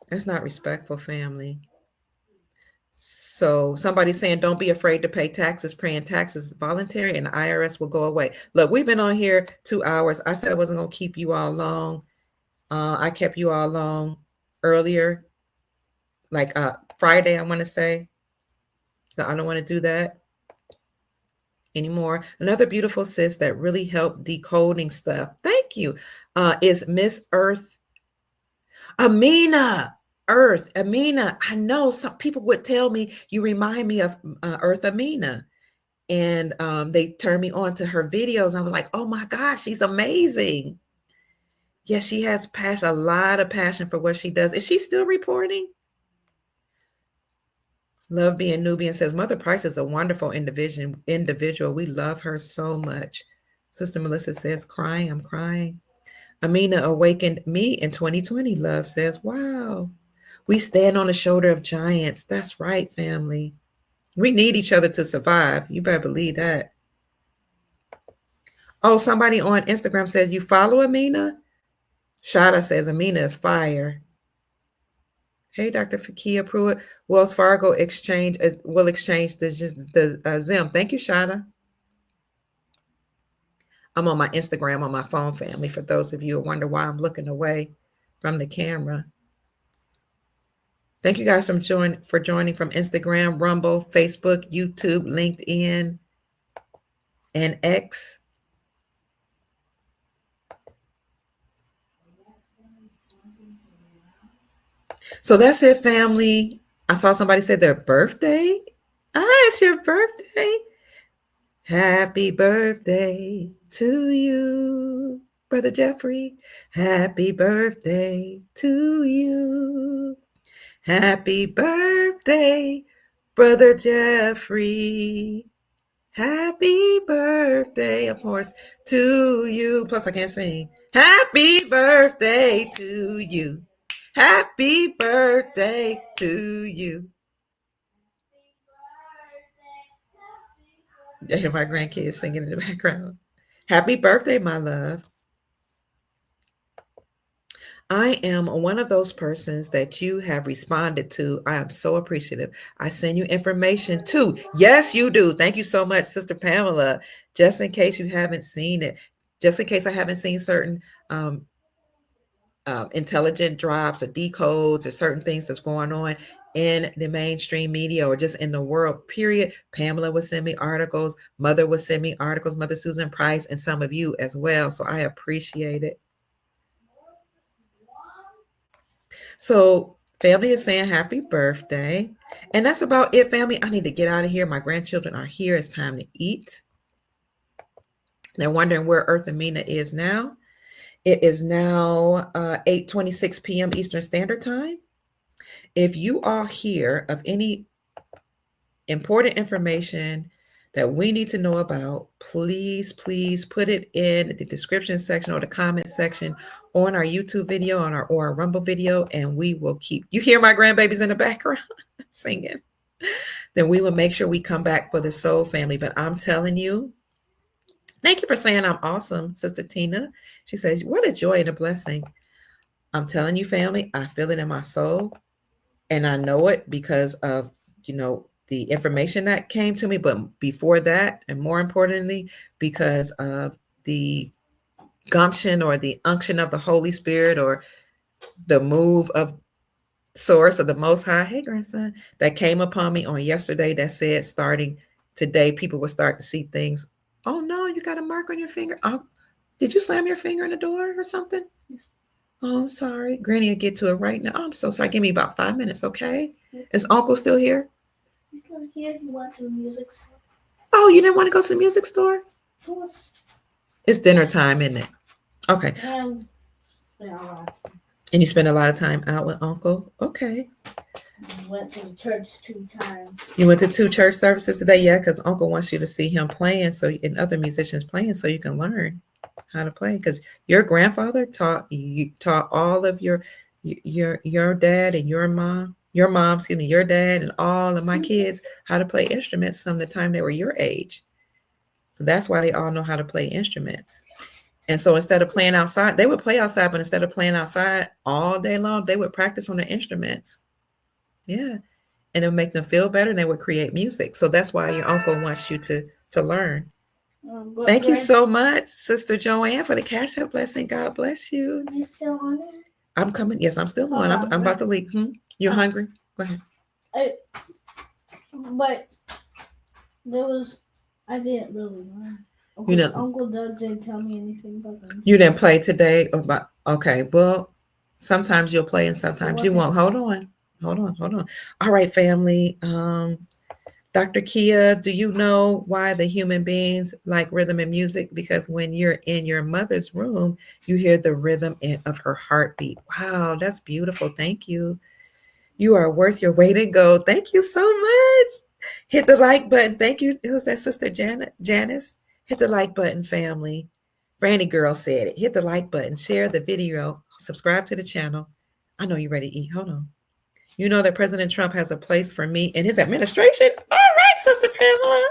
That's not respectful, family. So somebody's saying, don't be afraid to pay taxes. Paying taxes is voluntary and the IRS will go away. Look, we've been on here 2 hours. I said I wasn't going to keep you all long. I kept you all long earlier, like Friday, I want to say. So I don't want to do that anymore. Another beautiful sis that really helped decoding stuff. Thank you. Is Miss Earth. Amina. I know some people would tell me, you remind me of Earth Amina. And they turned me on to her videos. I was like, oh my gosh, she's amazing. Yes, she has a lot of passion for what she does. Is she still reporting? Love Being Nubian says, Mother Price is a wonderful individual. We love her so much. Sister Melissa says, I'm crying. Amina awakened me in 2020, Love says, wow. We stand on the shoulder of giants. That's right, family. We need each other to survive. You better believe that. Oh, somebody on Instagram says, you follow Amina? Shada says, Amina is fire. Hey, Dr. Fakia Pruitt. Wells Fargo exchange will exchange the Zim. Thank you, Shada. I'm on my Instagram on my phone, family, for those of you who wonder why I'm looking away from the camera. Thank you guys for joining from Instagram, Rumble, Facebook, YouTube, LinkedIn, and X. So that's it, family. I saw somebody say their birthday. It's your birthday. Happy birthday to you, Brother Jeffrey. Happy birthday to you. Happy birthday, Brother Jeffrey. Happy birthday, of course, to you. Plus, I can't sing. Happy birthday to you. Happy birthday to you. I hear my grandkids singing in the background. Happy birthday, my love. I am one of those persons that you have responded to. I am so appreciative. I send you information too. Yes, you do. Thank you so much, Sister Pamela. Just in case you haven't seen it, just in case I haven't seen certain intelligent drops or decodes or certain things that's going on in the mainstream media or just in the world, period. Pamela would send me articles. Mother would send me articles, Mother Susan Price, and some of you as well. So I appreciate it. So family is saying happy birthday. And that's about it, family. I need to get out of here. My grandchildren are here. It's time to eat. They're wondering where Earth Amina is now. It is now 8:26 p.m. Eastern Standard Time. If you all hear of any important information that we need to know about, please put it in the description section or the comment section on our YouTube video, or our Rumble video, and we will keep. You hear my grandbabies in the background singing. Then we will make sure we come back for the soul family. But I'm telling you, thank you for saying I'm awesome, Sister Tina. She says, what a joy and a blessing. I'm telling you, family, I feel it in my soul. And I know it because of, the information that came to me. But before that, and more importantly, because of the gumption or the unction of the Holy Spirit or the move of Source of the Most High, hey, grandson, that came upon me on yesterday that said starting today, people will start to see things. Oh, no, you got a mark on your finger. Oh, did you slam your finger in the door or something? Oh, I'm sorry. Granny will get to it right now. Oh, I'm so sorry. Give me about 5 minutes, okay? Is Uncle still here? He's not here. He went to the music store. Oh, you didn't want to go to the music store? Of course. It's dinner time, isn't it? Okay. And spent a lot of time. And you spend a lot of time out with Uncle? Okay. I went to the church 2 times. You went to 2 church services today? Yeah, because Uncle wants you to see him playing, and other musicians playing, so you can learn how to play. Because your grandfather taught all of your dad and your mom, your dad and all of my kids how to play instruments some of the time they were your age. So that's why they all know how to play instruments. And so instead of playing outside, they would play outside, but instead of playing outside all day long, they would practice on the instruments. Yeah. And it would make them feel better, and they would create music. So that's why your uncle wants you to learn. Thank you so much, Sister Joanne, for the Cash App blessing. God bless you. You still on it? I'm coming. Yes, I'm still on. I'm about to leave. You're hungry? Go ahead. But I didn't really learn. Uncle Doug didn't tell me anything about them. You didn't play today? Okay, well, sometimes you'll play and sometimes you won't. Hold on. All right, family. Dr. Kia, do you know why the human beings like rhythm and music? Because when you're in your mother's room, you hear the rhythm of her heartbeat. Wow, that's beautiful. Thank you. You are worth your weight in gold. Thank you so much. Hit the like button. Thank you. Who's that, Sister Janice? Hit the like button, family. Brandy Girl said it. Hit the like button. Share the video. Subscribe to the channel. I know you're ready to eat. Hold on. You know that President Trump has a place for me in his administration. All right, Sister Pamela.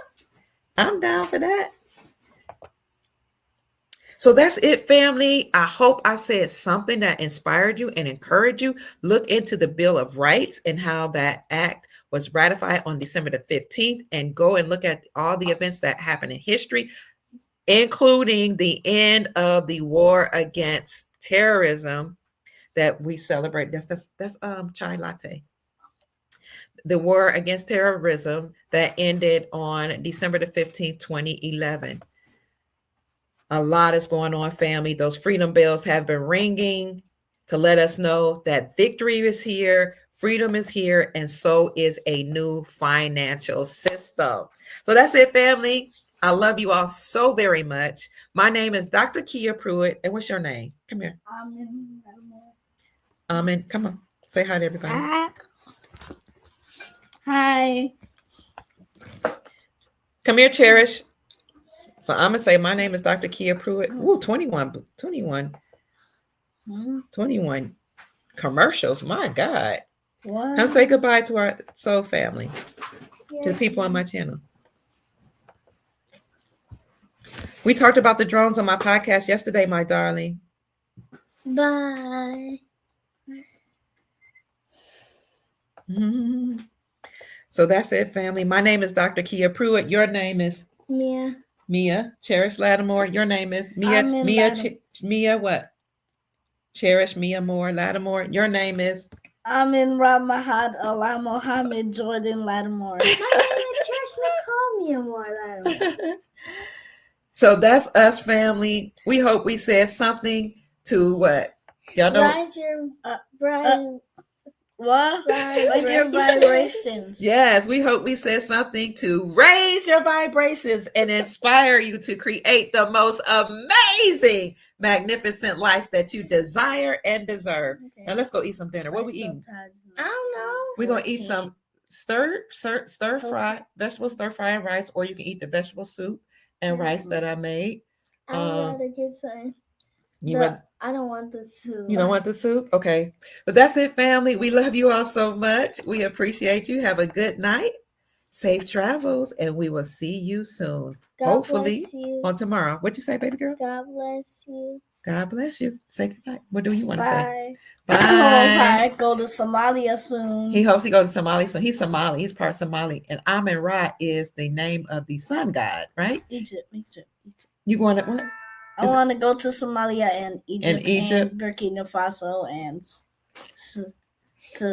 I'm down for that. So that's it, family. I hope I said something that inspired you and encouraged you. Look into the Bill of Rights and how that act was ratified on December the 15th, and go and look at all the events that happened in history, including the end of the war against terrorism that we celebrate. That's chai latte. The war against terrorism that ended on December the 15th, 2011. A lot is going on, family. Those freedom bells have been ringing to let us know that victory is here, freedom is here, and so is a new financial system. So that's it, family. I love you all so very much. My name is Dr. Kia Pruitt. And what's your name? Come here. And come on. Say hi to everybody. Hi. Come here, Cherish. So I'm going to say my name is Dr. Kia Pruitt. Ooh, 21 commercials. My God. What? Come say goodbye to our soul family, to the people on my channel. We talked about the drones on my podcast yesterday, my darling. Bye. So that's it, family. My name is Dr. Kia Pruitt. Your name is Mia. Cherish Lattimore. Your name is Mia. I'm in Mia what? Cherish Mia Moore Lattimore. Your name is Amin Ramahad Allah Mohammed Jordan Lattimore. Call me more Lattimore. So that's us, family. We hope we said something to what? Y'all know? Rise your what? Raise your vibrations. Yes, we hope we said something to raise your vibrations and inspire you to create the most amazing, magnificent life that you desire and deserve. Okay. Now let's go eat some dinner. What we eating? I don't know. We're gonna eat some stir fry vegetable stir fry and rice, or you can eat the vegetable soup and rice that I made. I want to get some. I don't want the soup. You don't want the soup? Okay. But that's it, family. We love you all so much. We appreciate you. Have a good night. Safe travels, and we will see you soon. God Hopefully bless you. on tomorrow. What'd you say, baby girl? God bless you. God bless you. Say goodbye. What do you want to say? Bye. Bye. I hope I go to Somalia soon. He hopes he goes to Somali. So he's Somali. He's part Somali. And Amen Ra is the name of the sun god, right? Egypt. You going to what? I want to go to Somalia and Egypt, and Burkina Faso and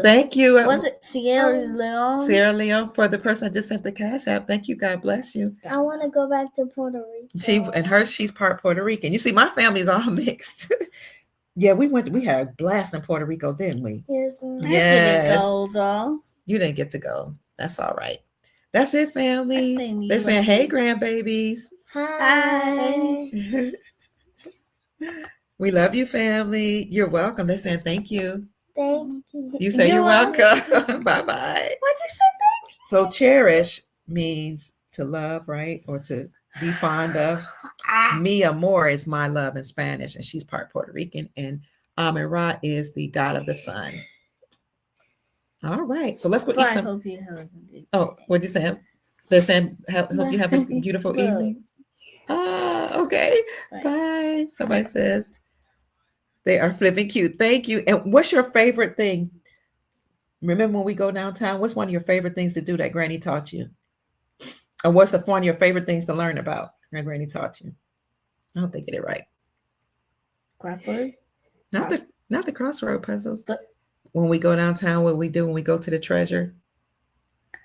Thank you. Was it Sierra Leone? Sierra Leone, for the person that just sent the cash app. Thank you. God bless you. I want to go back to Puerto Rico. She's part Puerto Rican. You see, my family's all mixed. Yeah, we had a blast in Puerto Rico, didn't we? Yes. Yes. I didn't go, though. You didn't get to go. That's all right. That's it, family. They're saying, hey, grandbabies. Hi. We love you, family. You're welcome. They're saying thank you. Thank you. You say you're welcome. Bye-bye. What'd you say? Thank you. So cherish means to love, right? Or to be fond of. Mia Moore is my love in Spanish, and she's part Puerto Rican. And Amen Ra is the god of the sun. All right. So let's go eat some. Hope you have a good Oh, what'd you say? They're saying, hope you have a beautiful evening. Okay. Bye. Somebody says they are flipping cute. Thank you. And what's your favorite thing? Remember when we go downtown, what's one of your favorite things to do that Granny taught you? Or what's one of your favorite things to learn about that Granny taught you? I hope they get it right. Crawford? Not the crossroad puzzles. But when we go downtown, what we do when we go to the treasure?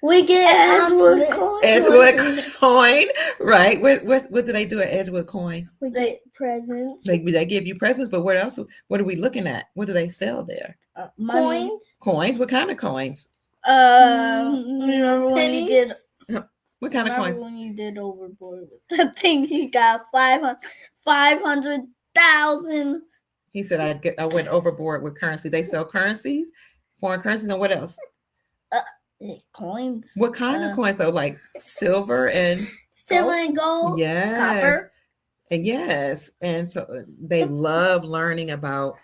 We get Edgewood coin. Edgewood coin, right? What do they do at Edgewood coin? We get presents. They give you presents, but what else? What are we looking at? What do they sell there? Coins. Coins? What kind of coins? Remember when you did? What kind of coins? When you did Overboard with that thing, you got 500,000. He said I went overboard with currency. They sell currencies, foreign currencies, and what else? Coins. What kind of coins though? Like silver and gold. Yes. Copper. And yes. And so they love learning about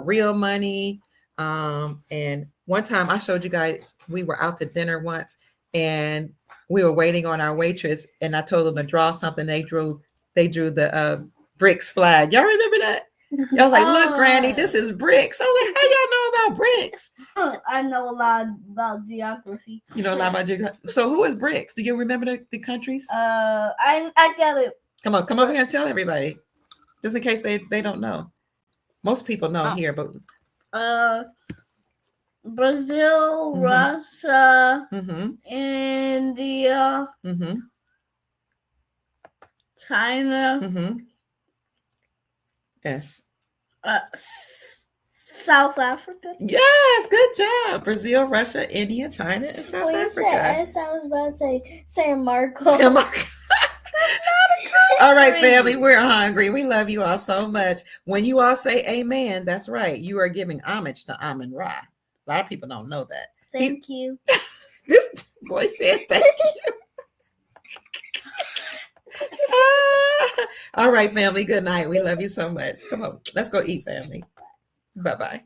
real money and One time I showed you guys, we were out to dinner once and we were waiting on our waitress and I told them to draw something. They drew the BRICS flag. Y'all remember that? Y'all like, look, Granny, this is BRICS. I was like, how y'all know about BRICS? I know a lot about geography. You know a lot about geography. So who is BRICS? Do you remember the countries? I got it. Come over here and tell everybody. Just in case they don't know. Most people know here, but Brazil, Mhm. Russia, mm-hmm, India, mm-hmm, China, mm-hmm. Yes. South Africa. Yes, good job. Brazil, Russia, India, China, and South When you Africa. said S, I was about to say San Marcos. San Marcos. All right, family, we're hungry. We love you all so much. When you all say amen, that's right. You are giving homage to Amun Ra. A lot of people don't know that. Thank you. This boy said thank you. All right, family. Good night. We love you so much. Come on, let's go eat, family. Bye-bye.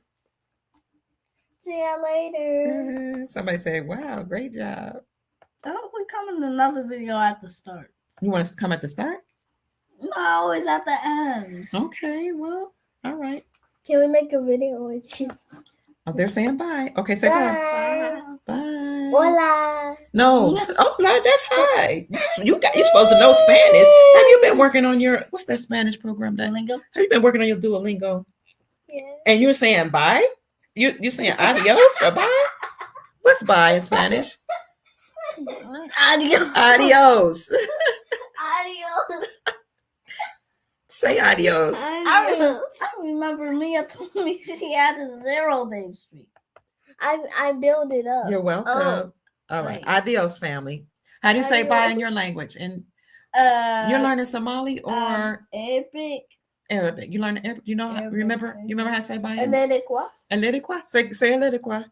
See you later. Somebody say, wow, great job. Oh, we come in another video at the start. You want us to come at the start? No, it's at the end. Okay, well, all right. Can we make a video with you? Oh, they're saying bye. Okay, say bye. Bye. Hola. No. Oh, no, that's hi. You're supposed to know Spanish. Have you been working on what's that Spanish program that? Duolingo? Have you been working on your Duolingo? Yeah. And you're saying bye? You saying adios or bye? What's bye in Spanish? Adios. Adios. Adios. Say adios. I remember Mia told me she had a 0-day streak. I built it up. You're welcome. Oh, All right. right. Adios, family. How do you say bye in your language? And you're learning Somali or Arabic. Arabic? You learn Arabic? You know? Arabic. Remember how to say bye? Eledequa. Eledequa. Say Eledequa.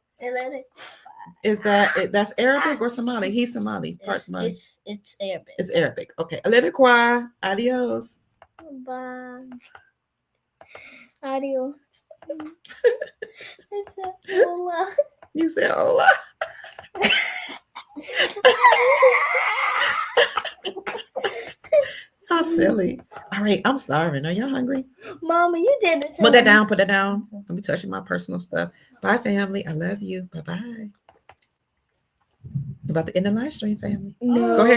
Is that's Arabic or Somali? He's Somali. Part Somali. It's Arabic. It's Arabic. Okay. Eledequa. Adios. Bye. Adios. I said hola. You said hola. How silly. All right, I'm starving. Are y'all hungry? Mama, you did it. Put that down. Put that down. Don't be touching my personal stuff. Bye, family. I love you. Bye-bye. About to end the live stream, family. No. Go ahead.